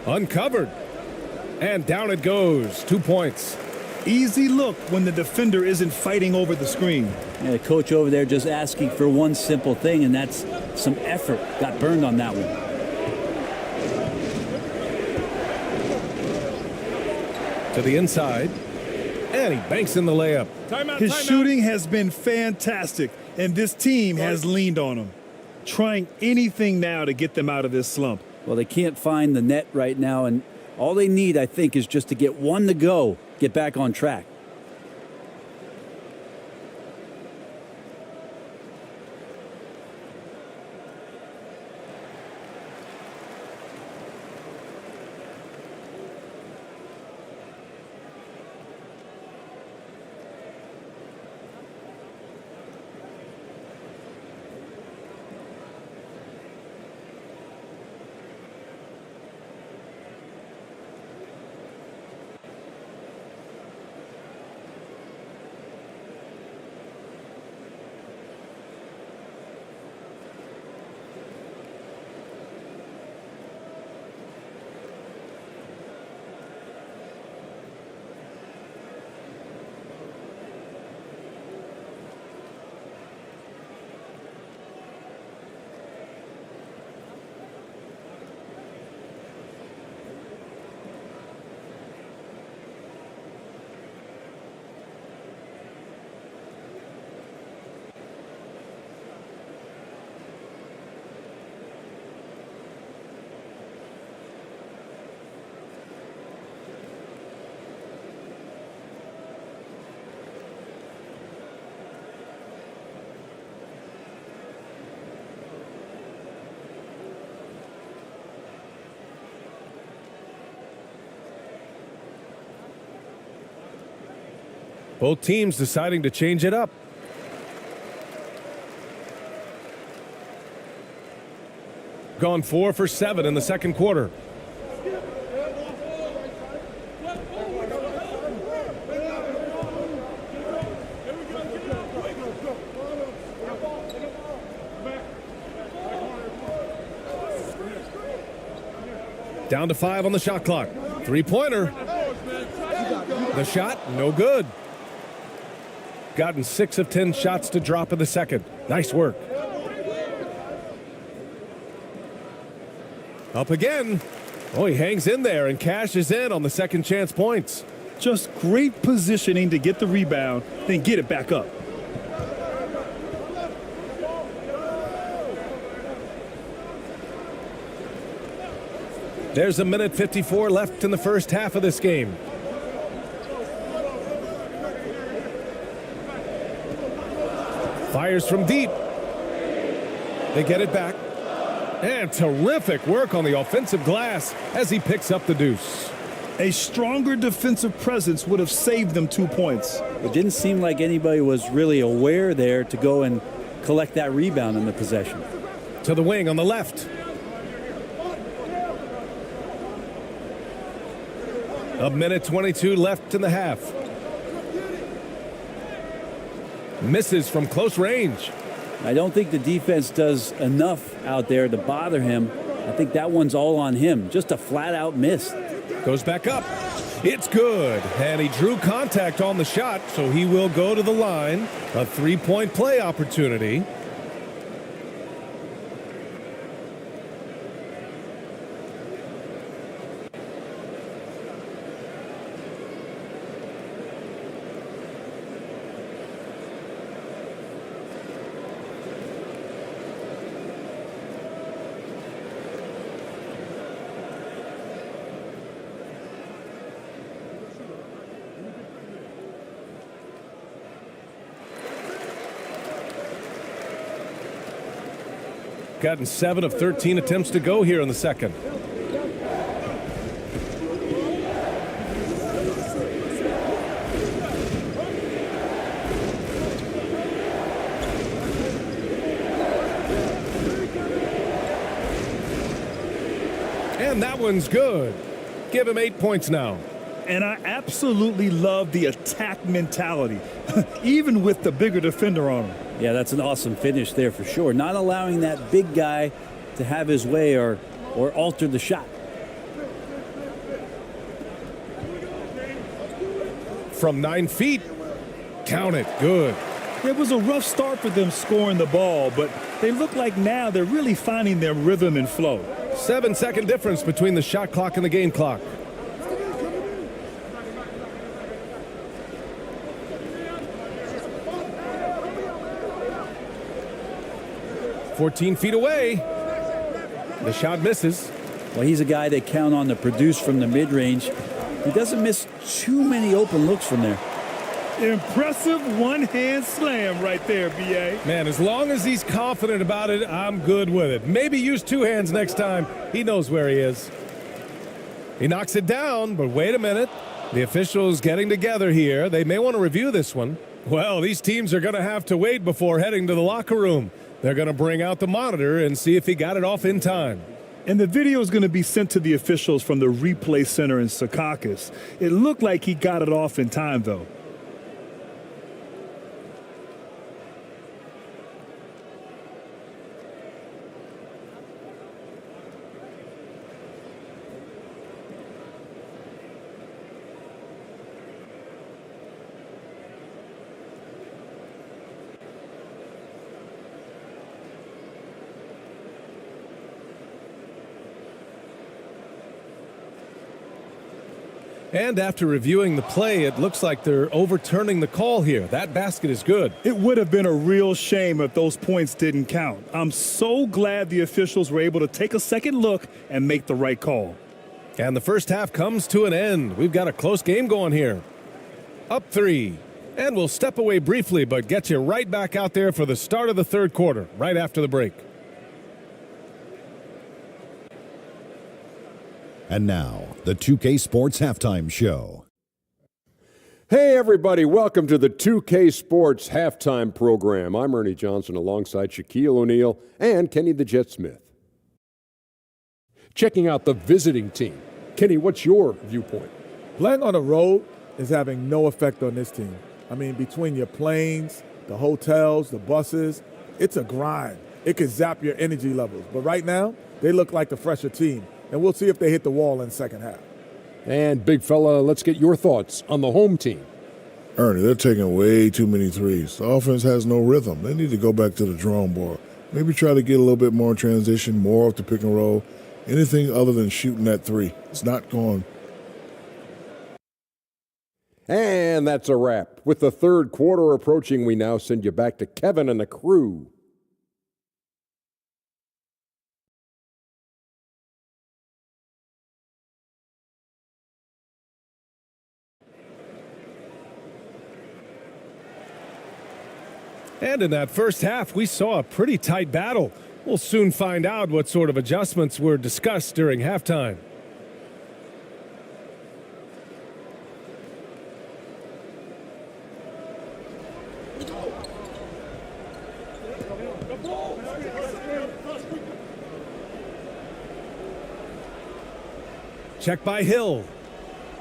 Uncovered. And down it goes. 2 points. Easy look when the defender isn't fighting over the screen. Yeah, the coach over there just asking for one simple thing, and that's some effort. Got burned on that one. To the inside. And he banks in the layup. His shooting has been fantastic, and this team has leaned on him, trying anything now to get them out of this slump. Well, they can't find the net right now, and all they need, I think, is just to get one to go, get back on track. Both teams deciding to change it up. Gone 4 for 7 in the second quarter. Down to 5 on the shot clock. Three-pointer. The shot, no good. Gotten 6 of 10 shots to drop in the second. Nice work. Up again. Oh, he hangs in there and cashes in on the second chance points. Just great positioning to get the rebound, then get it back up. There's a minute 54 left in the first half of this game. Fires from deep. They get it back. And terrific work on the offensive glass as he picks up the deuce. A stronger defensive presence would have saved them 2 points. It didn't seem like anybody was really aware there to go and collect that rebound in the possession. To the wing on the left. A minute 22 left in the half. Misses from close range. I don't think the defense does enough out there to bother him. I think that one's all on him. Just a flat-out miss. Goes back up. It's good. And he drew contact on the shot, so he will go to the line. A three-point play opportunity. Gotten 7 of 13 attempts to go here in the second. And that one's good. Give him 8 points now. And I absolutely love the attack mentality, even with the bigger defender on him. Yeah, that's an awesome finish there for sure. Not allowing that big guy to have his way or alter the shot. From 9 feet. Count it. Good. It was a rough start for them scoring the ball, but they look like now they're really finding their rhythm and flow. 7-second difference between the shot clock and the game clock. "14 feet away." The shot misses. Well, he's a guy they count on to produce from the mid-range. He doesn't miss too many open looks from there. Impressive one-hand slam right there, B.A. Man, as long as he's confident about it, I'm good with it. Maybe use 2 hands next time. He knows where he is. He knocks it down, but wait a minute. The officials getting together here. They may want to review this one. Well, these teams are going to have to wait before heading to the locker room. They're going to bring out the monitor and see if he got it off in time. And the video is going to be sent to the officials from the replay center in Secaucus. It looked like he got it off in time, though. And after reviewing the play, it looks like they're overturning the call here. That basket is good. It would have been a real shame if those points didn't count. I'm so glad the officials were able to take a second look and make the right call. And the first half comes to an end. We've got a close game going here. Up 3. And we'll step away briefly, but get you right back out there for the start of the third quarter, right after the break. And now, the 2K Sports Halftime Show. Hey, everybody. Welcome to the 2K Sports Halftime Program. I'm Ernie Johnson alongside Shaquille O'Neal and Kenny the Jet Smith. Checking out the visiting team. Kenny, what's your viewpoint? Playing on the road is having no effect on this team. I mean, between your planes, the hotels, the buses, it's a grind. It could zap your energy levels. But right now, they look like the fresher team. And we'll see if they hit the wall in the second half. And, big fella, let's get your thoughts on the home team. Ernie, they're taking way too many threes. The offense has no rhythm. They need to go back to the drawing board. Maybe try to get a little bit more in transition, more off the pick and roll. Anything other than shooting that three. It's not going. And that's a wrap. With the third quarter approaching, we now send you back to Kevin and the crew. And in that first half, we saw a pretty tight battle. We'll soon find out what sort of adjustments were discussed during halftime. Check by Hill.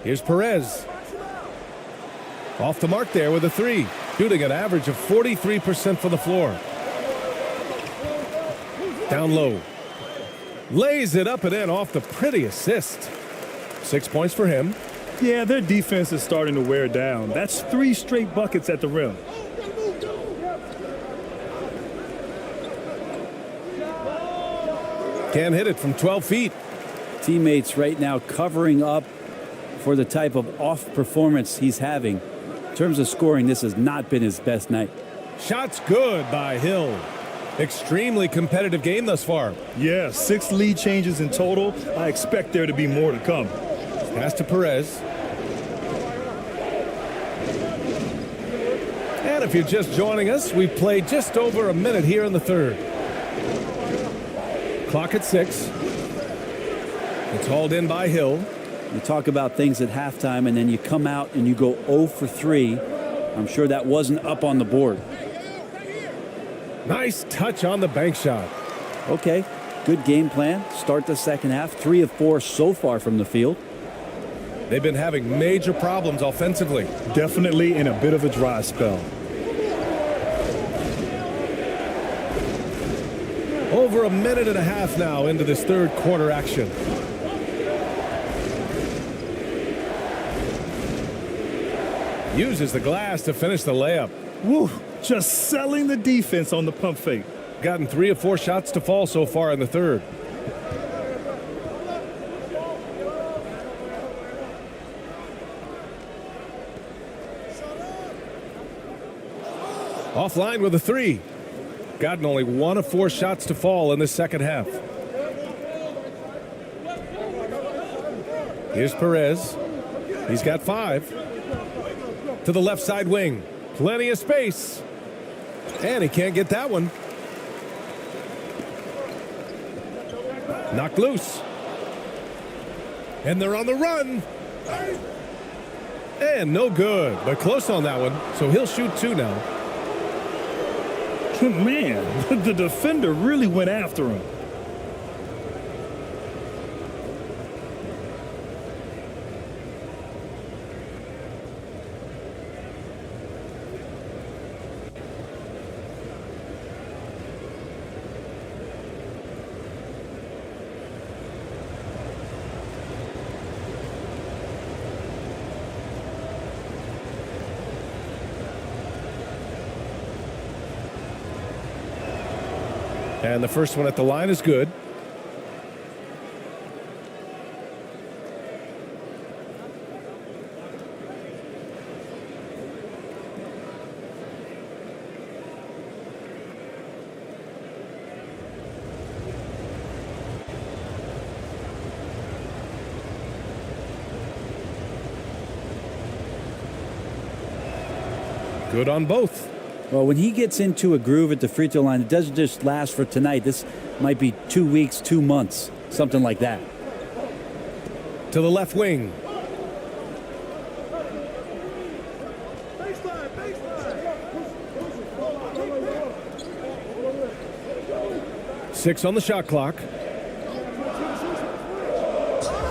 Here's Perez. Off the mark there with a three. Shooting an average of 43% from the floor. Down low. Lays it up and in off the pretty assist. 6 points for him. Yeah, their defense is starting to wear down. That's 3 straight buckets at the rim. Can't hit it from 12 feet. Teammates right now covering up for the type of off performance he's having. In terms of scoring, this has not been his best night. Shots good by Hill. Extremely competitive game thus far. Yeah, 6 lead changes in total. I expect there to be more to come. Pass to Perez. And if you're just joining us, we've played just over a minute here in the third. Clock at 6. It's hauled in by Hill. You talk about things at halftime, and then you come out and you go 0 for 3. I'm sure that wasn't up on the board. Nice touch on the bank shot. Okay, good game plan. Start the second half. 3 of 4 so far from the field. They've been having major problems offensively. Definitely in a bit of a dry spell. Over a minute and a half now into this third quarter action. Uses the glass to finish the layup. Woo, just selling the defense on the pump fake. Gotten 3 of 4 shots to fall so far in the third. Offline with a 3. Gotten only 1 of 4 shots to fall in the second half. Here's Perez. He's got 5. To the left side wing. Plenty of space. And he can't get that one. Knocked loose. And they're on the run. And no good, but close on that one. So he'll shoot 2 now. Man, the defender really went after him. And the first one at the line is good. Good on both. Well, when he gets into a groove at the free throw line, it doesn't just last for tonight. This might be 2 weeks, 2 months, something like that. To the left wing. Six on the shot clock.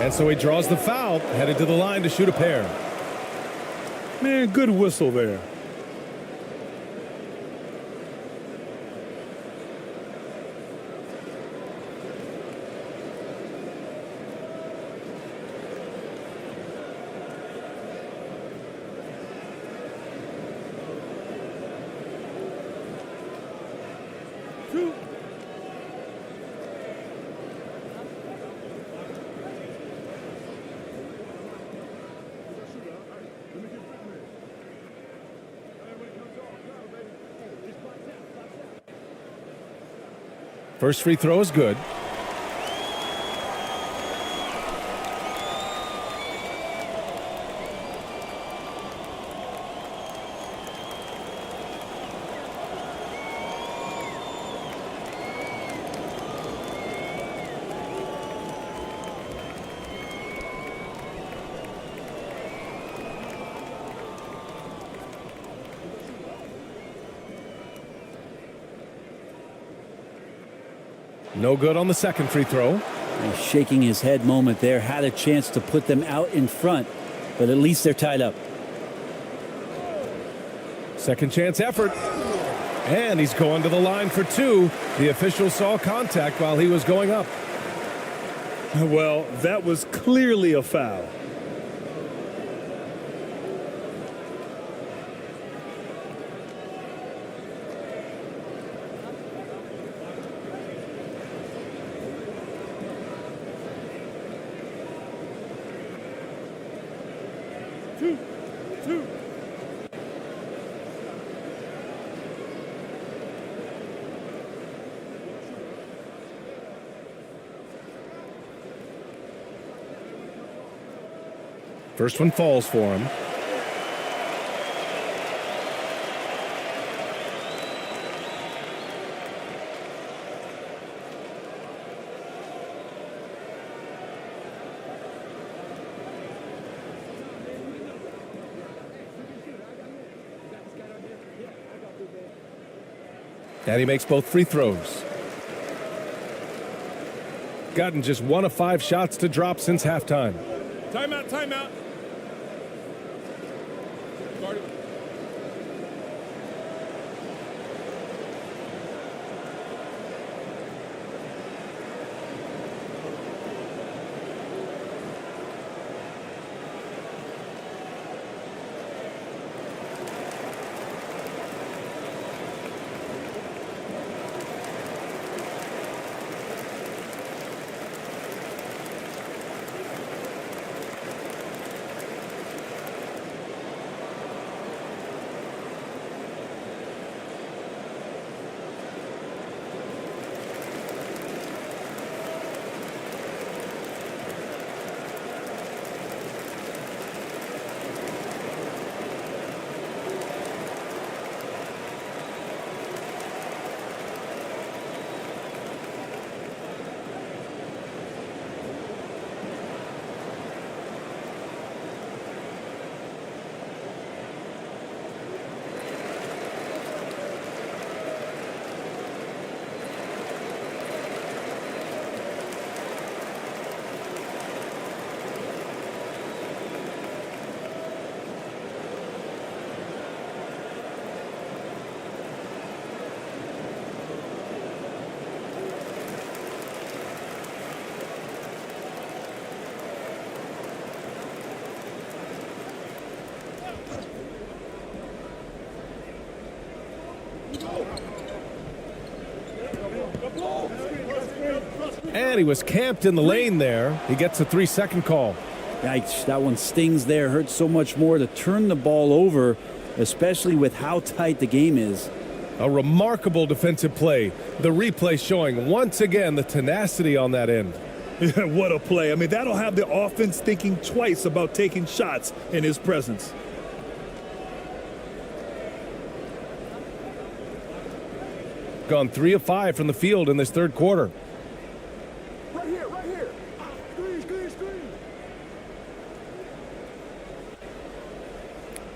And so he draws the foul, headed to the line to shoot a pair. Man, good whistle there. First free throw is good. No good on the second free throw. A shaking his head moment there. Had a chance to put them out in front, but at least they're tied up. Second chance effort. And he's going to the line for two. The official saw contact while he was going up. Well, that was clearly a foul. First one falls for him. And he makes both free throws. Gotten just 1 of 5 shots to drop since halftime. Timeout, timeout. And he was camped in the lane there. He gets a 3-second call. Yikes, that one stings there. Hurts so much more to turn the ball over, especially with how tight the game is. A remarkable defensive play. The replay showing once again the tenacity on that end. What a play. I mean, that'll have the offense thinking twice about taking shots in his presence. Gone 3 of 5 from the field in this third quarter. Right here, right here. Screen.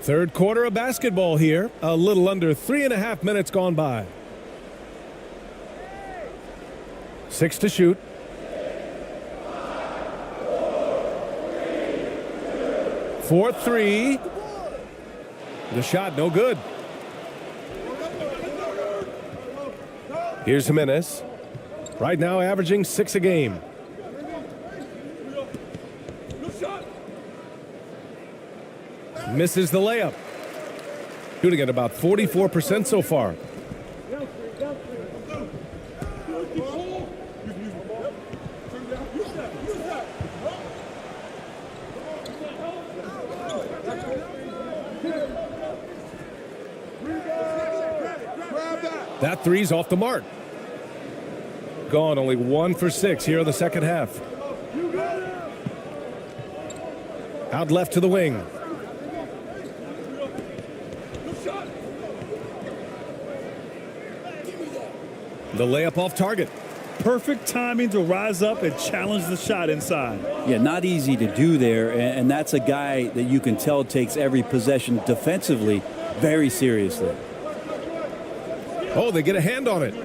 Third quarter of basketball here. A little under 3.5 minutes gone by. 6 to shoot. For 3. The shot no good. Here's Jimenez. Right now averaging 6 a game. Misses the layup. Shooting at about 44% so far. That three's off the mark. Gone only 1 for 6 here in the second half. Out left to the wing. The layup off target. Perfect timing to rise up and challenge the shot inside. Yeah, not easy to do there, and that's a guy that you can tell takes every possession defensively very seriously. Oh, they get a hand on it.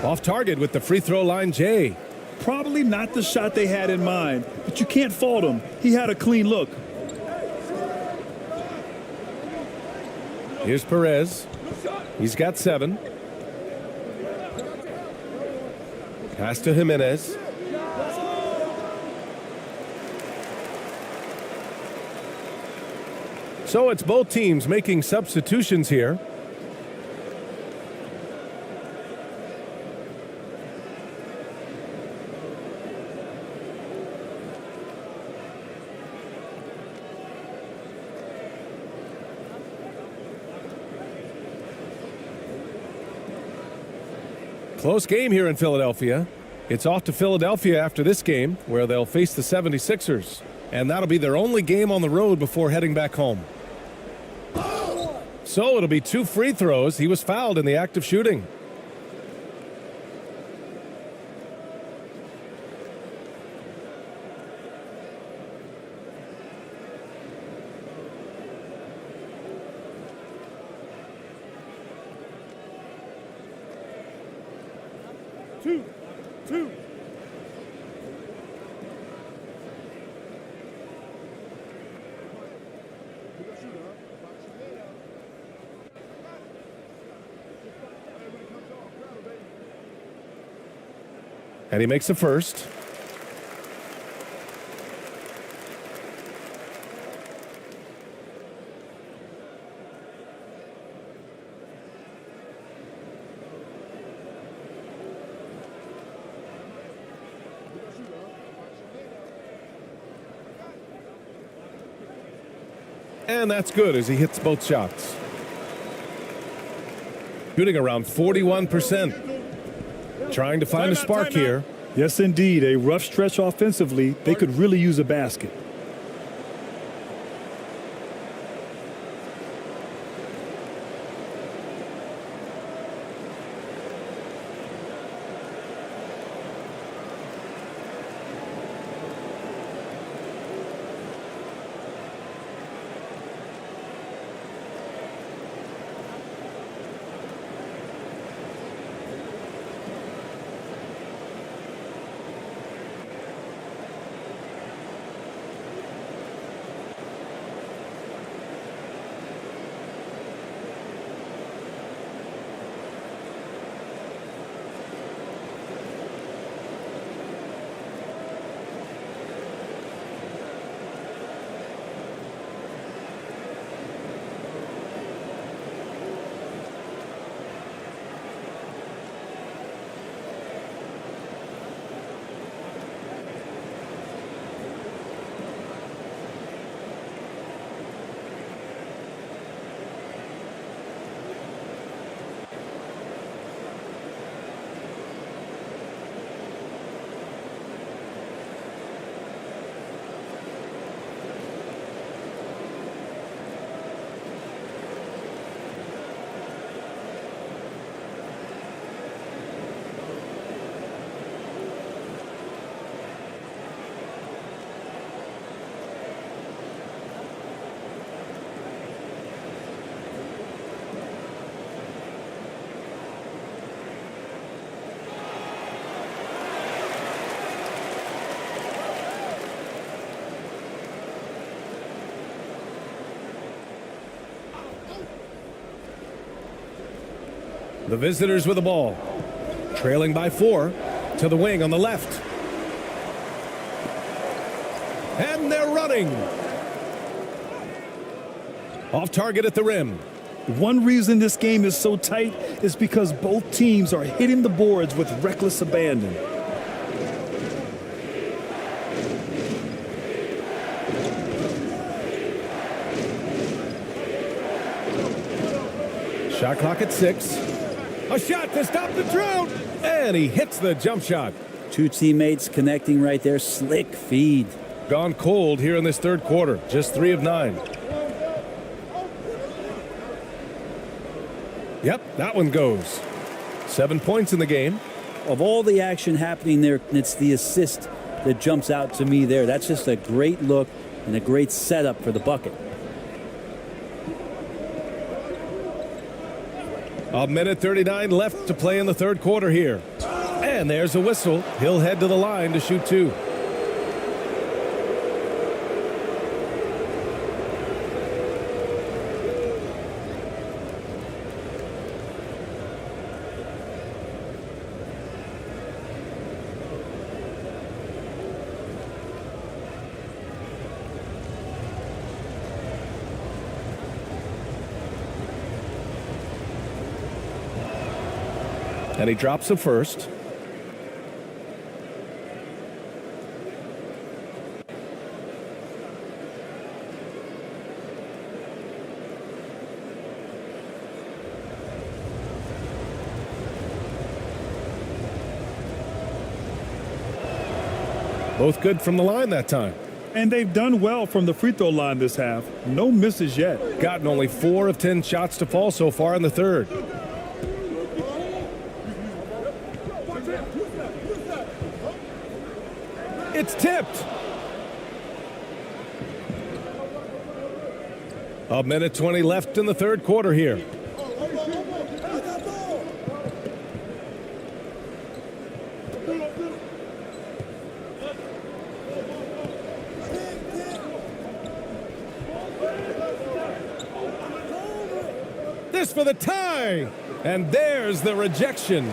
Off target with the free throw line, Jay. Probably not the shot they had in mind, but you can't fault him. He had a clean look. Here's Perez. He's got 7. Pass to Jimenez. So it's both teams making substitutions here. Close game here in Philadelphia. It's off to Philadelphia after this game, where they'll face the 76ers. And that'll be their only game on the road before heading back home. So it'll be 2 free throws. He was fouled in the act of shooting. Two. And he makes the first. And that's good as he hits both shots. Shooting around 41%. Trying to find a spark here. Yes, indeed. A rough stretch offensively. They could really use a basket. The visitors with the ball. Trailing by 4 to the wing on the left. And they're running. Off target at the rim. One reason this game is so tight is because both teams are hitting the boards with reckless abandon. Shot clock at 6. A shot to stop the drought. And he hits the jump shot. Two teammates connecting right there. Slick feed. Gone cold here in this third quarter. Just 3 of 9. Yep, that one goes. 7 points in the game. Of all the action happening there, it's the assist that jumps out to me there. That's just a great look and a great setup for the bucket. A minute 39 left to play in the third quarter here. And there's a whistle. He'll head to the line to shoot 2. And he drops the first. Both good from the line that time. And they've done well from the free throw line this half. No misses yet. Gotten only 4 of 10 shots to fall so far in the third. It's tipped. A minute 20 left in the third quarter here. This for the tie. And there's the rejection.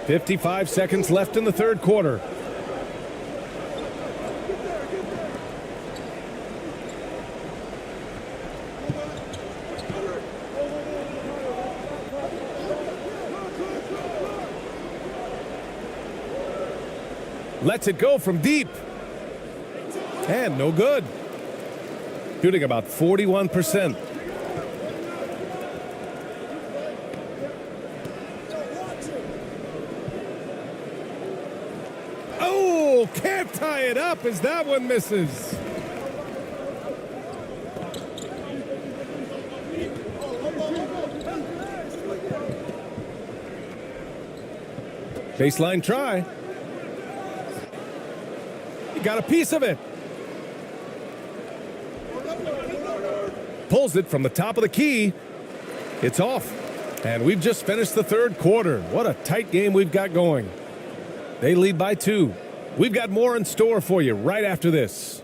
55 seconds left in the third quarter. Lets it go from deep. And no good. Shooting about 41%. Oh, can't tie it up as that one misses. Baseline try. He got a piece of it. Pulls it from the top of the key. It's off. And we've just finished the third quarter. What a tight game we've got going. They lead by 2. We've got more in store for you right after this.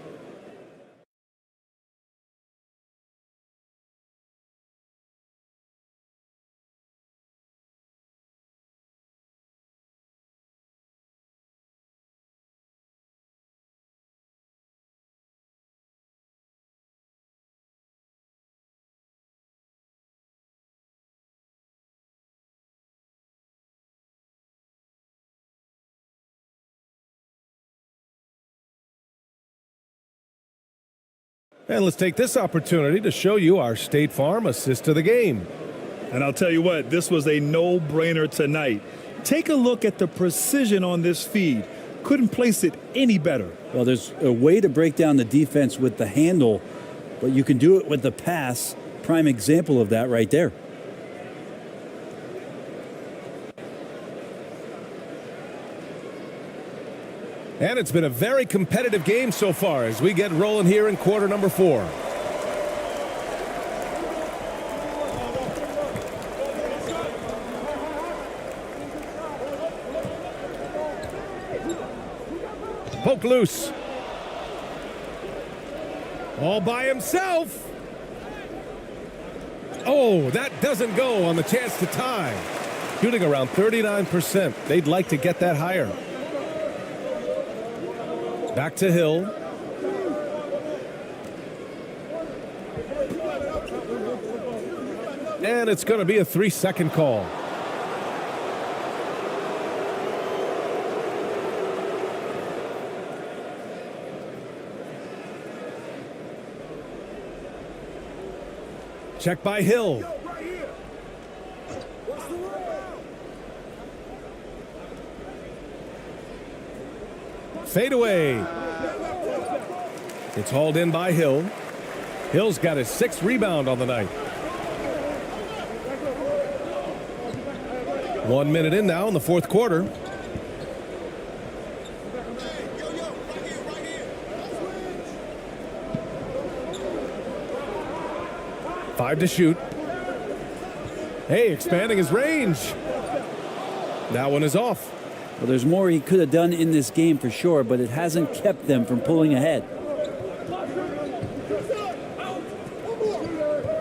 And let's take this opportunity to show you our State Farm assist to the game. And I'll tell you what, this was a no-brainer tonight. Take a look at the precision on this feed. Couldn't place it any better. Well, there's a way to break down the defense with the handle, but you can do it with the pass. Prime example of that right there. And it's been a very competitive game so far as we get rolling here in quarter number 4. Poke loose. All by himself. Oh, that doesn't go on the chance to tie. Shooting around 39%. They'd like to get that higher. Back to Hill. And it's going to be a 3-second call. Check by Hill. Fade away. It's hauled in by Hill. Hill's got his 6th rebound on the night. 1 minute in now in the 4th quarter. Five to shoot. Hey, expanding his range. That one is off. Well, there's more he could have done in this game for sure, but it hasn't kept them from pulling ahead.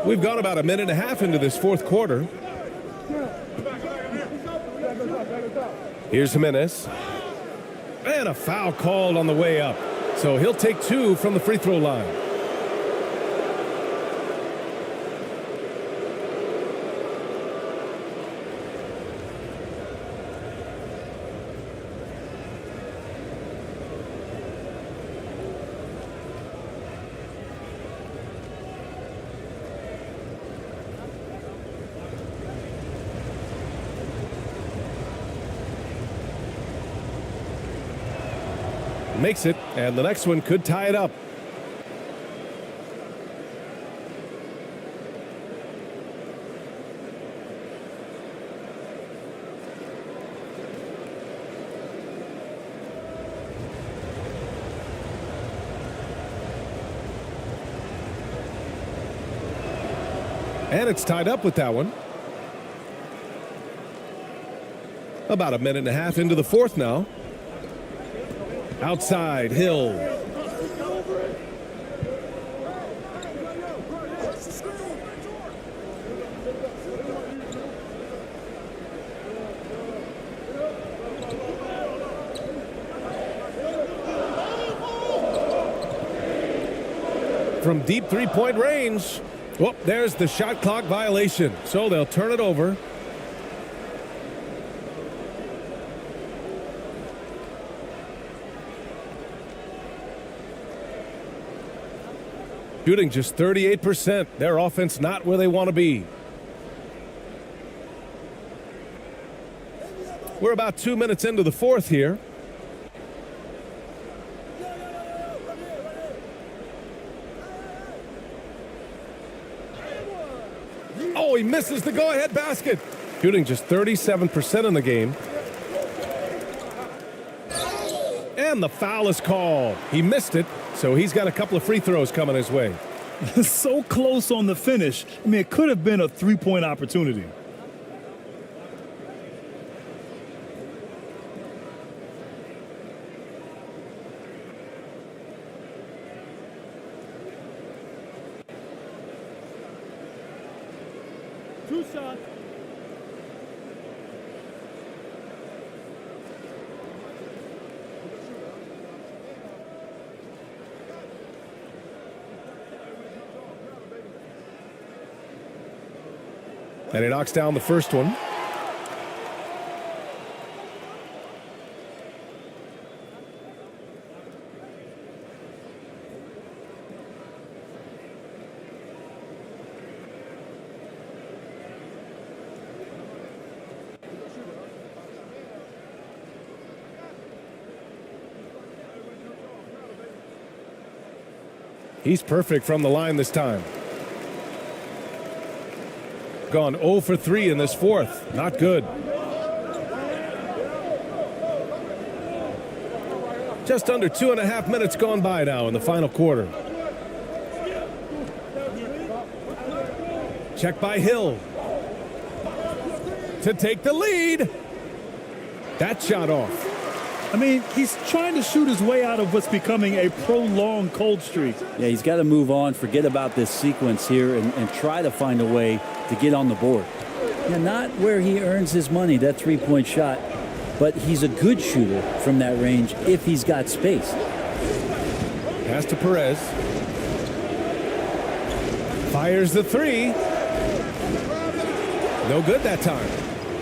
We've gone about a minute and a half into this 4th quarter. Here's Jimenez. And a foul called on the way up. So he'll take 2 from the free throw line. Makes it, and the next one could tie it up. And it's tied up with that one. About a minute and a half into the 4th now. Outside, Hill. From deep three-point range. Well, there's the shot clock violation. So they'll turn it over. Shooting just 38%. Their offense not where they want to be. We're about 2 minutes into the 4th here. Oh, he misses the go-ahead basket. Shooting just 37% in the game. And the foul is called. He missed it, so he's got a couple of free throws coming his way. So close on the finish. I mean, it could have been a three-point opportunity. Two shots. And he knocks down the first one. He's perfect from the line this time. Gone 0 for 3 in this 4th. Not good. Just under 2.5 minutes gone by now in the final quarter. Check by Hill. To take the lead. That shot off. I mean, he's trying to shoot his way out of what's becoming a prolonged cold streak. Yeah, he's got to move on, forget about this sequence here, and try to find a way to get on the board. Yeah, not where he earns his money, that three-point shot, but he's a good shooter from that range if he's got space. Pass to Perez. Fires the three. No good that time.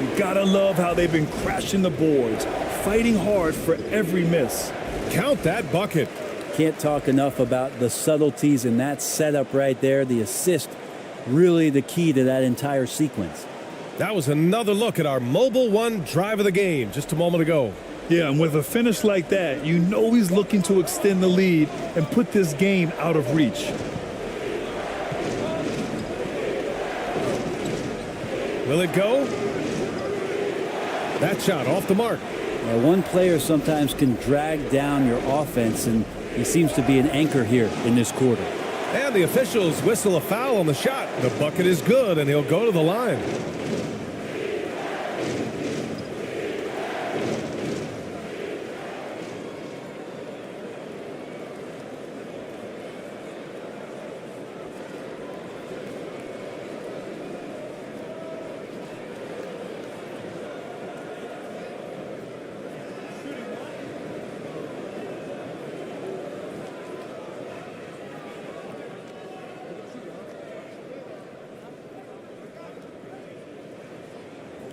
You gotta love how they've been crashing the boards, fighting hard for every miss. Count that bucket. Can't talk enough about the subtleties in that setup right there. The assist, really the key to that entire sequence. That was another look at our Mobile One drive of the game just a moment ago. Yeah, and with a finish like that, you know he's looking to extend the lead and put this game out of reach. Will it go? That shot off the mark. One player sometimes can drag down your offense, and he seems to be an anchor here in this quarter. And the officials whistle a foul on the shot. The bucket is good, and he'll go to the line.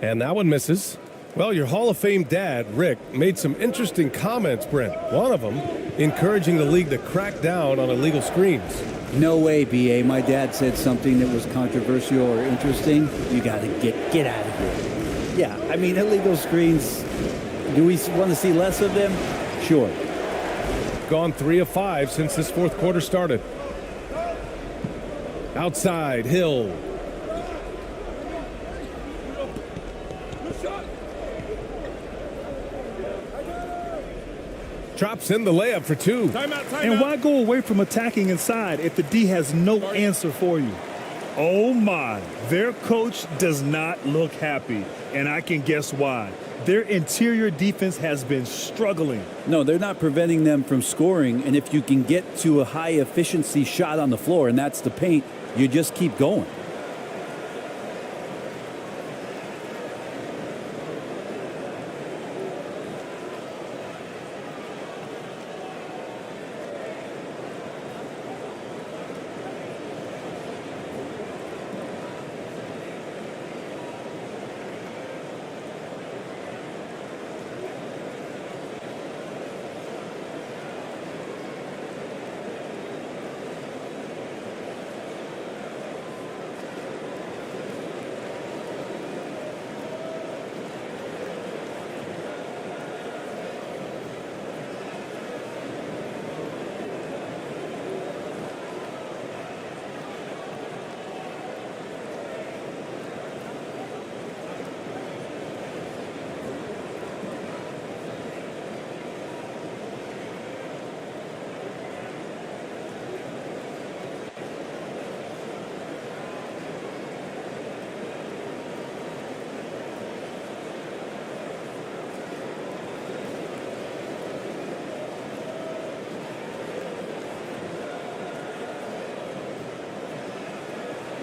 And that one misses. Well, your Hall of Fame dad, Rick, made some interesting comments, Brent. One of them encouraging the league to crack down on illegal screens. No way, BA. My dad said something that was controversial or interesting. You got to get out of here. Yeah, I mean, illegal screens, do we want to see less of them? Sure. Gone 3 of 5 since this fourth quarter started. Outside, Hill. Drops in the layup for 2. And why go away from attacking inside if the D has no answer for you? Oh my, their coach does not look happy, and I can guess why. Their interior defense has been struggling. No, they're not preventing them from scoring, and if you can get to a high efficiency shot on the floor, and that's the paint, you just keep going.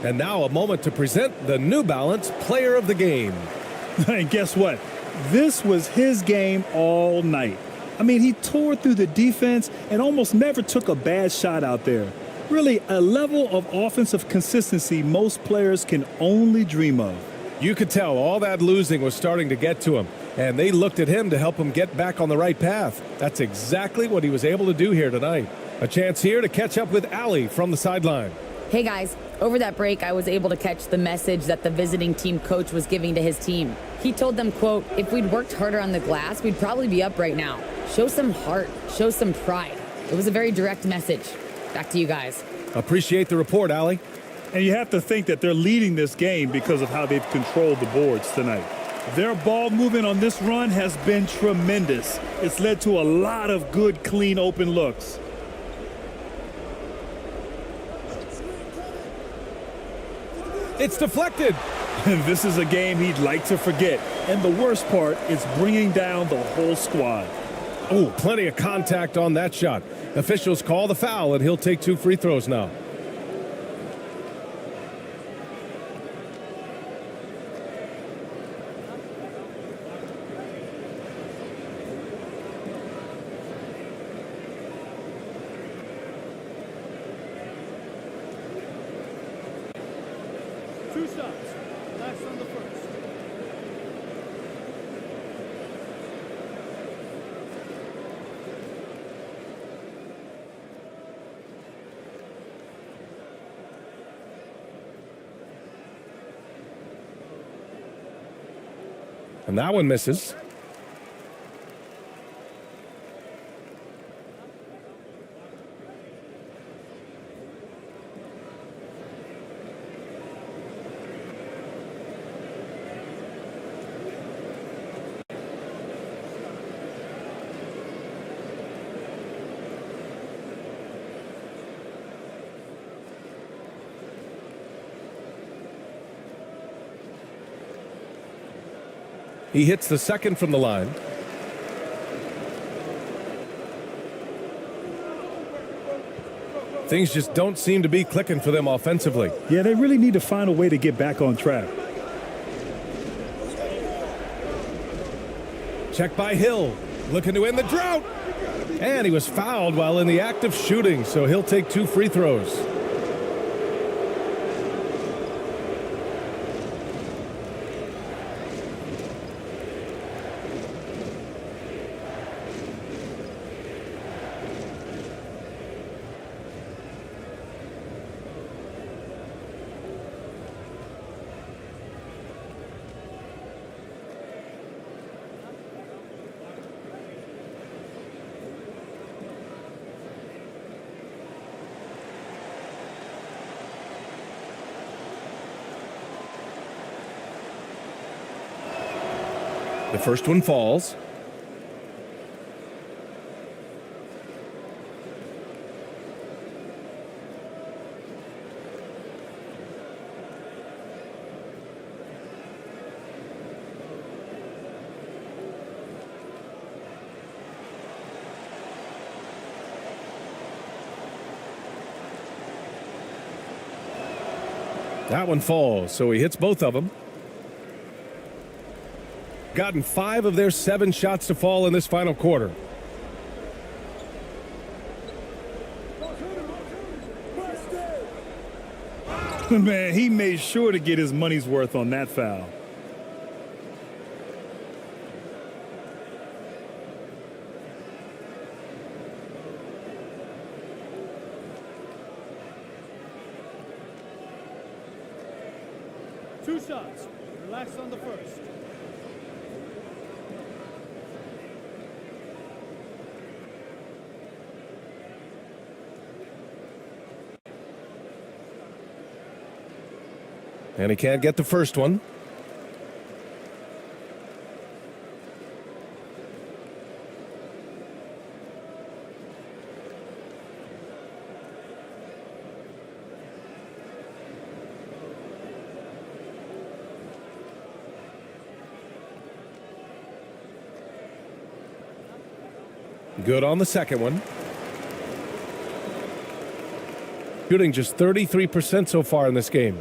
And now a moment to present the New Balance Player of the Game. And guess what? This was his game all night. I mean, he tore through the defense and almost never took a bad shot out there. Really, a level of offensive consistency most players can only dream of. You could tell all that losing was starting to get to him, and they looked at him to help him get back on the right path. That's exactly what he was able to do here tonight. A chance here to catch up with Allie from the sideline. Hey guys, over that break, I was able to catch the message that the visiting team coach was giving to his team. He told them, quote, if we'd worked harder on the glass, we'd probably be up right now. Show some heart, show some pride. It was a very direct message. Back to you guys. Appreciate the report, Allie. And you have to think that they're leading this game because of how they've controlled the boards tonight. Their ball movement on this run has been tremendous. It's led to a lot of good, clean, open looks. It's deflected. This is a game he'd like to forget. And the worst part is bringing down the whole squad. Oh, plenty of contact on that shot. Officials call the foul, and he'll take 2 free throws now. Two shots. Last on the first. And that one misses. He hits the second from the line. Things just don't seem to be clicking for them offensively. Yeah, they really need to find a way to get back on track. Check by Hill, looking to end the drought. And he was fouled while in the act of shooting, so he'll take 2 free throws. The first one falls. That one falls, so he hits both of them. Gotten 5 of their 7 shots to fall in this final quarter. Man, he made sure to get his money's worth on that foul. Two shots. Relax on the first. And he can't get the first one. Good on the second one. Shooting just 33% so far in this game.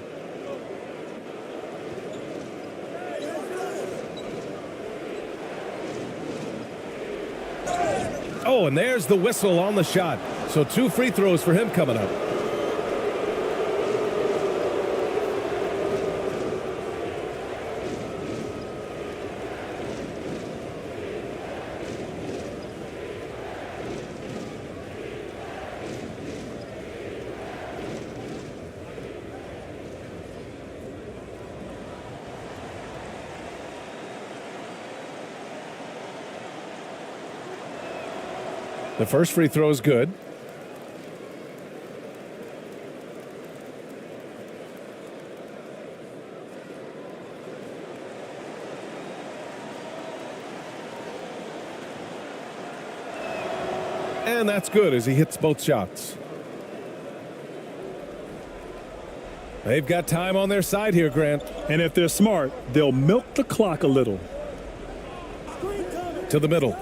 Oh, and there's the whistle on the shot. So 2 free throws for him coming up. The first free throw is good. And that's good as he hits both shots. They've got time on their side here, Grant. And if they're smart, they'll milk the clock a little. To the middle.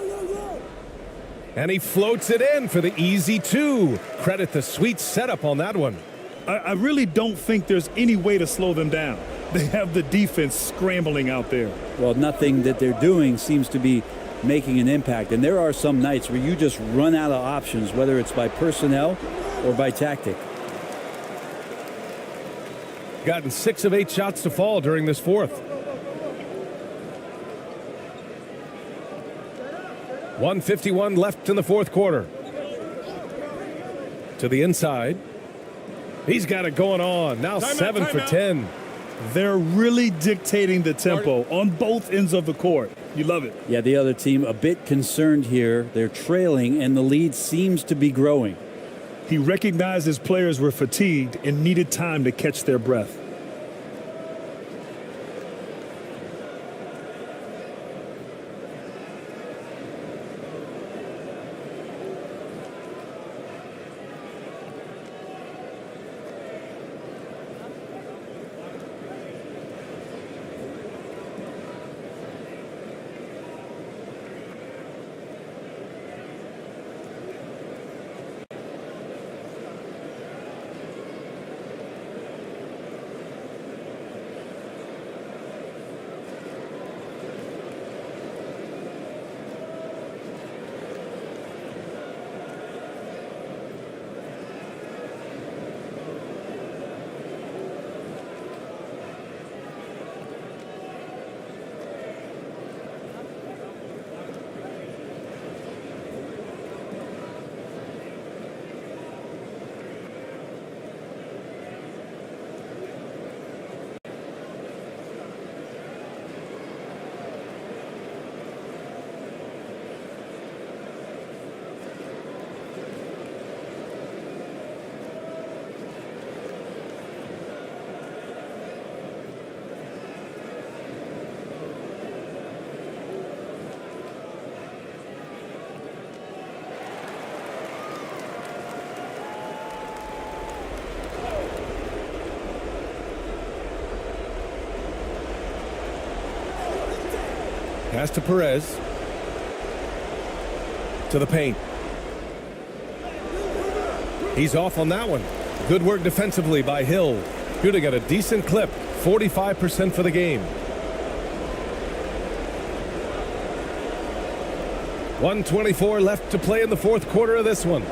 And he floats it in for the easy two. Credit the sweet setup on that one. I really don't think there's any way to slow them down. They have the defense scrambling out there. Well, nothing that they're doing seems to be making an impact. And there are some nights where you just run out of options, whether it's by personnel or by tactic. Gotten 6 of 8 shots to fall during this fourth. 1:51 left in the fourth quarter. To the inside. He's got it going on. Now 7 for 10. They're really dictating the tempo on both ends of the court. You love it. Yeah, the other team a bit concerned here. They're trailing, and the lead seems to be growing. He recognized his players were fatigued and needed time to catch their breath. Pass to Perez. To the paint. He's off on that one. Good work defensively by Hill. Shooting at a decent clip. 45% for the game. 1:24 left to play in the fourth quarter of this one.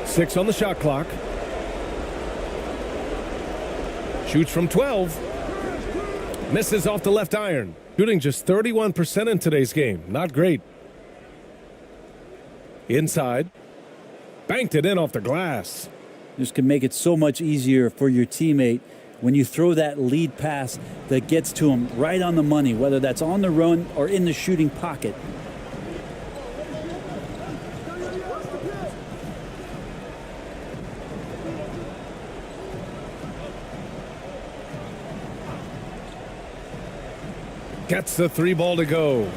6 on the shot clock. Shoots from 12. Misses off the left iron. Shooting just 31% in today's game. Not great. Inside. Banked it in off the glass. This can make it so much easier for your teammate when you throw that lead pass that gets to him right on the money, whether that's on the run or in the shooting pocket. Gets the 3 ball to go.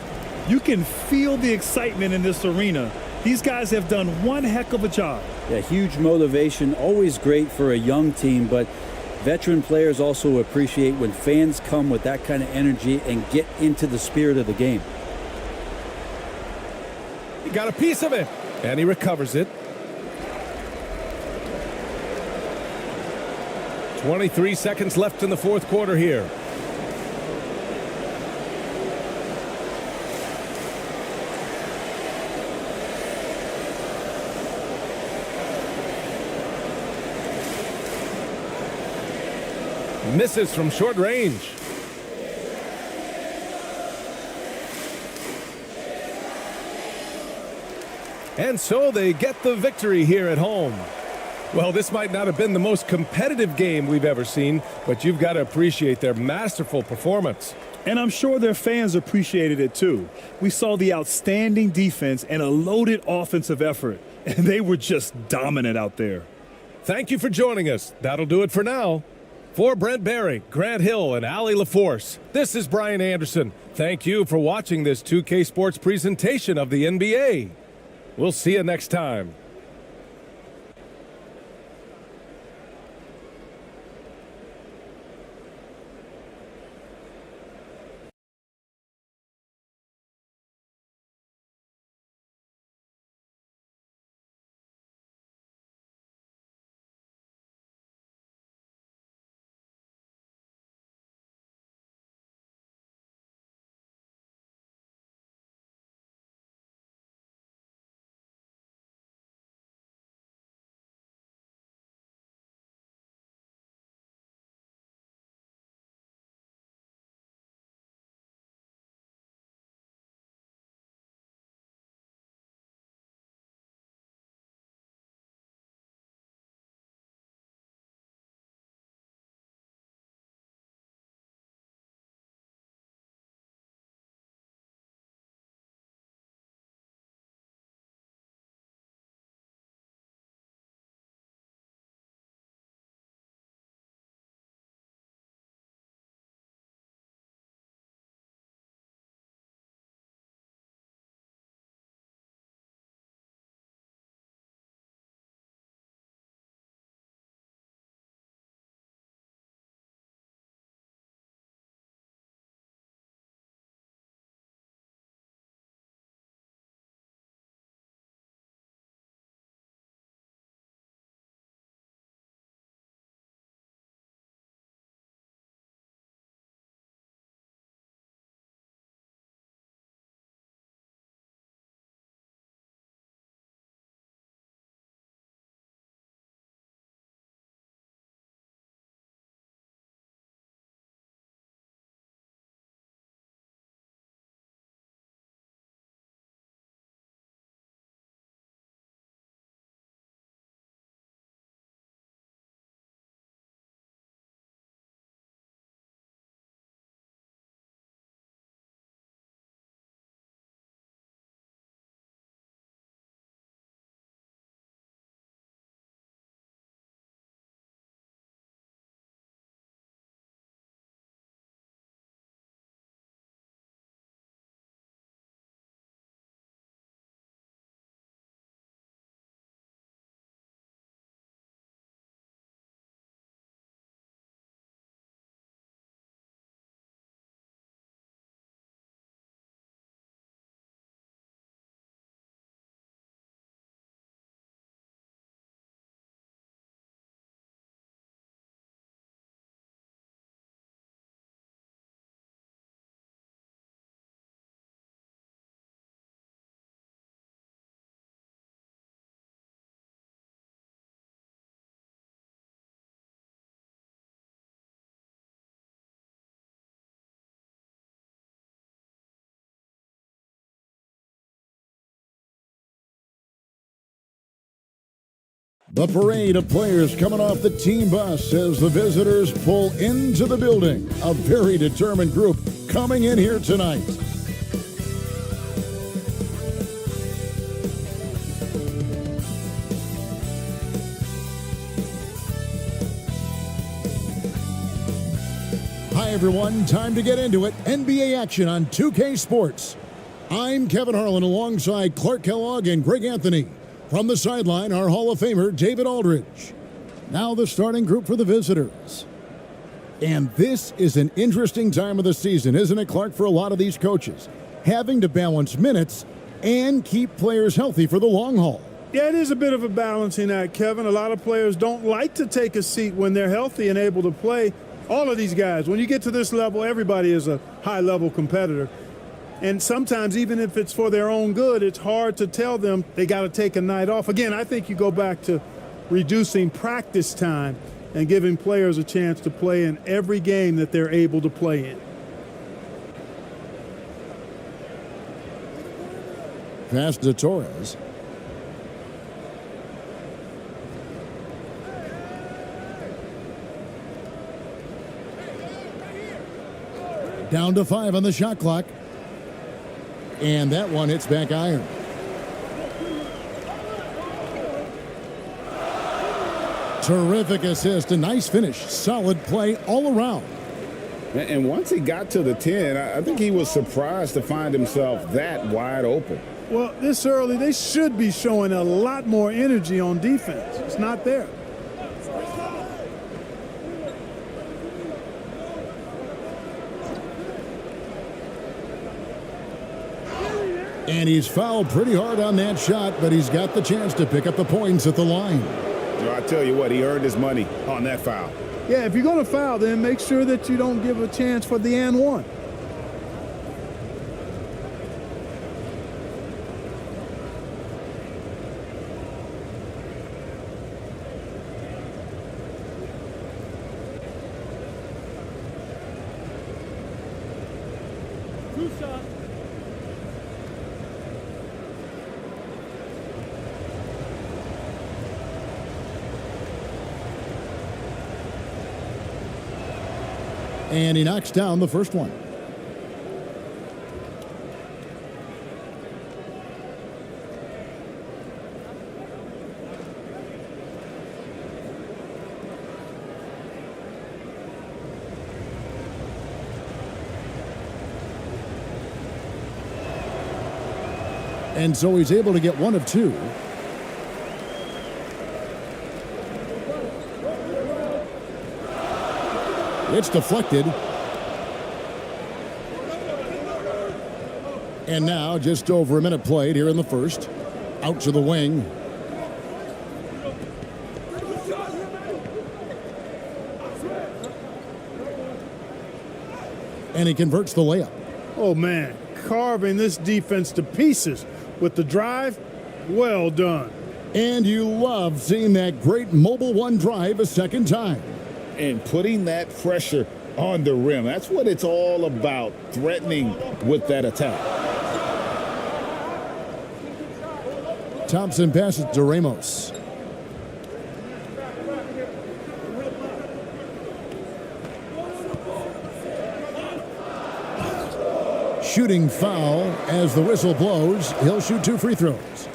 You can feel the excitement in this arena. These guys have done one heck of a job. Yeah, huge motivation, always great for a young team, but veteran players also appreciate when fans come with that kind of energy and get into the spirit of the game. He got a piece of it, and he recovers it. 23 seconds left in the fourth quarter here. Misses from short range. And so they get the victory here at home. Well, this might not have been the most competitive game we've ever seen, but you've got to appreciate their masterful performance. And I'm sure their fans appreciated it too. We saw the outstanding defense and a loaded offensive effort, and they were just dominant out there. Thank you for joining us. That'll do it for now. For Brent Barry, Grant Hill, and Allie LaForce, this is Brian Anderson. Thank you for watching this 2K Sports presentation of the NBA. We'll see you next time. The parade of players coming off the team bus as the visitors pull into the building. A very determined group coming in here tonight. Hi, everyone. Time to get into it. NBA action on 2K Sports. I'm Kevin Harlan alongside Clark Kellogg and Greg Anthony. From the sideline, our Hall of Famer, David Aldridge. Now the starting group for the visitors. And this is an interesting time of the season, isn't it, Clark, for a lot of these coaches? Having to balance minutes and keep players healthy for the long haul. Yeah, it is a bit of a balancing act, Kevin. A lot of players don't like to take a seat when they're healthy and able to play. All of these guys, when you get to this level, everybody is a high-level competitor. And sometimes, even if it's for their own good, it's hard to tell them they got to take a night off. Again, I think you go back to reducing practice time and giving players a chance to play in every game that they're able to play in. Pass to Torres. Down to 5 on the shot clock. And that one hits back iron. Terrific assist, a nice finish, solid play all around. And once he got to the 10, I think he was surprised to find himself that wide open. Well, this early, they should be showing a lot more energy on defense. It's not there. And he's fouled pretty hard on that shot, but he's got the chance to pick up the points at the line. I tell you what, he earned his money on that foul. Yeah, if you're going to foul, then make sure that you don't give a chance for the and one. Two shots. And he knocks down the first one. And so he's able to get one of two. It's deflected. And now just over a minute played here in the first. Out to the wing. And he converts the layup. Oh, man, carving this defense to pieces with the drive. Well done. And you love seeing that great mobile one drive a second time. And putting that pressure on the rim. That's what it's all about, threatening with that attack. Thompson passes to Ramos. Shooting foul as the whistle blows. He'll shoot 2 free throws.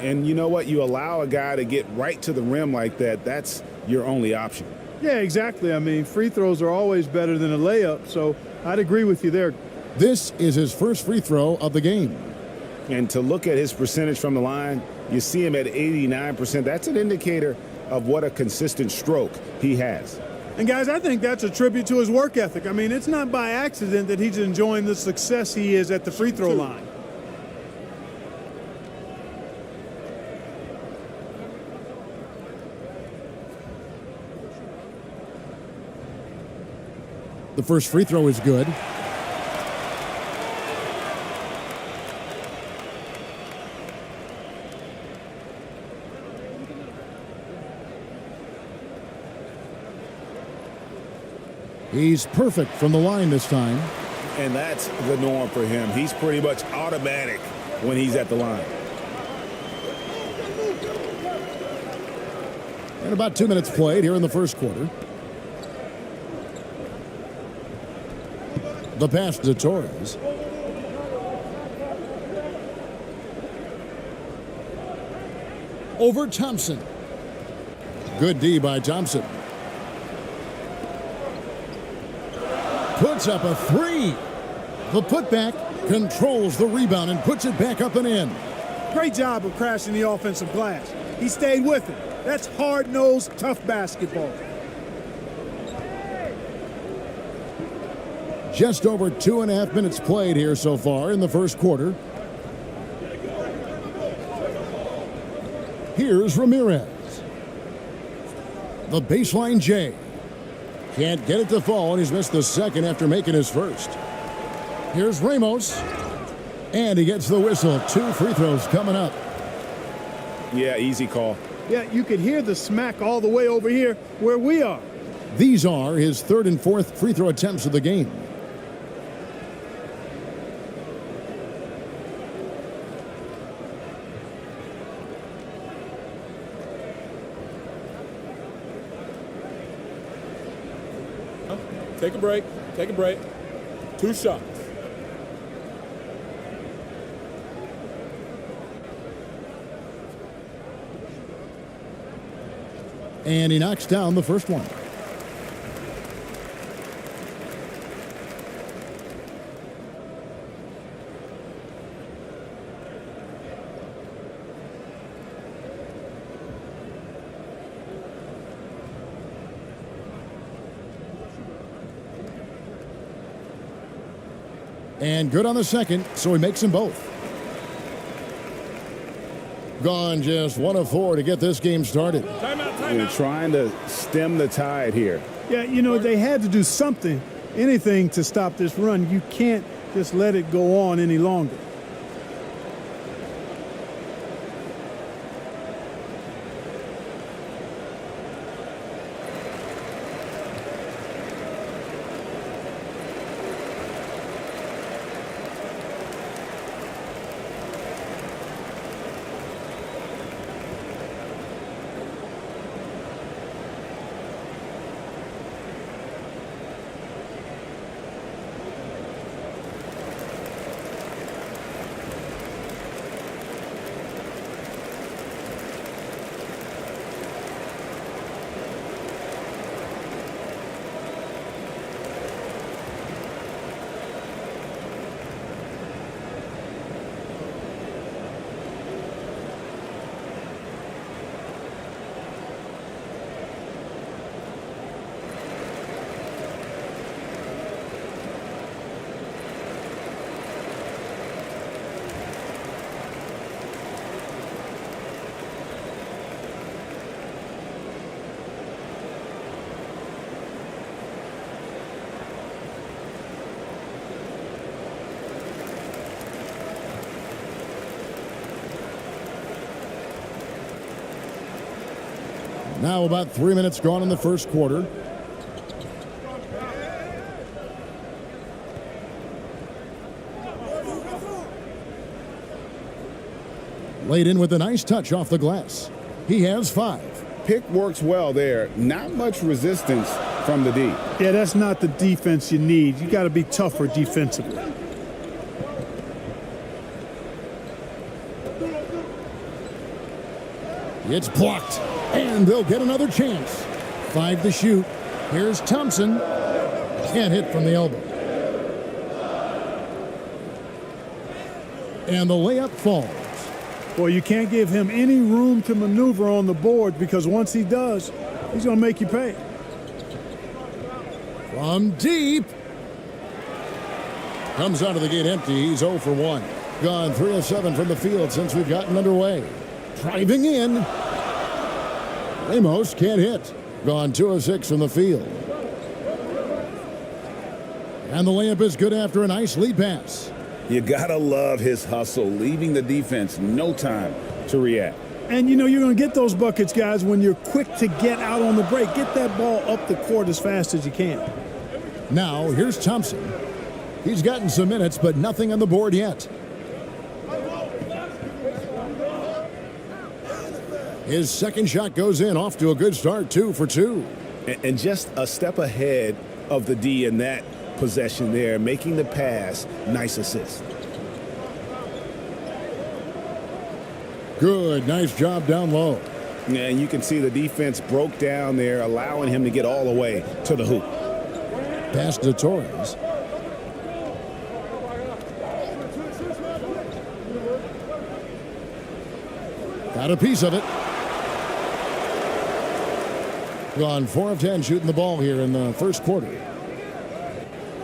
And you know what? You allow a guy to get right to the rim like that, that's your only option. Yeah, exactly. I mean, free throws are always better than a layup, so I'd agree with you there. This is his first free throw of the game. And to look at his percentage from the line, you see him at 89%. That's an indicator of what a consistent stroke he has. And, guys, I think that's a tribute to his work ethic. I mean, it's not by accident that he's enjoying the success he is at the free throw line. The first free throw is good. He's perfect from the line this time. And that's the norm for him. He's pretty much automatic when he's at the line. And about 2 minutes played here in the first quarter. The pass to Torres. Over Thompson. Good D by Thompson. Puts up a three. The putback controls the rebound and puts it back up and in. Great job of crashing the offensive glass. He stayed with it. That's hard-nosed, tough basketball. Just over 2.5 minutes played here so far in the first quarter. Here's Ramirez. The baseline J. Can't get it to fall, and he's missed the second after making his first. Here's Ramos. And he gets the whistle. 2 free throws coming up. Yeah, easy call. Yeah, you could hear the smack all the way over here where we are. These are his 3rd and 4th free throw attempts of the game. Take a break. Take a break. 2 shots. And he knocks down the first one. And good on the second, so he makes them both. Gone just 1 of 4 to get this game started. They're trying to stem the tide here. Yeah, you know, they had to do something, anything to stop this run. You can't just let it go on any longer. Now about 3 minutes gone in the first quarter. Laid in with a nice touch off the glass. He has 5. Pick works well there. Not much resistance from the D. Yeah, that's not the defense you need. You got to be tougher defensively. It's blocked, and they'll get another chance. 5 to shoot. Here's Thompson. Can't hit from the elbow. And the layup falls. Well, you can't give him any room to maneuver on the board because once he does, he's going to make you pay. From deep. Comes out of the gate empty. He's 0 for 1. Gone 3 of 7 from the field since we've gotten underway. Driving in. Ramos can't hit. Gone 2 of 6 from the field. And the layup is good after a nice lead pass. You gotta love his hustle, leaving the defense no time to react. And you know you're going to get those buckets, guys, when you're quick to get out on the break. Get that ball up the court as fast as you can. Now here's Thompson. He's gotten some minutes, but nothing on the board yet. His second shot goes in, off to a good start, 2 for 2. And just a step ahead of the D in that possession there, making the pass. Nice assist. Good, nice job down low. And you can see the defense broke down there, allowing him to get all the way to the hoop. Pass to Torres. Got a piece of it. Gone 4 of 10 shooting the ball here in the first quarter.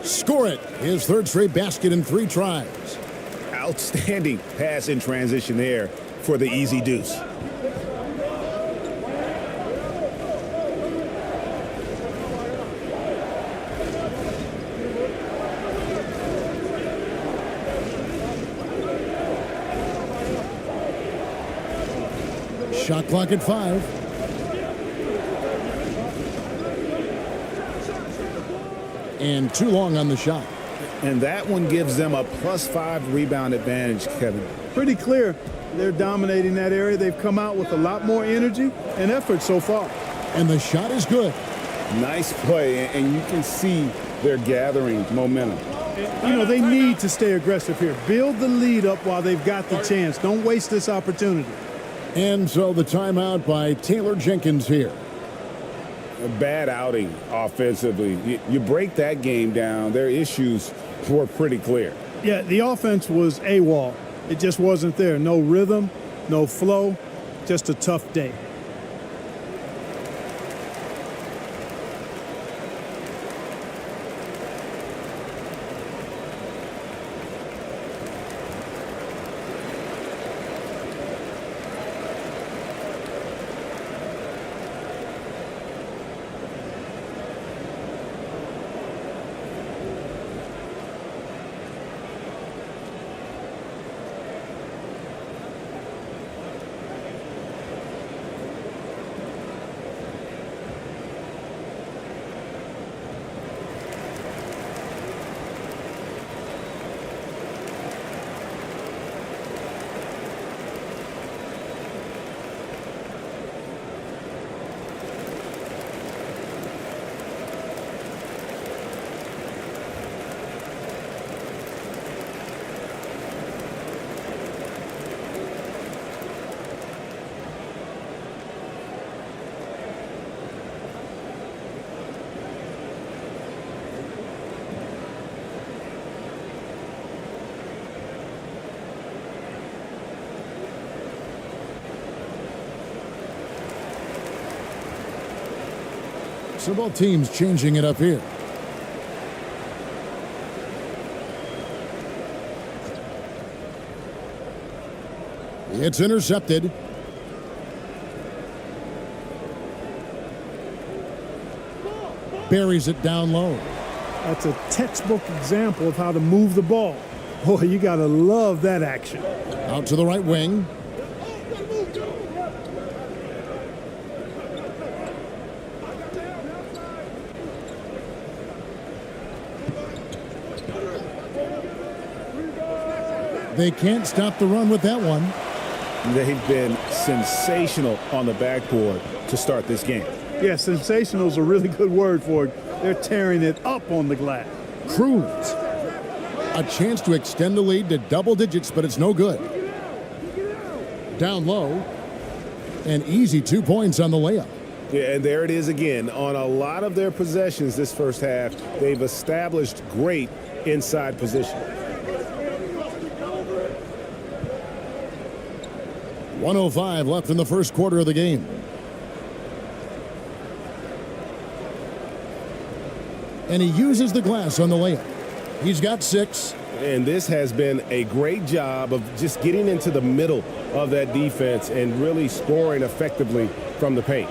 Score it. His third straight basket in 3 tries. Outstanding pass in transition there for the easy deuce. Shot clock at 5. And too long on the shot. And that one gives them a +5 rebound advantage, Kevin. Pretty clear. They're dominating that area. They've come out with a lot more energy and effort so far. And the shot is good. Nice play, and you can see they're gathering momentum. You know, they need to stay aggressive here. Build the lead up while they've got the chance. Don't waste this opportunity. And so the timeout by Taylor Jenkins here. A bad outing offensively. You break that game down, their issues were pretty clear. Yeah, the offense was AWOL. It just wasn't there. No rhythm, no flow, just a tough day. So both teams changing it up here. It's intercepted. Buries it down low. That's a textbook example of how to move the ball. Boy, you got to love that action. Out to the right wing. They can't stop the run with that one. They've been sensational on the backboard to start this game. Yeah, sensational is a really good word for it. They're tearing it up on the glass. Cruz. A chance to extend the lead to double digits, but it's no good. Down low. And easy 2 points on the layup. Yeah, and there it is again. On a lot of their possessions this first half, they've established great inside position. 1:05 left in the first quarter of the game. And he uses the glass on the layup. He's got 6. And this has been a great job of just getting into the middle of that defense and really scoring effectively from the paint.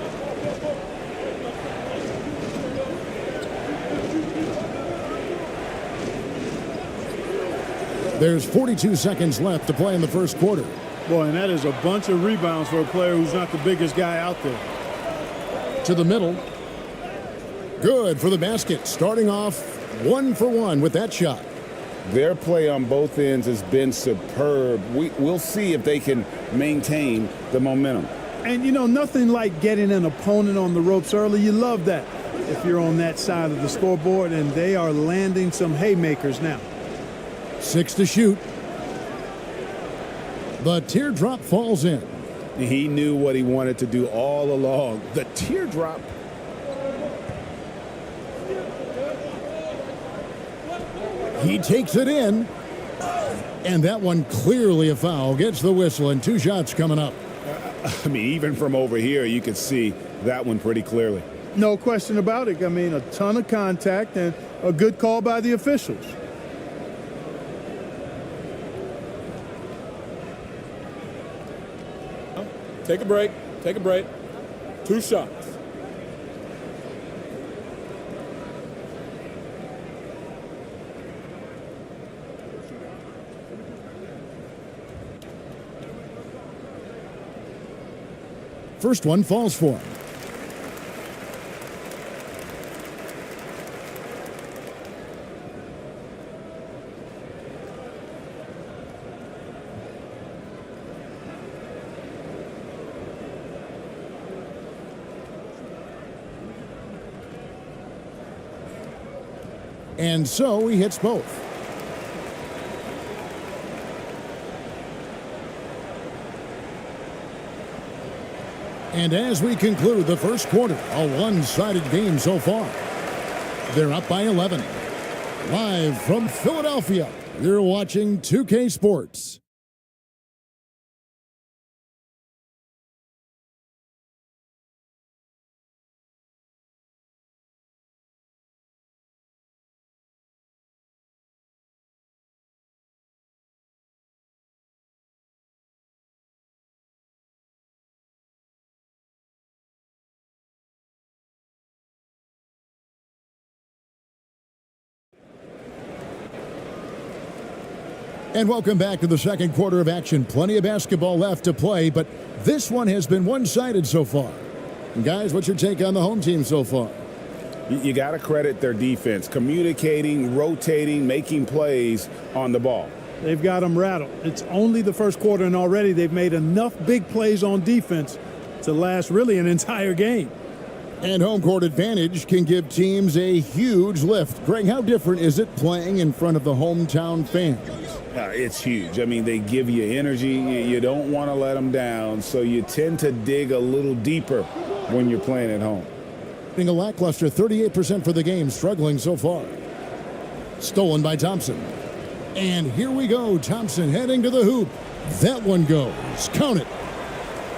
There's 42 seconds left to play in the first quarter. Boy, and that is a bunch of rebounds for a player who's not the biggest guy out there. To the middle. Good for the basket. Starting off 1 for 1 with that shot. Their play on both ends has been superb. We'll see if they can maintain the momentum. And, you know, nothing like getting an opponent on the ropes early. You love that if you're on that side of the scoreboard, and they are landing some haymakers now. 6 to shoot. The teardrop falls in. He knew what he wanted to do all along. The teardrop. He takes it in. And that one clearly a foul. Gets the whistle, and 2 shots coming up. I mean, even from over here, you could see that one pretty clearly. No question about it. I mean, a ton of contact and a good call by the officials. Take a break. Take a break. 2 shots. First one falls for him. And so he hits both. And as we conclude the first quarter, a one-sided game so far. They're up by 11. Live from Philadelphia, you're watching 2K Sports. And welcome back to the second quarter of action. Plenty of basketball left to play, but this one has been one-sided so far. And guys, what's your take on the home team so far? You got to credit their defense, communicating, rotating, making plays on the ball. They've got them rattled. It's only the first quarter, and already they've made enough big plays on defense to last really an entire game. And home court advantage can give teams a huge lift. Greg, how different is it playing in front of the hometown fans? It's huge. I mean, they give you energy. You don't want to let them down, so you tend to dig a little deeper when you're playing at home. A lackluster 38% for the game, struggling so far. Stolen by Thompson. And here we go. Thompson heading to the hoop. That one goes. Count it.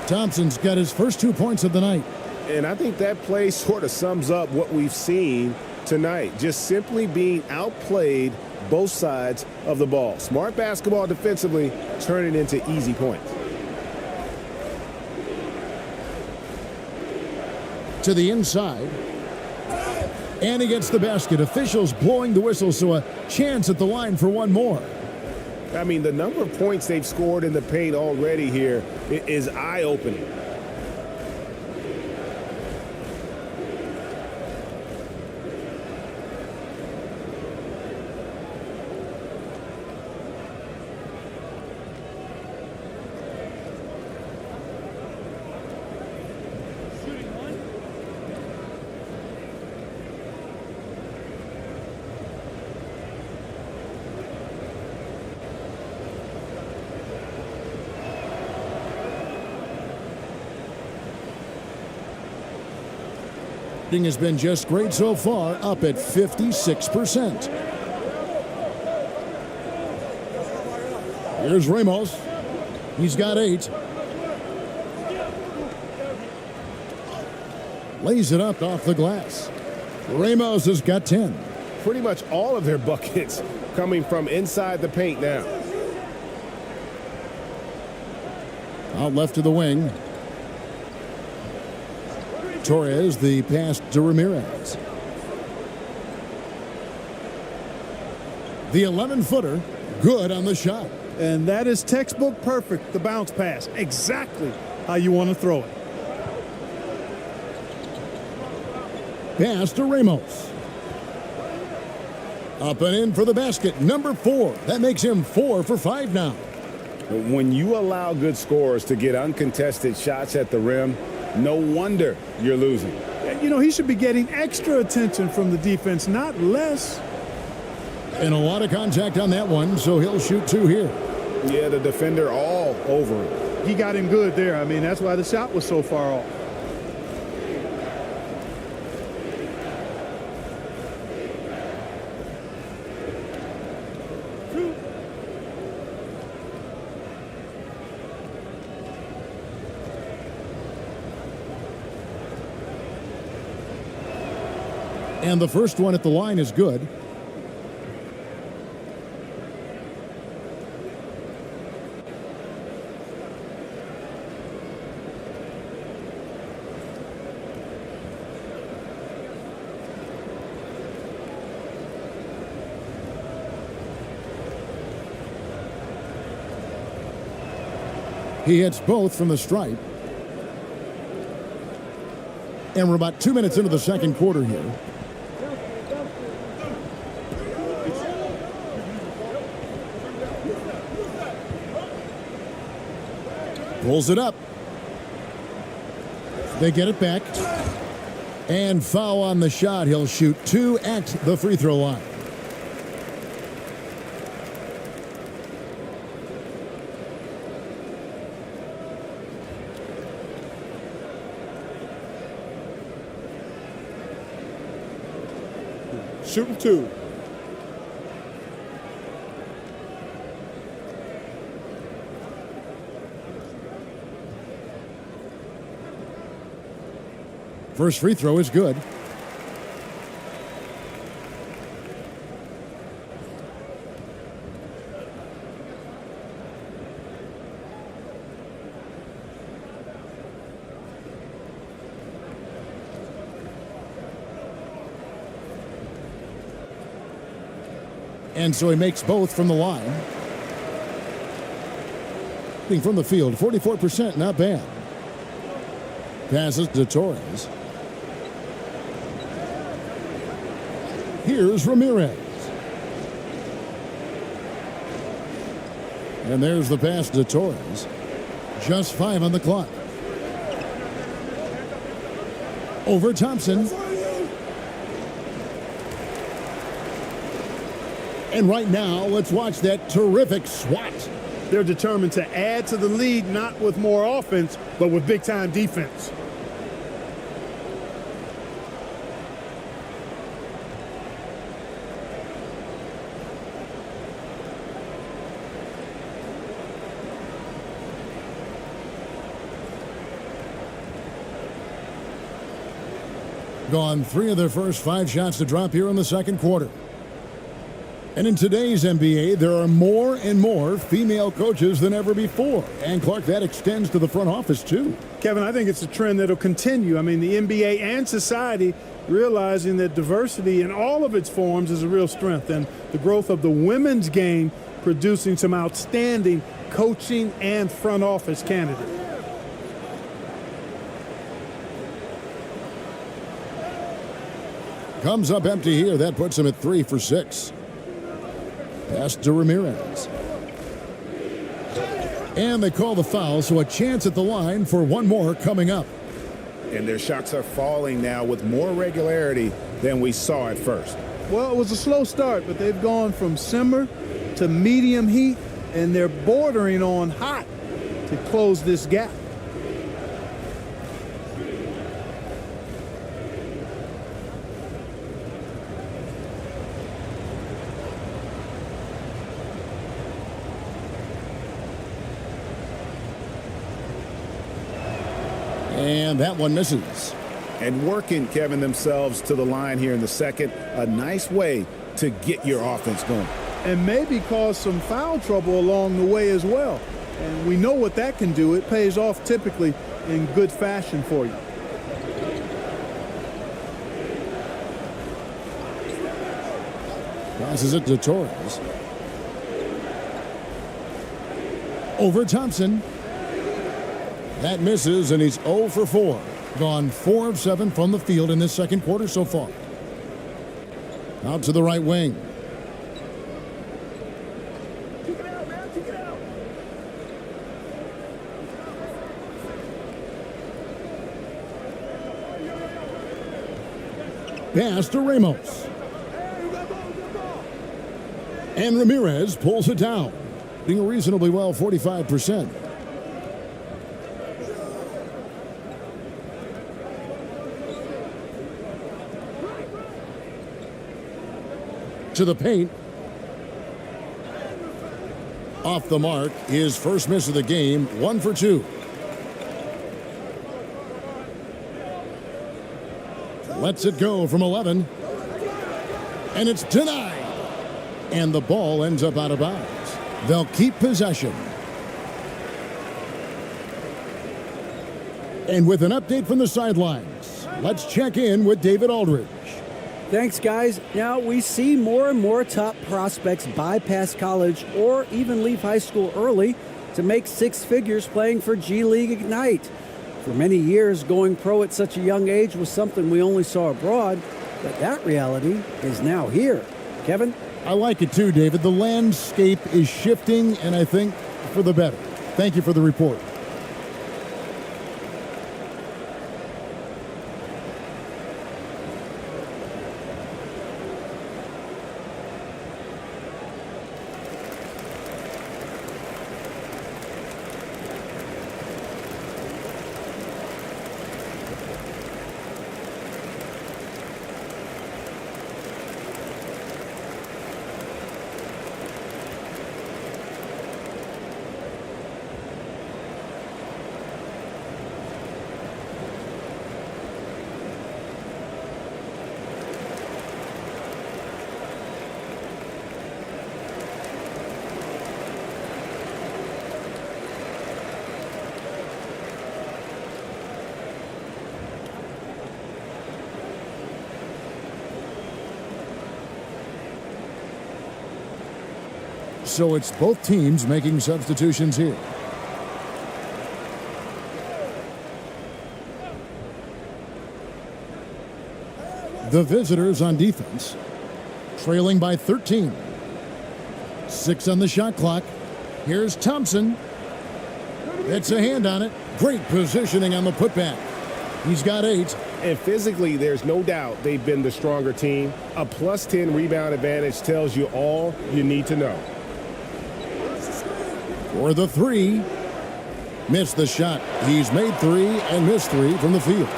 Thompson's got his first 2 points of the night. And I think that play sort of sums up what we've seen tonight. Just simply being outplayed both sides of the ball. Smart basketball defensively, turning into easy points. To the inside. And he gets the basket. Officials blowing the whistle, so a chance at the line for one more. I mean, the number of points they've scored in the paint already here is eye-opening. Has been just great so far, up at 56%. Here's Ramos. He's got 8. Lays it up off the glass. Ramos has got 10. Pretty much all of their buckets coming from inside the paint now. Out left to the wing. Torres, the pass to Ramirez. The 11-footer, good on the shot. And that is textbook perfect, the bounce pass. Exactly how you want to throw it. Pass to Ramos. Up and in for the basket, number 4. That makes him 4 for 5 now. When you allow good scorers to get uncontested shots at the rim, no wonder you're losing. You know, he should be getting extra attention from the defense, not less. And a lot of contact on that one, so he'll shoot 2 here. Yeah, the defender all over him. He got him good there. I mean, that's why the shot was so far off. And the first one at the line is good. He hits both from the stripe. And we're about 2 minutes into the second quarter here. Pulls it up. They get it back. And foul on the shot. He'll shoot 2 at the free throw line. Shooting 2. First free throw is good. And so he makes both from the line. From the field, 44%, not bad. Passes to Torres. Here's Ramirez. And there's the pass to Torres. Just 5 on the clock. Over Thompson. And right now, let's watch that terrific swat. They're determined to add to the lead, not with more offense, but with big-time defense. Gone 3 of their first 5 shots to drop here in the second quarter. And in today's NBA, there are more and more female coaches than ever before. And, Clark, that extends to the front office, too. Kevin, I think it's a trend that'll continue. I mean, the NBA and society realizing that diversity in all of its forms is a real strength. And the growth of the women's game producing some outstanding coaching and front office candidates. Comes up empty here. That puts him at 3 for 6. Pass to Ramirez. And they call the foul, so a chance at the line for one more coming up. And their shots are falling now with more regularity than we saw at first. Well, it was a slow start, but they've gone from simmer to medium heat, and they're bordering on hot to close this gap. And that one misses. And working, Kevin, themselves to the line here in the second. A nice way to get your offense going. And maybe cause some foul trouble along the way as well. And we know what that can do. It pays off typically in good fashion for you. Passes it to Torres. Over Thompson. That misses, and he's 0 for 4. Gone 4 of 7 from the field in this second quarter so far. Out to the right wing. pass to Ramos. And Ramirez pulls it down, doing reasonably well, 45%. To the paint. Off the mark, his first miss of the game, 1 for 2. Lets it go from 11. And it's denied. And the ball ends up out of bounds. They'll keep possession. And with an update from the sidelines, let's check in with David Aldridge. Thanks, guys. Now, we see more and more top prospects bypass college or even leave high school early to make 6 figures playing for G League Ignite. For many years, going pro at such a young age was something we only saw abroad, but that reality is now here. Kevin? I like it too, David. The landscape is shifting, and I think for the better. Thank you for the report. So it's both teams making substitutions here. The visitors on defense, trailing by 13. 6 on the shot clock. Here's Thompson. It's a hand on it. Great positioning on the putback. He's got 8. And physically, there's no doubt they've been the stronger team. A plus 10 rebound advantage tells you all you need to know. For the 3. Missed the shot. He's made 3 and missed 3 from the field.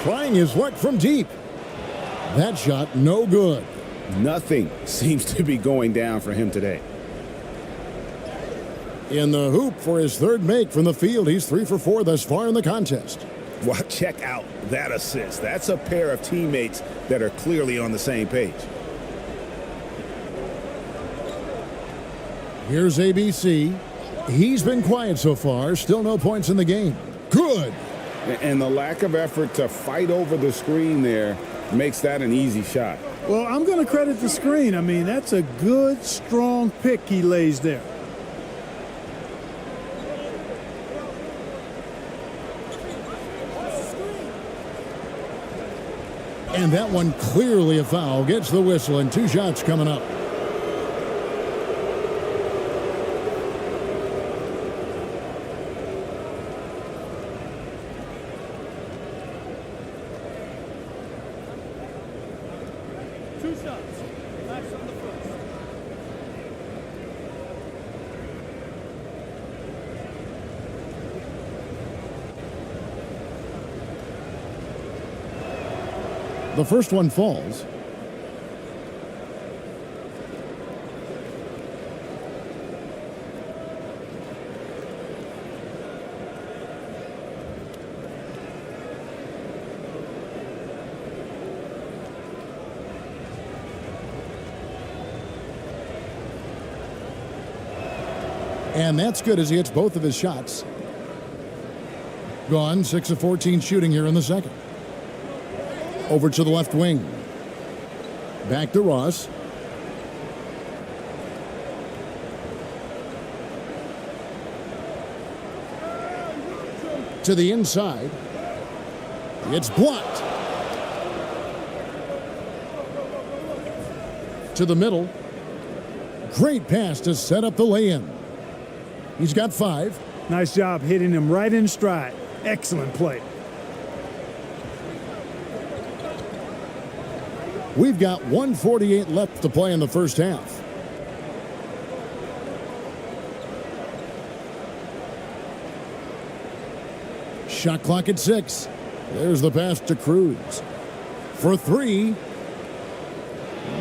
Trying his luck from deep. That shot no good. Nothing seems to be going down for him today. In the hoop for his 3rd make from the field. He's 3 for 4 thus far in the contest. Well, check out that assist. That's a pair of teammates that are clearly on the same page. Here's ABC. He's been quiet so far. Still no points in the game. Good. And the lack of effort to fight over the screen there makes that an easy shot. Well, I'm going to credit the screen. I mean, that's a good, strong pick he lays there. And that one clearly a foul. Gets the whistle and 2 shots coming up. The first one falls. And that's good as he hits both of his shots. Gone 6 of 14 shooting here in the second. Over to the left wing. Back to Ross. To the inside. It's blocked. To the middle. Great pass to set up the lay-in. He's got 5. Nice job hitting him right in stride. Excellent play. We've got 1:48 left to play in the first half. Shot clock at 6. There's the pass to Cruz. For 3.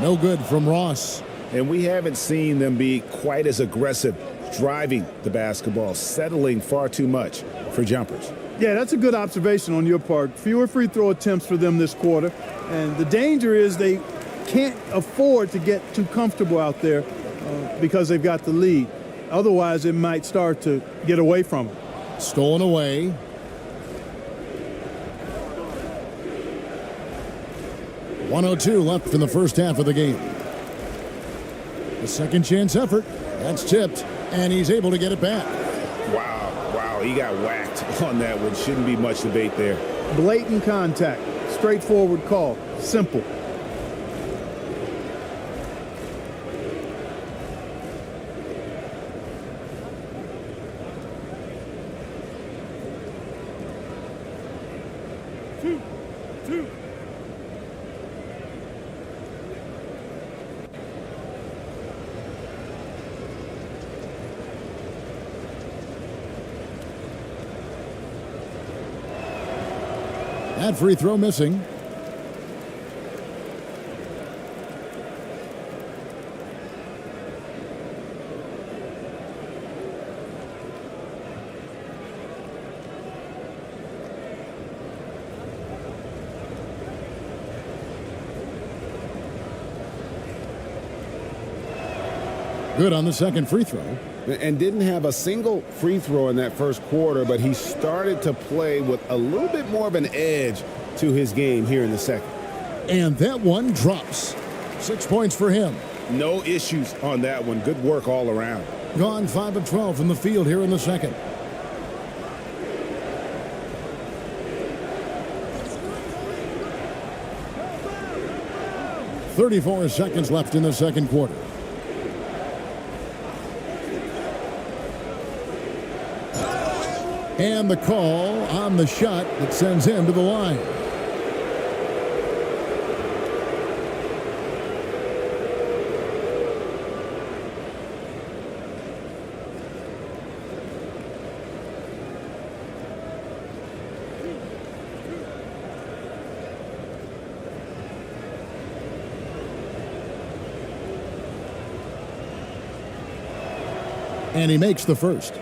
No good from Ross. And we haven't seen them be quite as aggressive driving the basketball, settling far too much for jumpers. Yeah, that's a good observation on your part. Fewer free throw attempts for them this quarter. And the danger is they can't afford to get too comfortable out there because they've got the lead. Otherwise, it might start to get away from them. Stolen away. .102 left in the first half of the game. A second chance effort. That's tipped, and he's able to get it back. Wow, he got whacked on that one. Shouldn't be much debate there. Blatant contact. Straightforward call. Simple. Two. That free throw missing. Good on the second free throw. And didn't have a single free throw in that first quarter, but he started to play with a little bit more of an edge to his game here in the second. And that one drops. 6 points for him. No issues on that one. Good work all around. Gone 5 of 12 from the field here in the second. .34 seconds left in the second quarter. And the call on the shot that sends him to the line. And he makes the first.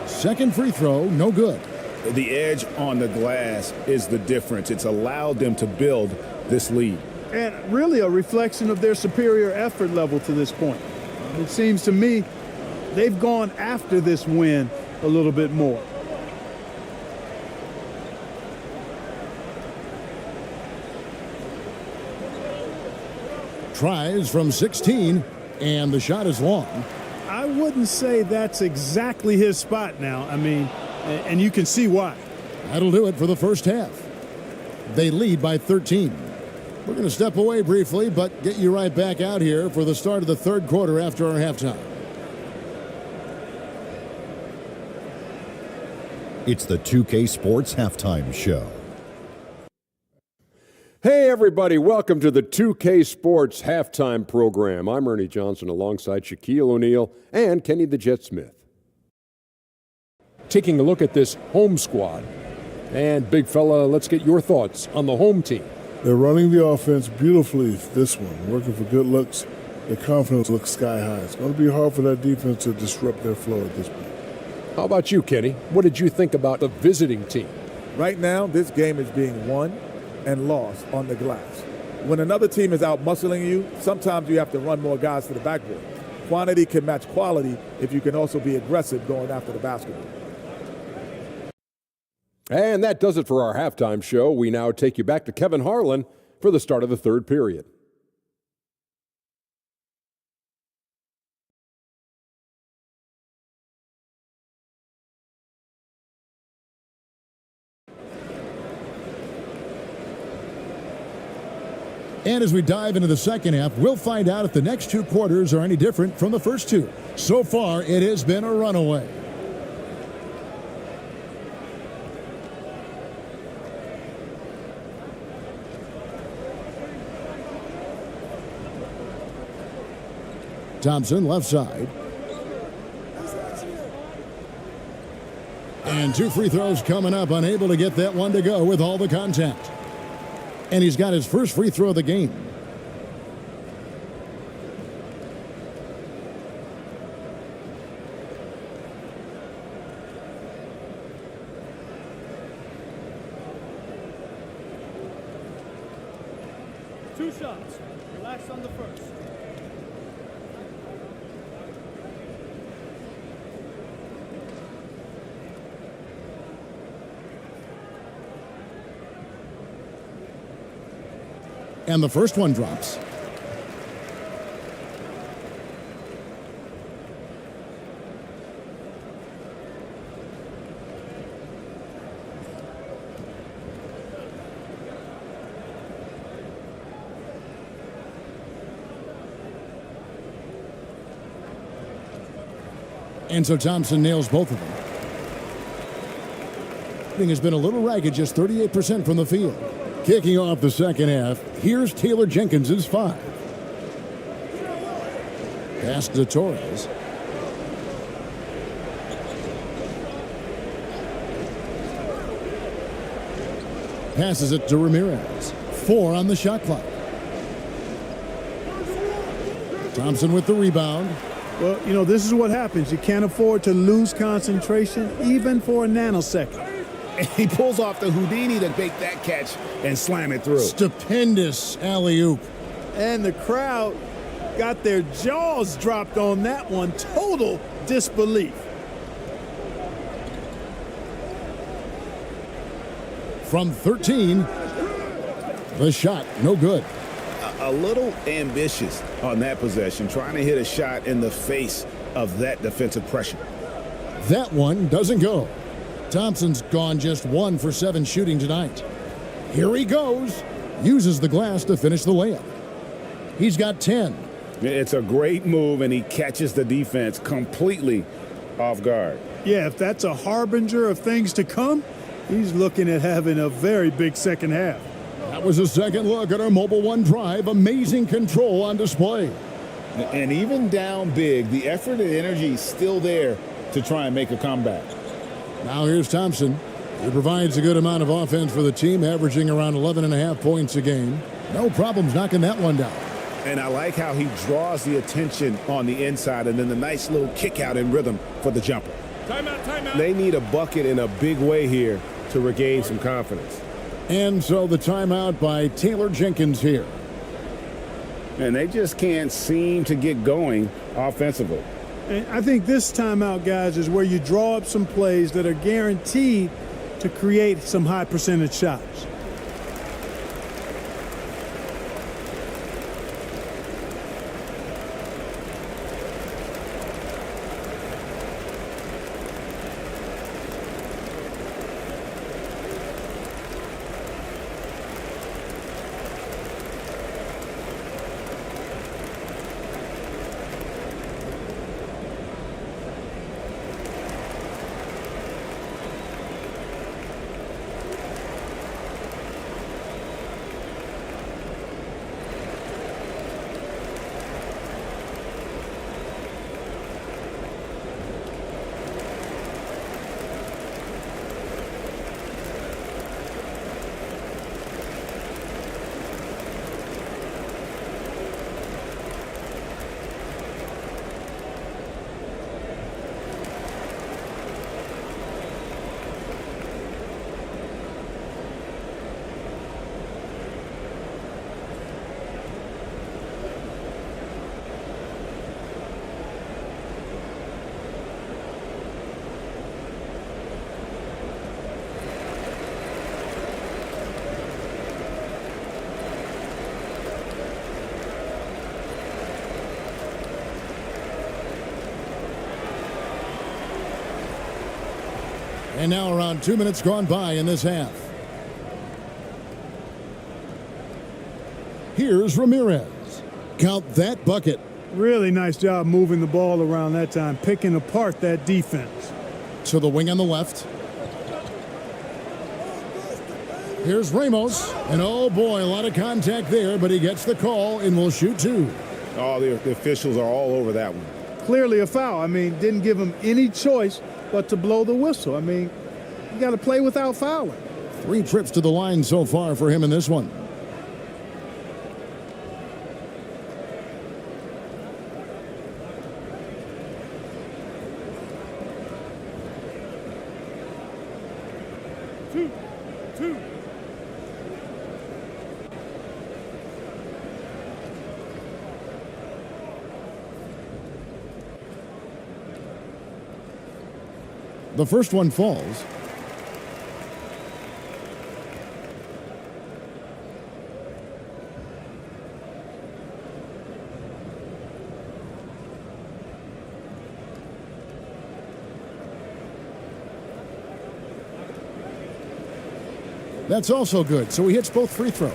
Second free throw, no good. The edge on the glass is the difference. It's allowed them to build this lead. And really a reflection of their superior effort level to this point. It seems to me they've gone after this win a little bit more. Tries from 16, and the shot is long. I wouldn't say that's exactly his spot now. I mean, and you can see why. That'll do it for the first half. They lead by 13. We're going to step away briefly, but get you right back out here for the start of the third quarter after our halftime. It's the 2K Sports Halftime Show. Hey, everybody. Welcome to the 2K Sports Halftime Program. I'm Ernie Johnson alongside Shaquille O'Neal and Kenny the Jet Smith. Taking a look at this home squad. And, big fella, let's get your thoughts on the home team. They're running the offense beautifully this one, working for good looks. Their confidence looks sky high. It's going to be hard for that defense to disrupt their flow at this point. How about you, Kenny? What did you think about the visiting team? Right now, this game is being won and lost on the glass. When another team is out muscling you, sometimes you have to run more guys to the backboard. Quantity can match quality if you can also be aggressive going after the basketball. And that does it for our halftime show. We now take you back to Kevin Harlan for the start of the third period. And as we dive into the second half, we'll find out if the next 2 quarters are any different from the first 2. So far, it has been a runaway. Thompson, left side. And 2 free throws coming up, unable to get that one to go with all the contact. And he's got his first free throw of the game. Two shots. Relax on the first. And the first one drops. And so Thompson nails both of them. Shooting has been a little ragged, just 38% from the field. Kicking off the second half, here's Taylor Jenkins' 5. Pass to Torres. Passes it to Ramirez. 4 on the shot clock. Thompson with the rebound. Well, you know, this is what happens. You can't afford to lose concentration even for a nanosecond. And he pulls off the Houdini to make that catch and slam it through. Stupendous alley-oop. And the crowd got their jaws dropped on that one. Total disbelief. From 13, the shot, no good. A little ambitious on that possession, trying to hit a shot in the face of that defensive pressure. That one doesn't go. Thompson's gone just 1 for 7 shooting tonight. Here he goes. Uses the glass to finish the layup. He's got 10. It's a great move, and he catches the defense completely off guard. Yeah, if that's a harbinger of things to come, he's looking at having a very big second half. That was a second look at our Mobile One drive. Amazing control on display. And even down big, the effort and energy is still there to try and make a comeback. Now here's Thompson. He provides a good amount of offense for the team, averaging around 11.5 points a game. No problems knocking that one down. And I like how he draws the attention on the inside, and then the nice little kick out in rhythm for the jumper. Timeout, timeout. They need a bucket in a big way here to regain some confidence. And so the timeout by Taylor Jenkins here. And they just can't seem to get going offensively. And I think this timeout, guys, is where you draw up some plays that are guaranteed to create some high percentage shots. And now around 2 minutes gone by in this half. Here's Ramirez. Count that bucket. Really nice job moving the ball around that time, picking apart that defense. To the wing on the left. Here's Ramos. And oh boy, a lot of contact there, but he gets the call and will shoot two. Oh, the officials are all over that one. Clearly a foul. I mean, didn't give him any choice but to blow the whistle. I mean, you got to play without fouling. 3 trips to the line so far for him in this one. Two. The first one falls. That's also good, so he hits both free throws.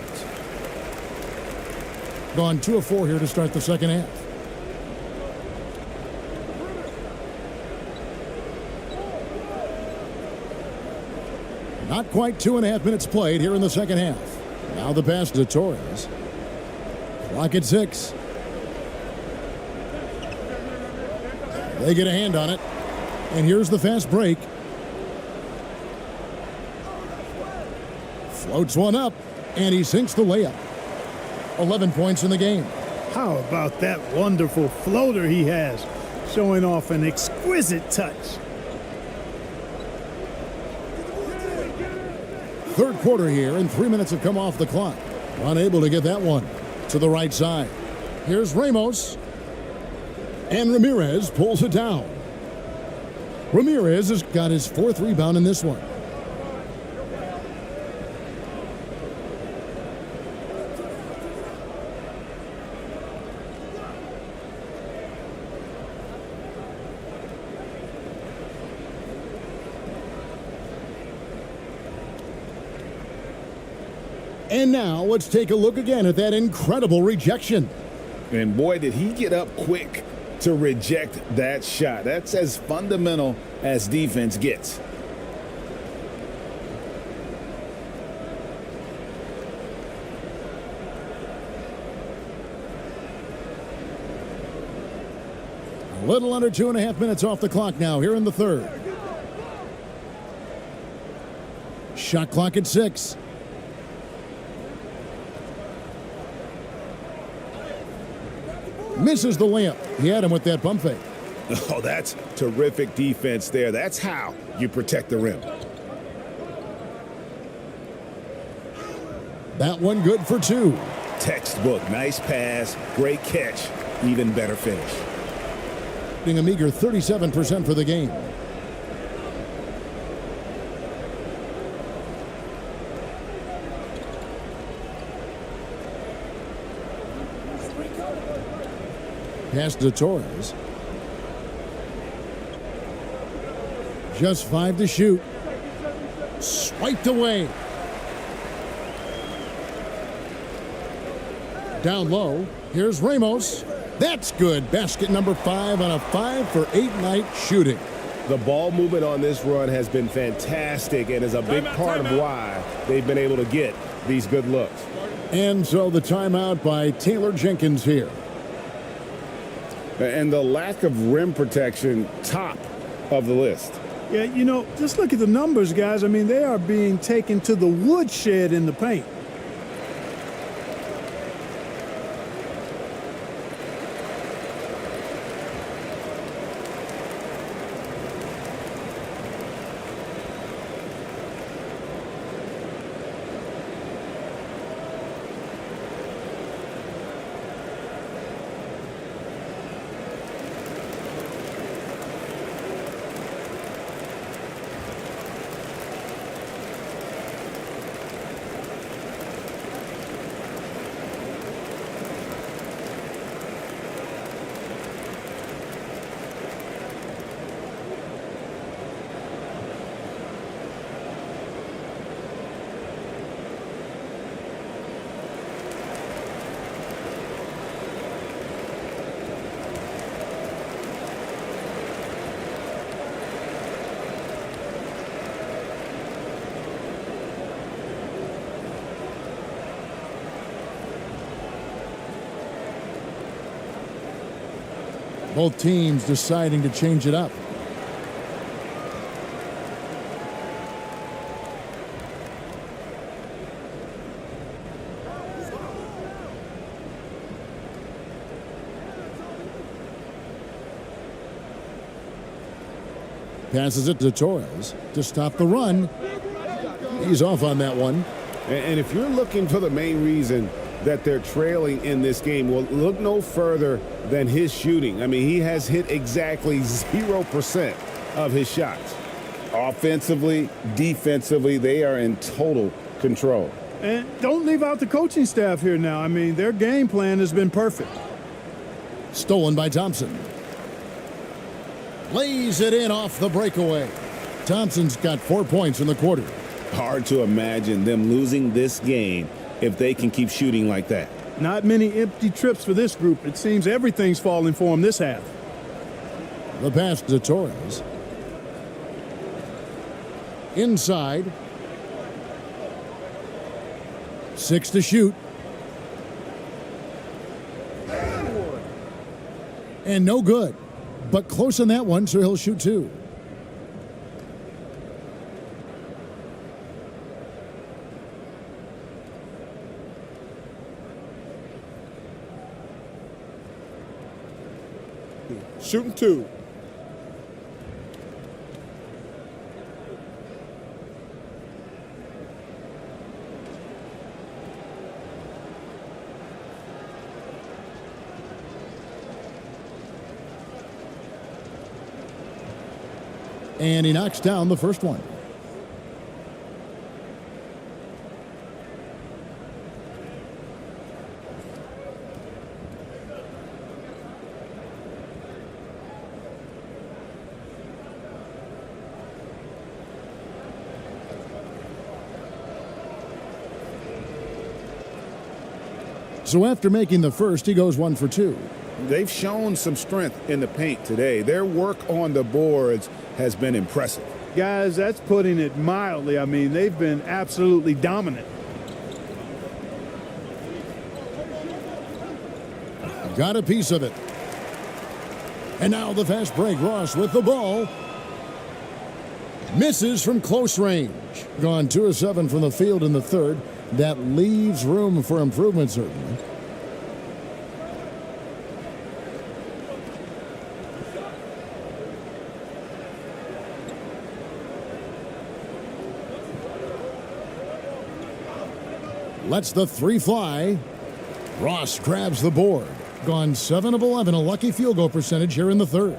Gone 2 of 4 here to start the second half. Not quite 2.5 minutes played here in the second half. Now the pass to Torres. Clock at 6. They get a hand on it. And here's the fast break. Floats one up, and he sinks the layup. 11 points in the game. How about that wonderful floater he has, showing off an exquisite touch. Third quarter here, and 3 minutes have come off the clock. Unable to get that one to the right side. Here's Ramos. And Ramirez pulls it down. Ramirez has got his 4th rebound in this one. And now let's take a look again at that incredible rejection. And boy, did he get up quick to reject that shot. That's as fundamental as defense gets. A little under 2.5 minutes off the clock now here in the third. Shot clock at 6. Misses the layup. He had him with that pump fake. Oh, that's terrific defense there. That's how you protect the rim. That one good for 2. Textbook. Nice pass. Great catch. Even better finish. A meager 37% for the game. Pass to Torres. Just 5 to shoot. Swiped away. Down low. Here's Ramos. That's good. Basket number 5 on a 5 for 8 night shooting. The ball movement on this run has been fantastic and is a big part of why they've been able to get these good looks. And so the timeout by Taylor Jenkins here. And the lack of rim protection, top of the list. Yeah, you know, just look at the numbers, guys. I mean, they are being taken to the woodshed in the paint. Both teams deciding to change it up. Passes it to Torres to stop the run. He's off on that one. And if you're looking for the main reason that they're trailing in this game, well, look no further than his shooting. I mean, he has hit exactly 0% of his shots. Offensively, defensively, they are in total control. And don't leave out the coaching staff here now. I mean, their game plan has been perfect. Stolen by Thompson. Lays it in off the breakaway. Thompson's got 4 points in the quarter. Hard to imagine them losing this game if they can keep shooting like that. Not many empty trips for this group. It seems everything's falling for them this half. The pass to Torres. Inside. 6 to shoot. And no good. But close on that one, so he'll shoot 2. Shooting 2. And he knocks down the first one. So after making the first, he goes 1 for 2. They've shown some strength in the paint today. Their work on the boards has been impressive. Guys, that's putting it mildly. I mean, they've been absolutely dominant. Got a piece of it. And now the fast break. Ross with the ball. Misses from close range. Gone 2 of 7 from the field in the third. That leaves room for improvement, certainly. Lets the 3 fly. Ross grabs the board. Gone 7 of 11, a lucky field goal percentage here in the third.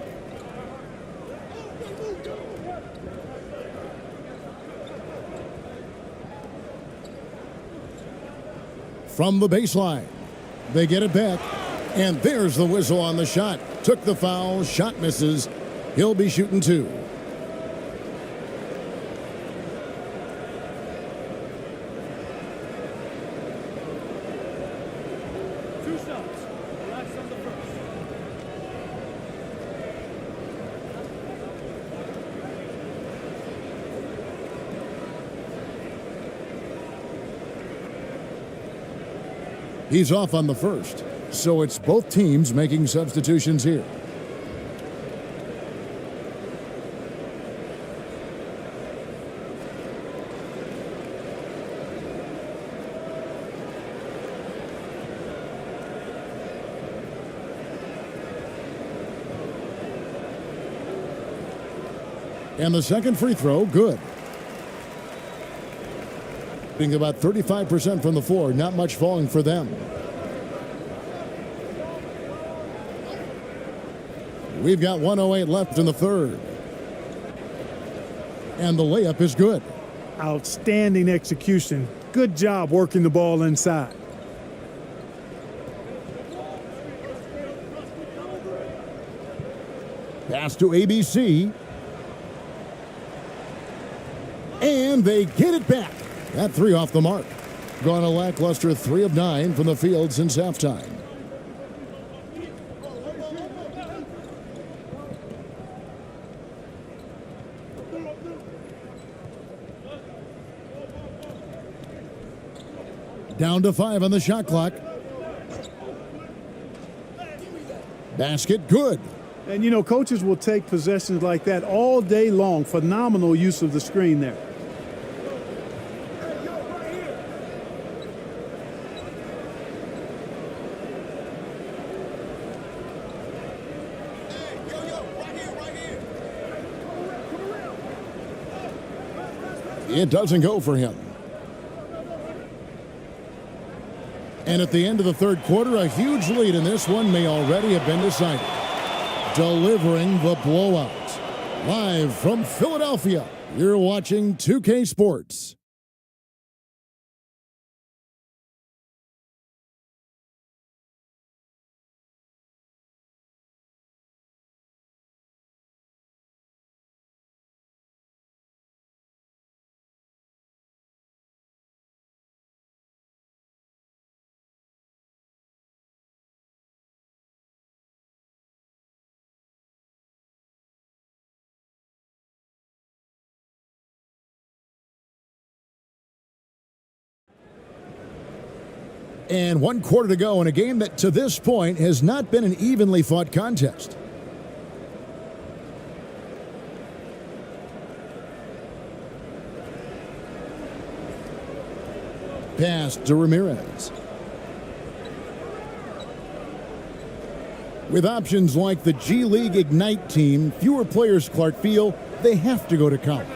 From the baseline, they get it back, and there's the whistle on the shot. Took the foul, shot misses. He'll be shooting 2. He's off on the first, so it's both teams making substitutions here. And the second free throw, good. Being about 35% from the floor, not much falling for them. We've got 1:08 left in the third. And the layup is good. Outstanding execution. Good job working the ball inside. Pass to ABC. And they get it back. That 3 off the mark. Gone a lackluster 3 of 9 from the field since halftime. Down to 5 on the shot clock. Basket good. And, you know, coaches will take possessions like that all day long. Phenomenal use of the screen there. It doesn't go for him. And at the end of the third quarter, a huge lead in this one may already have been decided. Delivering the blowout. Live from Philadelphia, you're watching 2K Sports. And 1 quarter to go in a game that to this point has not been an evenly fought contest. Pass to Ramirez. With options like the G League Ignite team, fewer players, Clark, feel they have to go to college.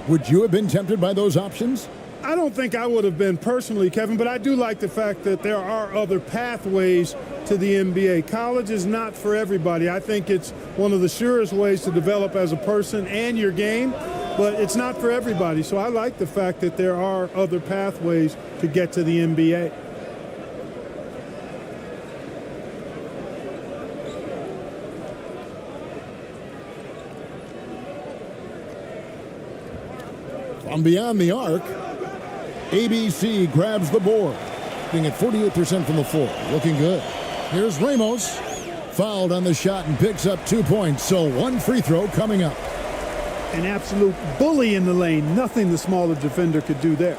Would you have been tempted by those options? I don't think I would have been personally, Kevin, but I do like the fact that there are other pathways to the NBA. College is not for everybody. I think it's one of the surest ways to develop as a person and your game, but it's not for everybody. So I like the fact that there are other pathways to get to the NBA. From beyond the arc, ABC grabs the board, being at 48% from the floor. Looking good. Here's Ramos. Fouled on the shot and picks up 2 points. So one free throw coming up. An absolute bully in the lane. Nothing the smaller defender could do there.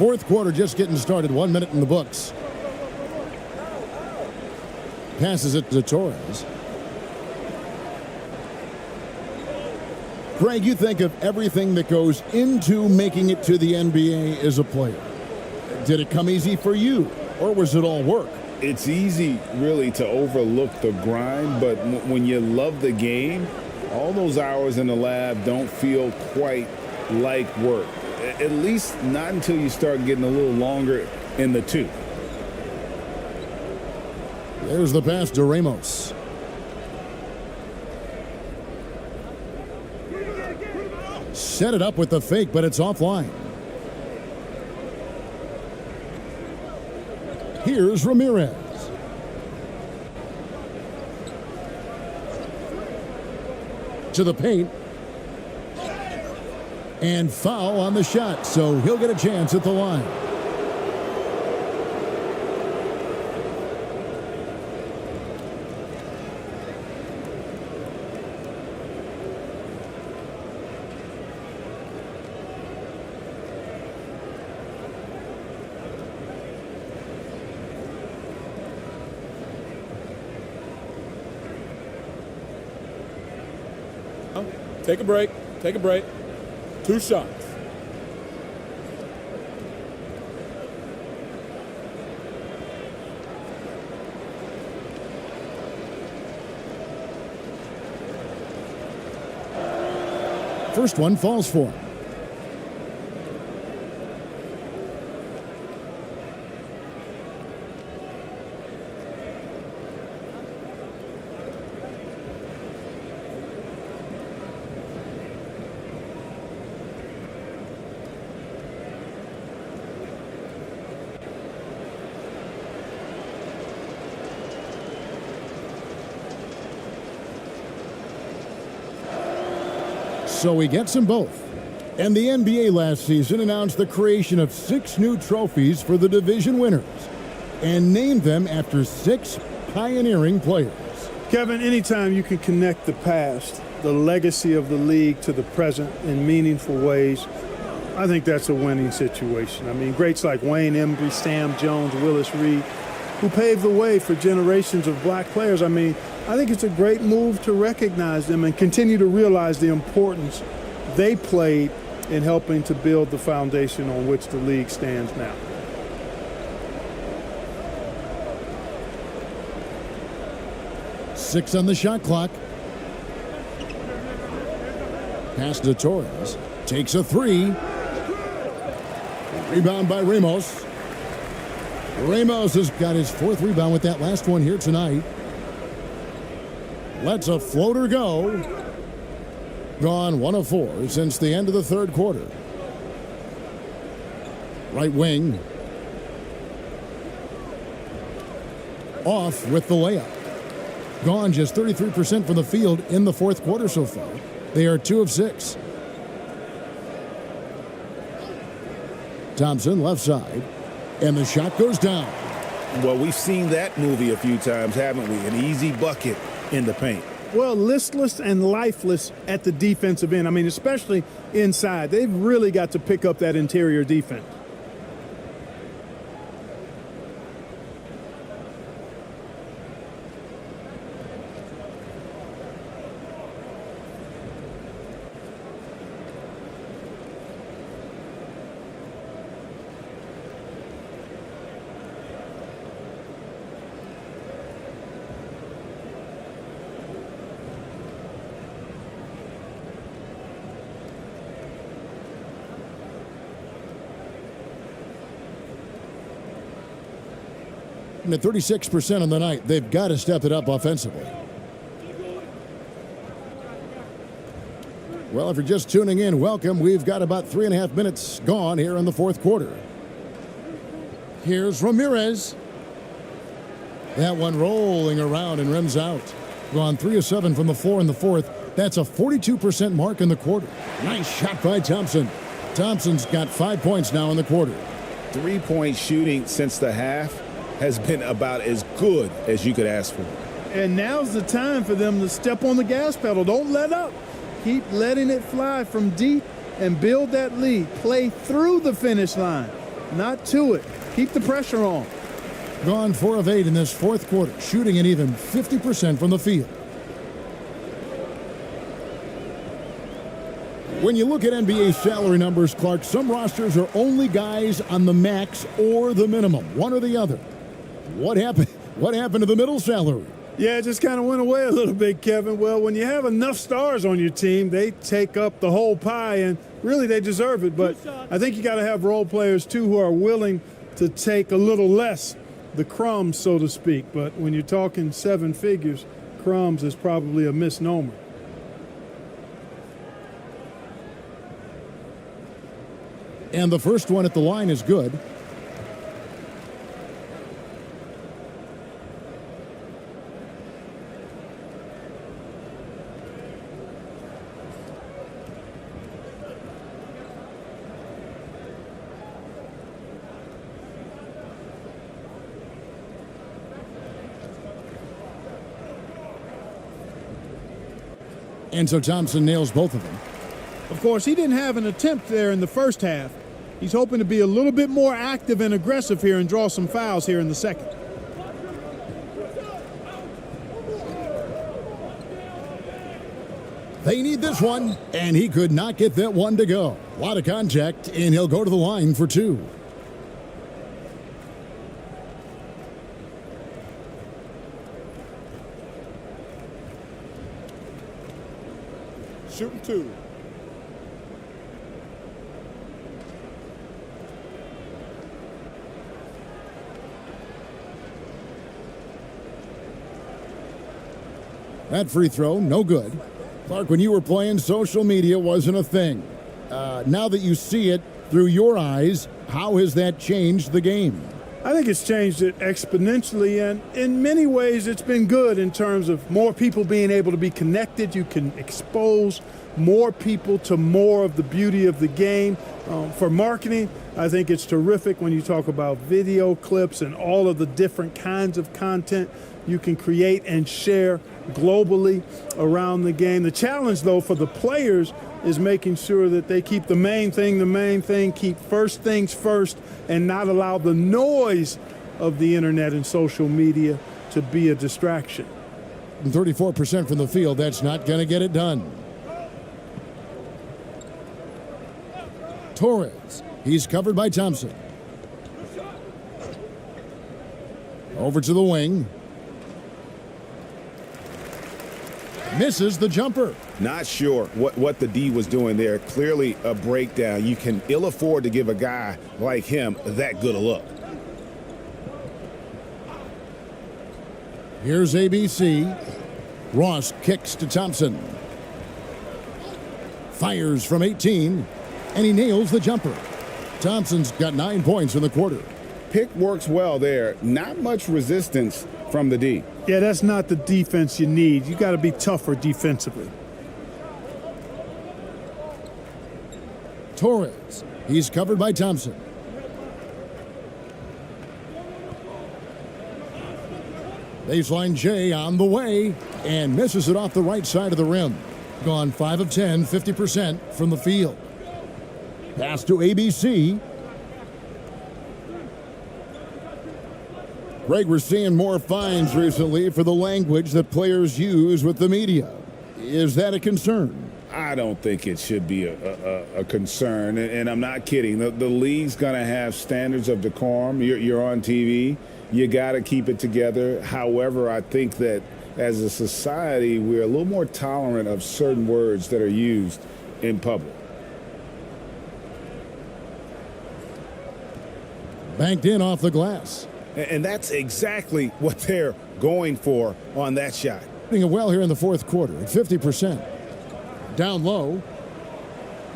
Fourth quarter just getting started. 1 minute in the books. Passes it to Torres. Greg, you think of everything that goes into making it to the NBA as a player. Did it come easy for you, or was it all work? It's easy, really, to overlook the grind, but when you love the game, all those hours in the lab don't feel quite like work. At least not until you start getting a little longer in the tooth. There's the pass to Ramos. Set it up with the fake, but it's offline. Here's Ramirez. To the paint. And foul on the shot, so he'll get a chance at the line. Take a break. Take a break. 2 shots. First one falls for him. So he gets them both. And the NBA last season announced the creation of 6 new trophies for the division winners and named them after 6 pioneering players. Kevin, anytime you can connect the past, the legacy of the league, to the present in meaningful ways, I think that's a winning situation. I mean, greats like Wayne Embry, Sam Jones, Willis Reed, who paved the way for generations of black players. I mean, I think it's a great move to recognize them and continue to realize the importance they played in helping to build the foundation on which the league stands now. Six on the shot clock. Pass to Torres. Takes a 3. Rebound by Ramos. Ramos has got his 4th rebound with that last one here tonight. Lets a floater go. Gone 1 of 4 since the end of the 3rd quarter. Right wing. Off with the layup. Gone just 33% from the field in the 4th quarter so far. They are 2 of 6. Thompson left side. And the shot goes down. Well, we've seen that movie a few times, haven't we? An easy bucket in the paint. Well, listless and lifeless at the defensive end. I mean, especially inside. They've really got to pick up that interior defense. At 36% on the night, they've got to step it up offensively. Well, if you're just tuning in, welcome. We've got about 3.5 minutes gone here in the 4th quarter. Here's Ramirez. That one rolling around and rims out. Gone 3 of 7 from the floor in the 4th. That's a 42% mark in the quarter. Nice shot by Thompson. Thompson's got 5 points now in the quarter. 3-point shooting since the half has been about as good as you could ask for. And now's the time for them to step on the gas pedal. Don't let up. Keep letting it fly from deep and build that lead. Play through the finish line, not to it. Keep the pressure on. Gone 4 of 8 in this 4th quarter, shooting at even 50% from the field. When you look at NBA salary numbers, Clark, some rosters are only guys on the max or the minimum, one or the other. What happened? What happened to the middle salary? Yeah, it just kind of went away a little bit, Kevin. Well, when you have enough stars on your team, they take up the whole pie, and really they deserve it. But I think you got to have role players, too, who are willing to take a little less, the crumbs, so to speak. But when you're talking 7 figures, crumbs is probably a misnomer. And the first one at the line is good. And so Thompson nails both of them. Of course, he didn't have an attempt there in the first half. He's hoping to be a little bit more active and aggressive here and draw some fouls here in the second. They need this one, and he could not get that one to go. A lot of contact, and he'll go to the line for 2. Shooting 2. That free throw, no good. Clark, when you were playing, social media wasn't a thing. Now that you see it through your eyes, how has that changed the game? I think it's changed it exponentially, and in many ways it's been good in terms of more people being able to be connected. You can expose more people to more of the beauty of the game. For marketing, I think it's terrific when you talk about video clips and all of the different kinds of content you can create and share globally around the game. The challenge, though, for the players is making sure that they keep the main thing, keep first things first, and not allow the noise of the internet and social media to be a distraction. 34% from the field, that's not going to get it done. Torres, he's covered by Thompson. Over to the wing. Misses the jumper. Not sure what the D was doing there. Clearly a breakdown. You can ill afford to give a guy like him that good a look. Here's ABC. Ross kicks to Thompson. Fires from 18, and he nails the jumper. Thompson's got 9 points in the quarter. Pick works well there. Not much resistance from the D. Yeah, that's not the defense you need. You got to be tougher defensively. Torres, he's covered by Thompson. Baseline J on the way, and misses it off the right side of the rim. Gone 5 of 10, 50% from the field. Pass to ABC. Greg, we're seeing more fines recently for the language that players use with the media. Is that a concern? I don't think it should be a concern, and I'm not kidding. The league's going to have standards of decorum. You're on TV. You got to keep it together. However, I think that as a society, we're a little more tolerant of certain words that are used in public. Banked in off the glass. And that's exactly what they're going for on that shot. Doing it well here in the fourth quarter at 50%. Down low.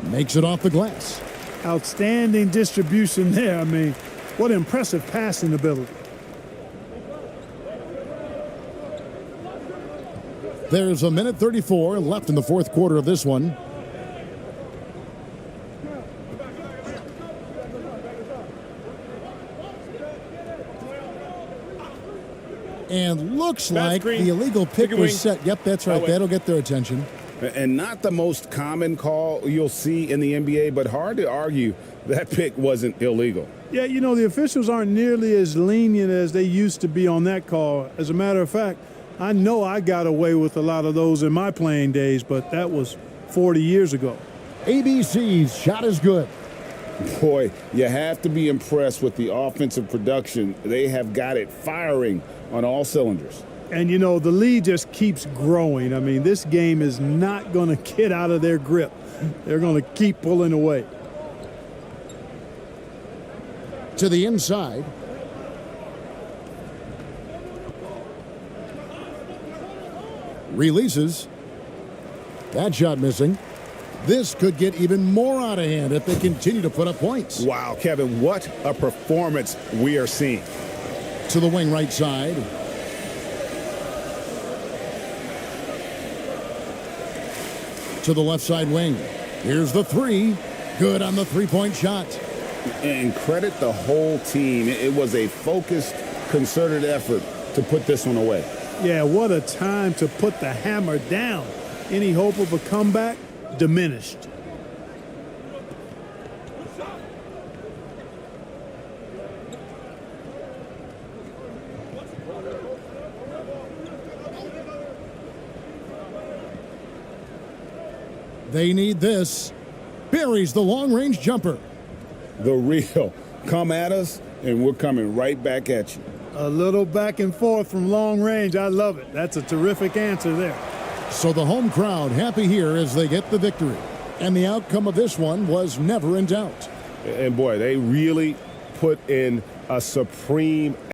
Makes it off the glass. Outstanding distribution there. I mean, what impressive passing ability. There's a minute 34 left in the fourth quarter of this one. And looks like the illegal pick was set. Yep, that's right. That'll get their attention. And not the most common call you'll see in the NBA, but hard to argue that pick wasn't illegal. Yeah, you know, the officials aren't nearly as lenient as they used to be on that call. As a matter of fact, I know I got away with a lot of those in my playing days, but that was 40 years ago. ABC's shot is good. Boy, you have to be impressed with the offensive production. They have got it firing on all cylinders. And, you know, the lead just keeps growing. I mean, this game is not going to get out of their grip. They're going to keep pulling away. To the inside. Releases. That shot missing. This could get even more out of hand if they continue to put up points. Wow, Kevin, what a performance we are seeing. To the wing right side. To the left side wing. Here's the three. Good on the three-point shot. And credit the whole team. It was a focused, concerted effort to put this one away. Yeah, what a time to put the hammer down. Any hope of a comeback? Diminished. They need this. Buries the long-range jumper. The real. Come at us, and we're coming right back at you. A little back and forth from long range. I love it. That's a terrific answer there. So the home crowd happy here as they get the victory. And the outcome of this one was never in doubt. And boy, they really put in a supreme